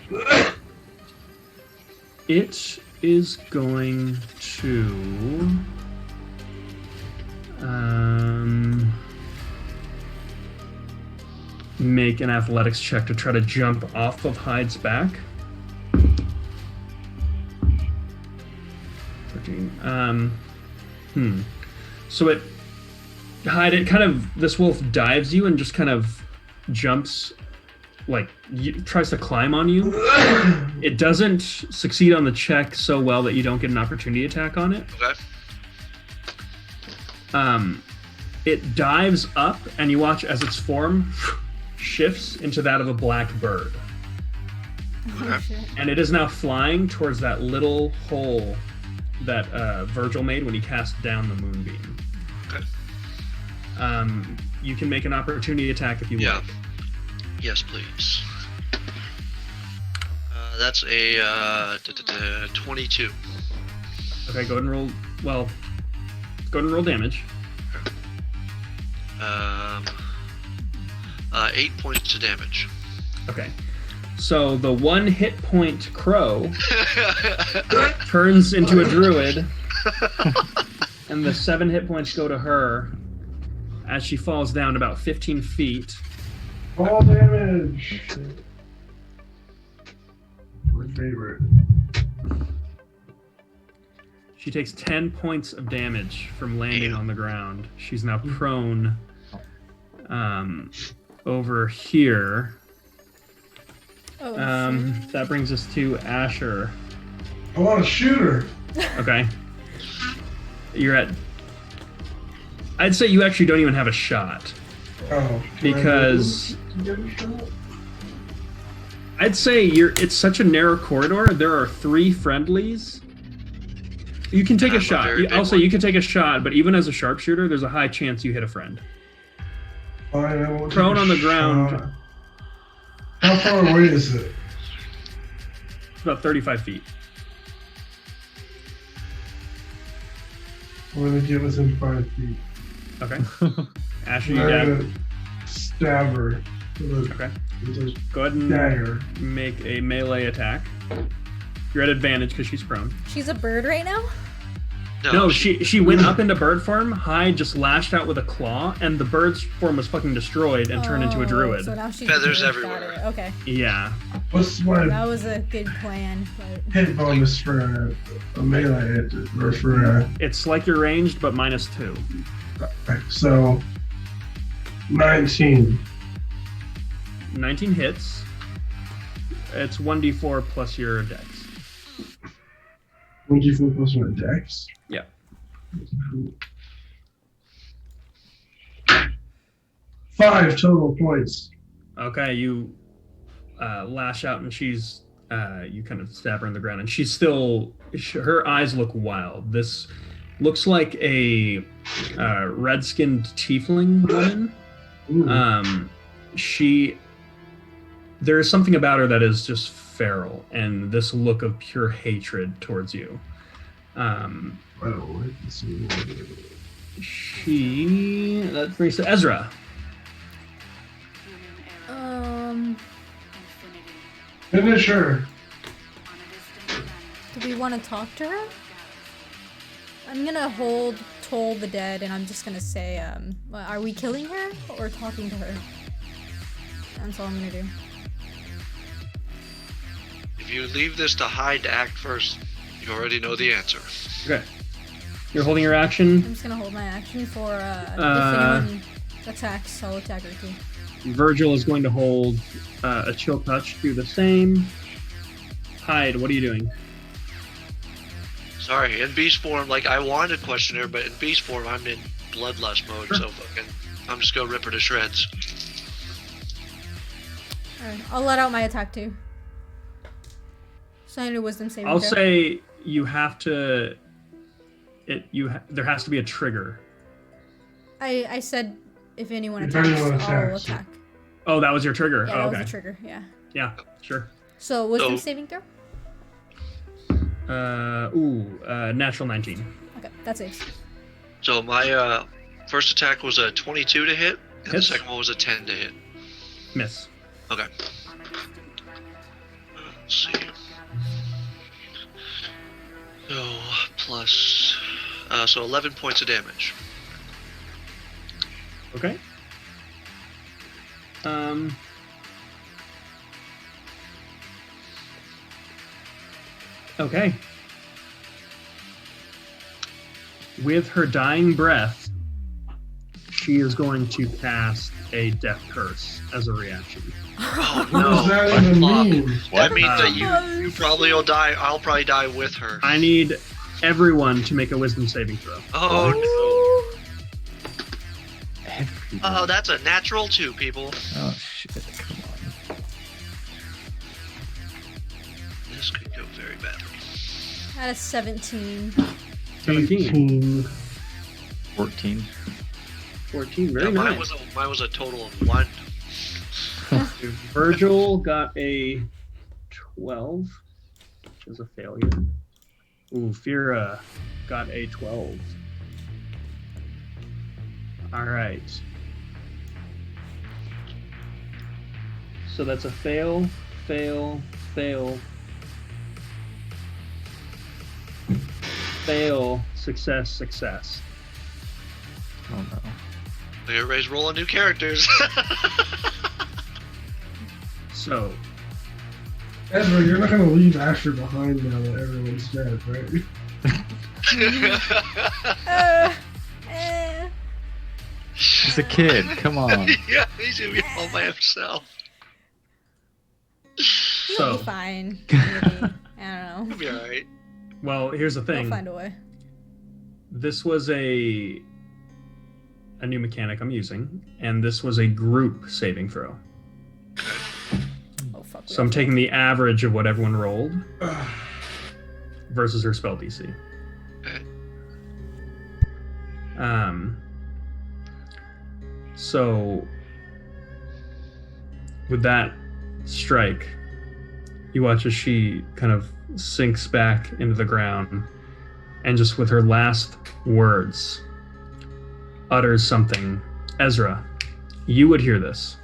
It is going to make an athletics check to try to jump off of Hyde's back. 13. So it kind of, this wolf dives you and just kind of jumps, like tries to climb on you. It doesn't succeed on the check so well that you don't get an opportunity attack on it. Okay. It dives up, and you watch as its form shifts into that of a black bird. Oh, shit. And it is now flying towards that little hole that Virgil made when he cast down the moonbeam. Okay. You can make an opportunity attack if you Yeah. like. Yes, please. That's a 22. Okay, go ahead and roll. Well, go ahead and roll damage. 8 points of damage. Okay. So the 1 hit point crow turns into a druid, and the 7 hit points go to her as she falls down about 15 feet. All damage. My favorite. She takes 10 points of damage from landing on the ground. She's now prone over here. Oh, That brings us to Asher. I want to shoot her. Okay. You're at... I'd say you actually don't even have a shot. Oh. Because... Get a shot? I'd say it's such a narrow corridor. There are 3 friendlies. You can take a shot. I'll say you can take a shot, but even as a sharpshooter, there's a high chance you hit a friend. Fine, I won't Prone take a on the shot. ground. How far away is it? It's about 35 feet. I'm gonna get within 5 feet. Okay. Asher, And you I'm dab. gonna stab her with Okay. a Go ahead and dagger. make a melee attack. You're at advantage because she's prone. she's a bird right now? No, she went up into bird form. Hyde just lashed out with a claw, and the bird's form was fucking destroyed and turned into a druid. So now she's Feathers got everywhere. it. Okay. Yeah. What's my That was a good plan, but hit bonus for a melee hit? Or for a... It's like you're ranged, but -2. So, 19. 19 hits. It's 1d4 plus your dex. 1d4 plus my dex? Yeah. 5 total points. Okay, you lash out, and she's you kind of stab her in the ground, and she's still. Her eyes look wild. This looks like a red-skinned tiefling woman. Ooh. There is something about her that is just feral, and this look of pure hatred towards you. I don't like this. That brings to Ezra. Finish her. Do we want to talk to her? I'm gonna hold Toll the Dead, and I'm just gonna say, are we killing her or talking to her? That's all I'm gonna do. If you leave this to Hyde to act first, you already know the answer. Okay. You're holding your action. I'm just gonna hold my action for, if anyone attacks, I'll attack her too. Virgil is going to hold a chill touch, do the same. Hyde, what are you doing? Sorry, in beast form, like I wanted to question her, but in beast form, I'm in bloodlust mode, so fucking, I'm just gonna rip her to shreds. Alright, I'll let out my attack too. So I need a wisdom saving I'll throw. say you have to. There has to be a trigger. I said if anyone If attacks, anyone I'll attacks. attack. Oh, that was your trigger. Yeah, Oh, that okay. was the trigger, yeah. Yeah, sure. So wisdom So- saving throw? Natural 19. Okay, that's it. So my first attack was a 22 to hit, and Hits. the second one was a 10 to hit. Miss. Okay. Let's see. So plus, so 11 points of damage. Okay. Okay. With her dying breath, she is going to cast a death curse as a reaction. Oh What does no! that even Fuck. mean? That means that Um, you probably will die. I'll probably die with her. I need everyone to make a wisdom saving throw. Oh Everyone. no! Oh, that's a natural 2, people. Oh shit! Come on. This could go very badly. At a 17. 17. 18. 14. 14. Very Yeah, nice. mine was a total of 1. Virgil got a 12, which is a failure. Ooh, Fira got a 12. All right. So that's a fail, fail, fail, fail, success, success. Oh no. Everybody's rolling new characters. So, Ezra, you're not gonna leave Asher behind now that everyone's dead, right? Eh. He's a kid. Come on. Yeah, he's gonna be all by himself. He'll So- be fine. Maybe. I don't He'll know. be alright. Well, here's the He'll thing. find a way. This was a new mechanic I'm using, and this was a group saving throw. Oh fuck. So I'm taking the average of what everyone rolled versus her spell DC. Okay. So with that strike, you watch as she kind of sinks back into the ground, and just with her last words, utters something. Ezra, you would hear this.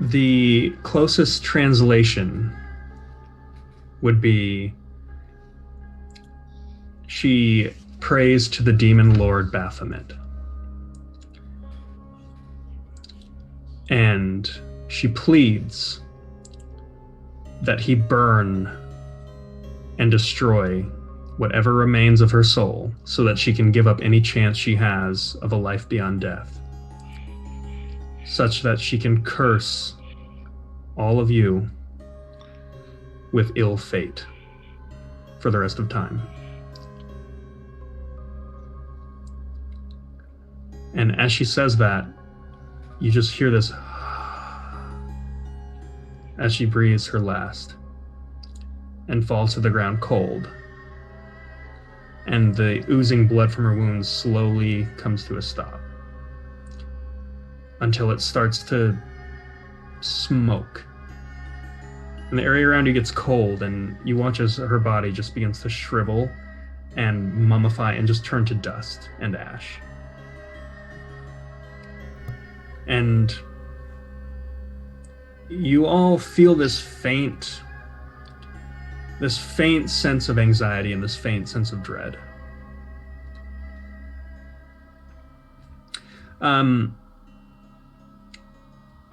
The closest translation would be, she prays to the demon lord Baphomet. And she pleads that he burn and destroy whatever remains of her soul so that she can give up any chance she has of a life beyond death, such that she can curse all of you with ill fate for the rest of time. And as she says that, you just hear this as she breathes her last and falls to the ground cold. And the oozing blood from her wounds slowly comes to a stop until it starts to smoke. And the area around you gets cold, and you watch as her body just begins to shrivel and mummify and just turn to dust and ash. And you all feel this faint sense of anxiety and this faint sense of dread. I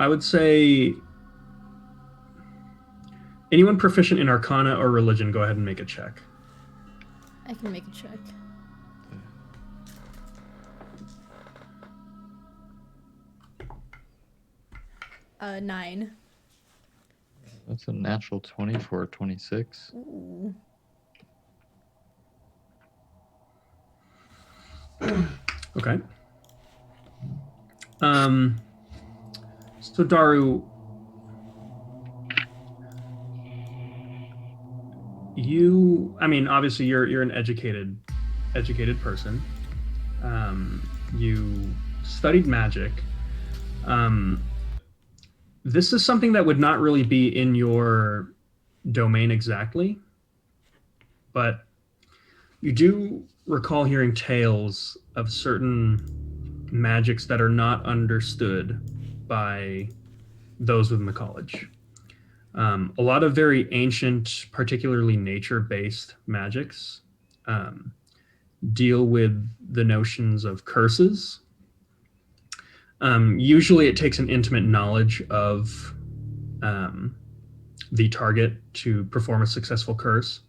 would say anyone proficient in Arcana or Religion, go ahead and make a check. I can make a check. Nine. That's a natural 20 for a 26. Ooh. Okay. So Daru, obviously you're an educated person. You studied magic. This is something that would not really be in your domain exactly, but you do recall hearing tales of certain magics that are not understood by those within the college. A lot of very ancient, particularly nature-based magics deal with the notions of curses. Usually it takes an intimate knowledge of the target to perform a successful curse.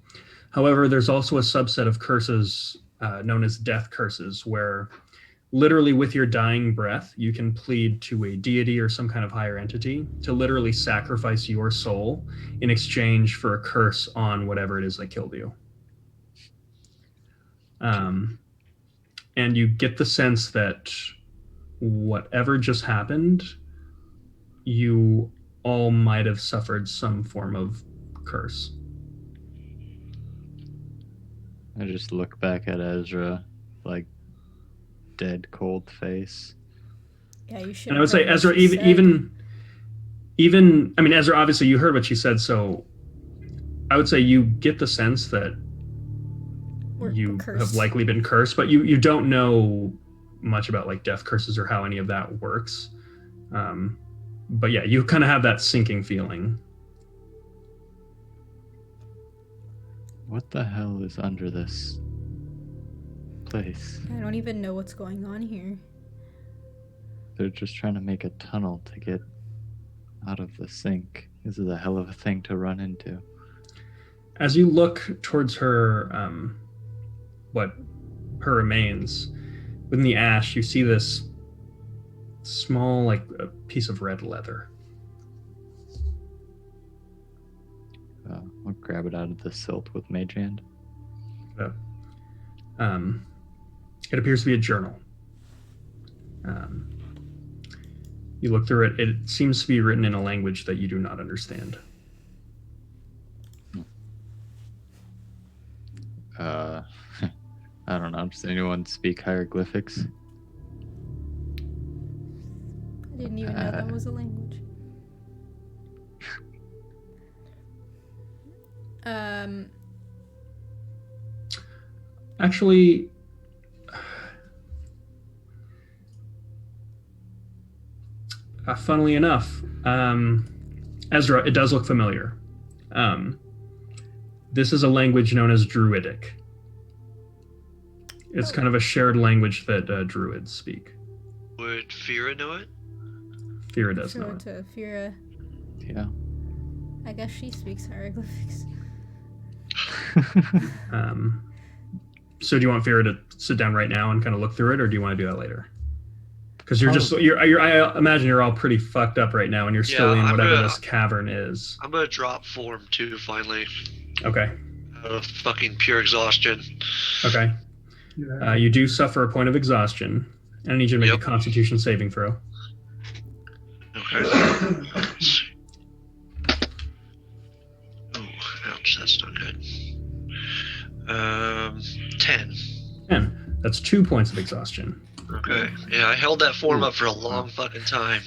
However, there's also a subset of curses known as death curses, where literally with your dying breath, you can plead to a deity or some kind of higher entity to literally sacrifice your soul in exchange for a curse on whatever it is that killed you. And you get the sense that whatever just happened, you all might have suffered some form of curse. I just look back at Ezra, like dead cold face. Yeah, you should. And I would say Ezra, even Ezra, obviously you heard what she said, so I would say you get the sense that you have likely been cursed, but you don't know much about like death curses or how any of that works. But yeah, you kind of have that sinking feeling. What the hell is under this place? I don't even know what's going on here. They're just trying to make a tunnel to get out of the sink. This is a hell of a thing to run into. As you look towards her, her remains, within the ash, you see this small, like a piece of red leather. I'll grab it out of the silt with Mage Hand. It appears to be a journal. You look through it. It seems to be written in a language that you do not understand. I don't know. Does anyone speak hieroglyphics? I didn't even know that was a language. Actually, funnily enough, Ezra, it does look familiar. This is a language known as Druidic. It's kind of a shared language that Druids speak. Would Fira know it? Fira does Show know it it. to Fira. Yeah. I guess she speaks hieroglyphics. So do you want Fira to sit down right now and kind of look through it, or do you want to do that later? Because I imagine you're all pretty fucked up right now, and you're still in whatever this cavern is. I'm gonna drop form too, finally. Okay. Fucking pure exhaustion. Okay. Yeah. You do suffer a point of exhaustion, and I need you to make a Constitution saving throw. Okay. Oh, ouch, that's not good. 10. 10. That's 2 points of exhaustion. Okay. Yeah, I held that form up for a long fucking time.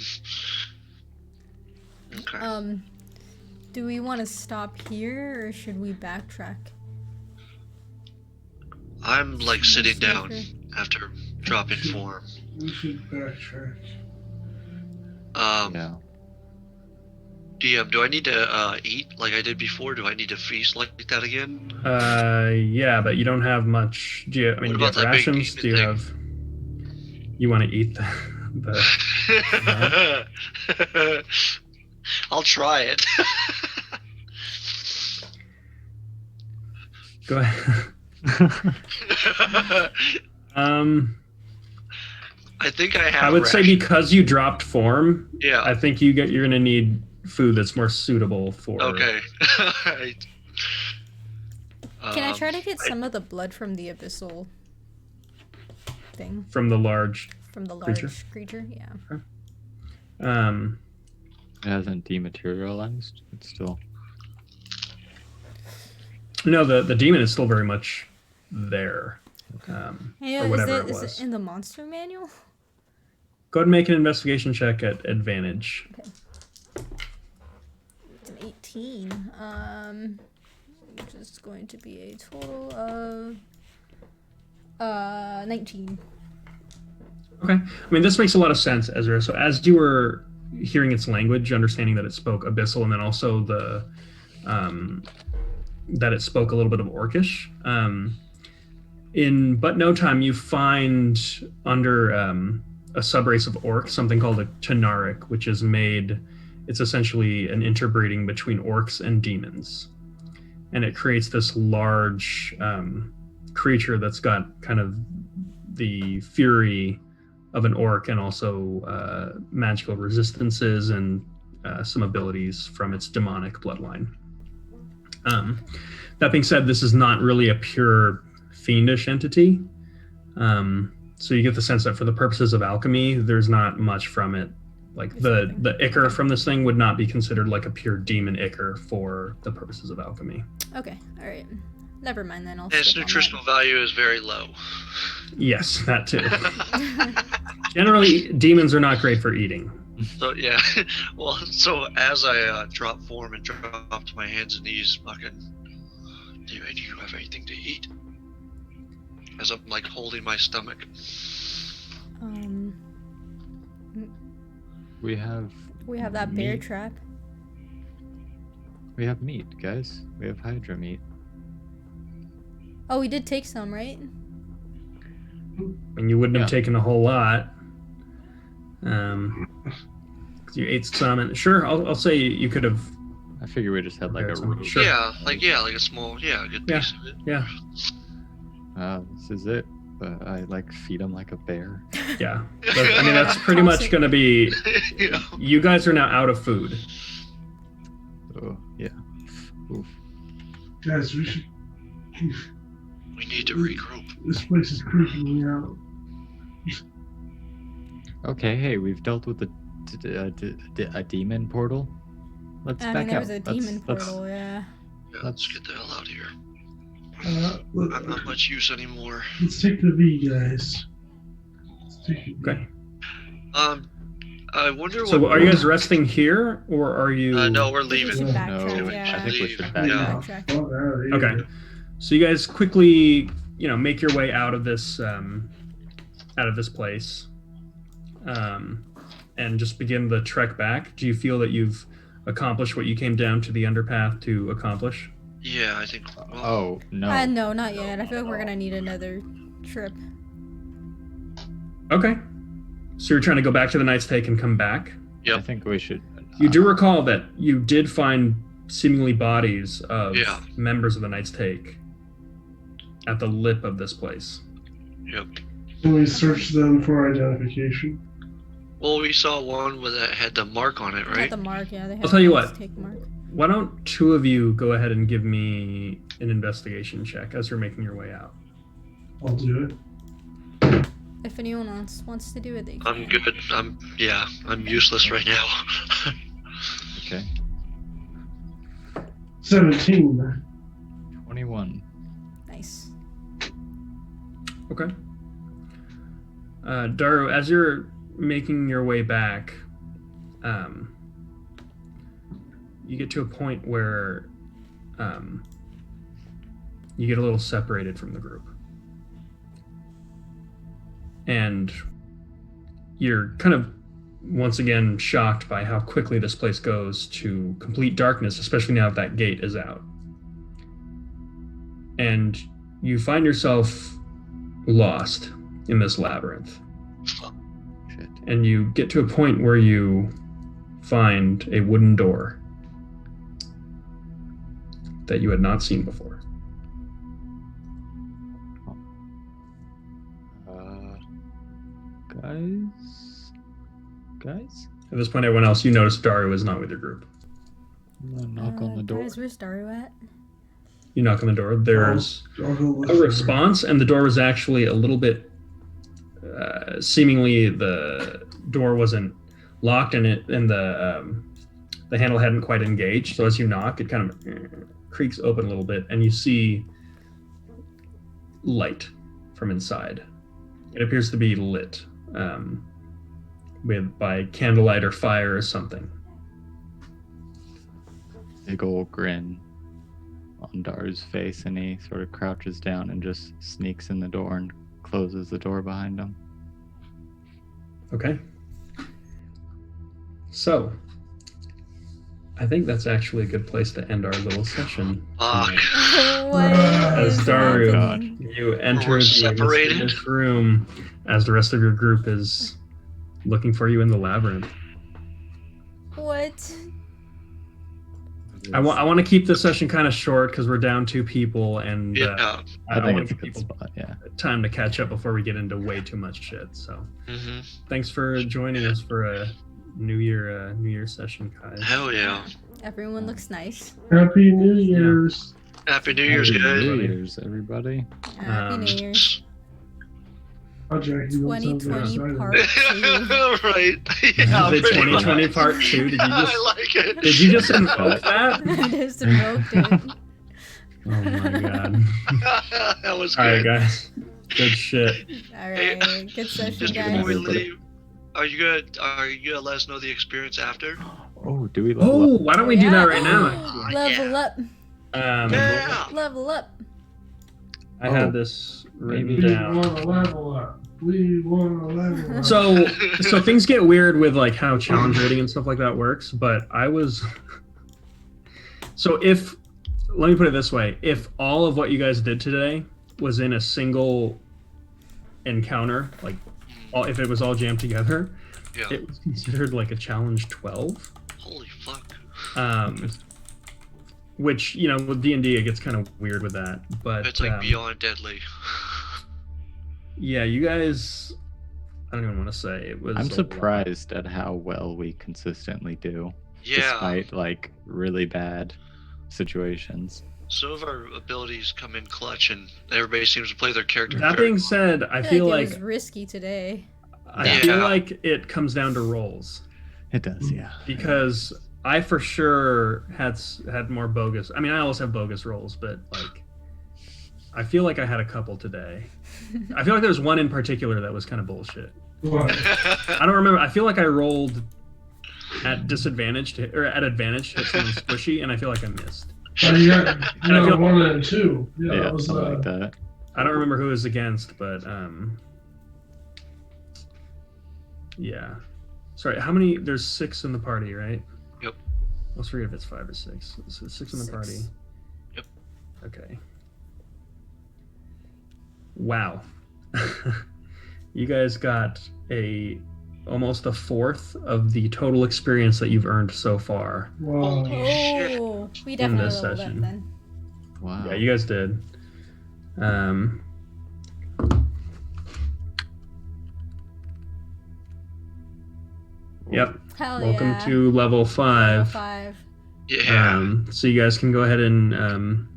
Okay. Do we want to stop here, or should we backtrack? I'm like sitting down Okay. after dropping form. We should backtrack. Yeah. DM, do I need to eat like I did before? Do I need to feast like that again? Yeah, but you don't have much. Do you? I mean, What do you about have that big rations? Do you demon have? You want to eat the I'll try it. Go ahead. I think I have. I would say because you dropped form. Yeah. I think you're gonna need food that's more suitable for. Okay. Alright. Can I try to get some of the blood from the abyssal thing? From the large. From the large creature? Yeah. It hasn't dematerialized. It's still. No, the demon is still very much there. Yeah, or whatever is it was. it in the monster manual? Go ahead and make an investigation check at advantage. Okay. It's an 18. Which is going to be a total of 19. Okay. I mean, this makes a lot of sense, Ezra. So as you were hearing its language, understanding that it spoke Abyssal, and then also the that it spoke a little bit of Orcish, in but no time you find under a subrace of orcs something called a Tanaric, which is made. It's essentially an interbreeding between orcs and demons, and it creates this large creature that's got kind of the fury of an orc and also magical resistances and some abilities from its demonic bloodline. That being said, this is not really a pure fiendish entity. So you get the sense that for the purposes of alchemy, there's not much from it. Like the ichor from this thing would not be considered like a pure demon ichor for the purposes of alchemy. Okay, alright. Never mind then. I'll Its skip on nutritional value is very low. Yes, that too. Generally, demons are not great for eating. So yeah, well, so as I dropped form and dropped my hands and knees, fucking, do you have anything to eat? As I'm like holding my stomach. We have that bear meat. trap. We have meat, guys. We have Hydra meat. Oh, we did take some, right? And you wouldn't have Yeah. taken a whole lot. 'Cause you ate some, and sure, I'll say you could have I figure we just had like a Okay, so- roof. Sure. Yeah, like a small, a good Yeah. piece of it. Yeah. This is it. I like feed him like a bear. Yeah. I mean, that's pretty much going to be. Yeah. You guys are now out of food. Oh yeah. Oof. Guys, we should. We need to regroup. This place is creeping me out. Okay, hey, we've dealt with a demon portal. Let's I back mean, there out. was a Let's- demon let's- portal, yeah. Yeah, let's get the hell out of here. Look, I'm not much use anymore. let's take the V, guys. Let's take the V. Okay. I wonder So what. are you guys resting here, or are you? No, we're I think we should leaving. backtrack, No, yeah. I think we Leave. should back Yeah. out. Backtrack. Fuck out of here. Okay. So you guys quickly, make your way out of this place, and just begin the trek back. Do you feel that you've accomplished what you came down to the underpath to accomplish? Yeah, I think. Well, Oh no. No, not yet. I feel like we're gonna need another trip. Okay. So you're trying to go back to the Night's Take and come back. Yep. I think we should. You do recall that you did find seemingly bodies of Yeah. members of the Night's Take at the lip of this place. Yep. Can we search them for identification? Well, we saw one with that had the mark on it, Got right? the mark, yeah. They have I'll tell you the what. Take mark. Why don't two of you go ahead and give me an investigation check as you're making your way out? I'll do it. If anyone else wants to do it, they can. I'm good. I'm useless right now. Okay. 17. 21. Nice. Okay. Daru, as you're making your way back, you get to a point where you get a little separated from the group. And you're kind of once again shocked by how quickly this place goes to complete darkness, especially now that that gate is out. And you find yourself lost in this labyrinth. Shit. And you get to a point where you find a wooden door that you had not seen before. Guys? At this point, everyone else, you notice Daru is not with your group. I'm gonna knock on the door. Guys, where's Daru at? You knock on the door. There's I'll go a listen. response, and the door was actually a little bit. Seemingly, the door wasn't locked, and the handle hadn't quite engaged. So as you knock, it kind of creaks open a little bit, and you see light from inside. It appears to be lit by candlelight or fire or something. Big old grin on Daru's face, and he sort of crouches down and just sneaks in the door and closes the door behind him. Okay. So, I think that's actually a good place to end our little session. Fuck. What As is Daru, happening? you enter We're the separated. mysterious room as the rest of your group is looking for you in the labyrinth. What? I want to keep this session kind of short because we're down 2 people, and Yeah. I think want it's to a give good people spot, yeah. time to catch up before we get into way too much shit. So, Mhm. thanks for joining us for a New Year session, guys. Hell yeah. Everyone looks nice. Happy New Year's. Happy New Year's, Happy guys. New Year's, everybody. Happy New Year's. Oh, Jack, you don't sound very 2020 excited. part 2. Right. Yeah, The pretty 2020 much. part 2. Did you just I like it. Did you just invoke that? Just invoked it. Oh my god. That was All right, good. guys. Good shit. Alright, good session, Just guys. before we Everybody. leave, are you gonna let us know the experience after? Oh, do we level Oh, up? why don't we do that right now? Level up. Yeah. Level up. I Oh, had this written maybe- We down. want to level up. We want to level up. So things get weird with like how challenge rating and stuff like that works, but I was so let me put it this way, if all of what you guys did today was in a single encounter, like if it was all jammed together, Yeah. it was considered like a challenge 12. Holy fuck. which with D&D it gets kind of weird with that, but It's like beyond deadly. yeah, you guys, I don't even want to say it was. I'm surprised at how well we consistently do, Yeah. despite like really bad situations. Some of our abilities come in clutch, and everybody seems to play their character. That being said, I feel it like was risky today. I feel like it comes down to rolls. It does, yeah. Because I for sure had more bogus. I mean, I always have bogus rolls, but like, I feel like I had a couple today. I feel like there was one in particular that was kind of bullshit. What? I don't remember. I feel like I rolled at disadvantage or at advantage to hit someone squishy, and I feel like I missed. Oh, you got 1 and 2. Yeah, Yeah, that was, something like that. I don't remember who it was against, but yeah. Sorry, how many? There's 6 in the party, right? Yep. Let's forget if it's 5 or 6. So 6 in the party. Yep. Okay. Wow. You guys got almost a fourth of the total experience that you've earned so far. Wow. Oh, we definitely this leveled session. up then. Wow. Yeah, you guys did. Yep. Hell Welcome yeah. to level 5. Level 5. Yeah. So you guys can go ahead and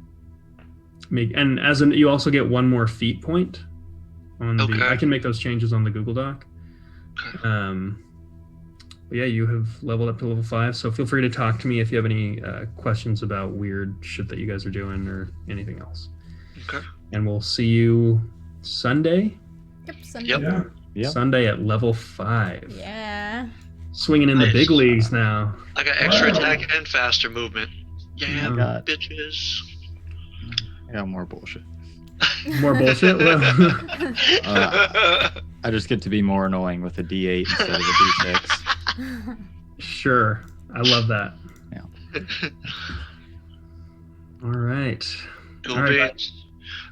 you also get 1 more feat point. Okay. I can make those changes on the Google Doc. Okay. But yeah, you have leveled up to level 5. So feel free to talk to me if you have any questions about weird shit that you guys are doing or anything else. Okay. And we'll see you Sunday. Yep, Sunday. Yep. Yeah. Yep. Sunday at level 5. Yeah. Swinging in the Nice. big leagues now. I got extra Wow. attack and faster movement. Yeah, I got, bitches. I got more bullshit. More bullshit? I just get to be more annoying with a D8 instead of a D6. Sure. I love that. Yeah. All right. Cool All right, beans.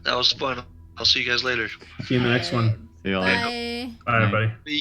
That was fun. I'll see you guys later. See you in the next one. See you later. Bye. Bye, everybody. Bye.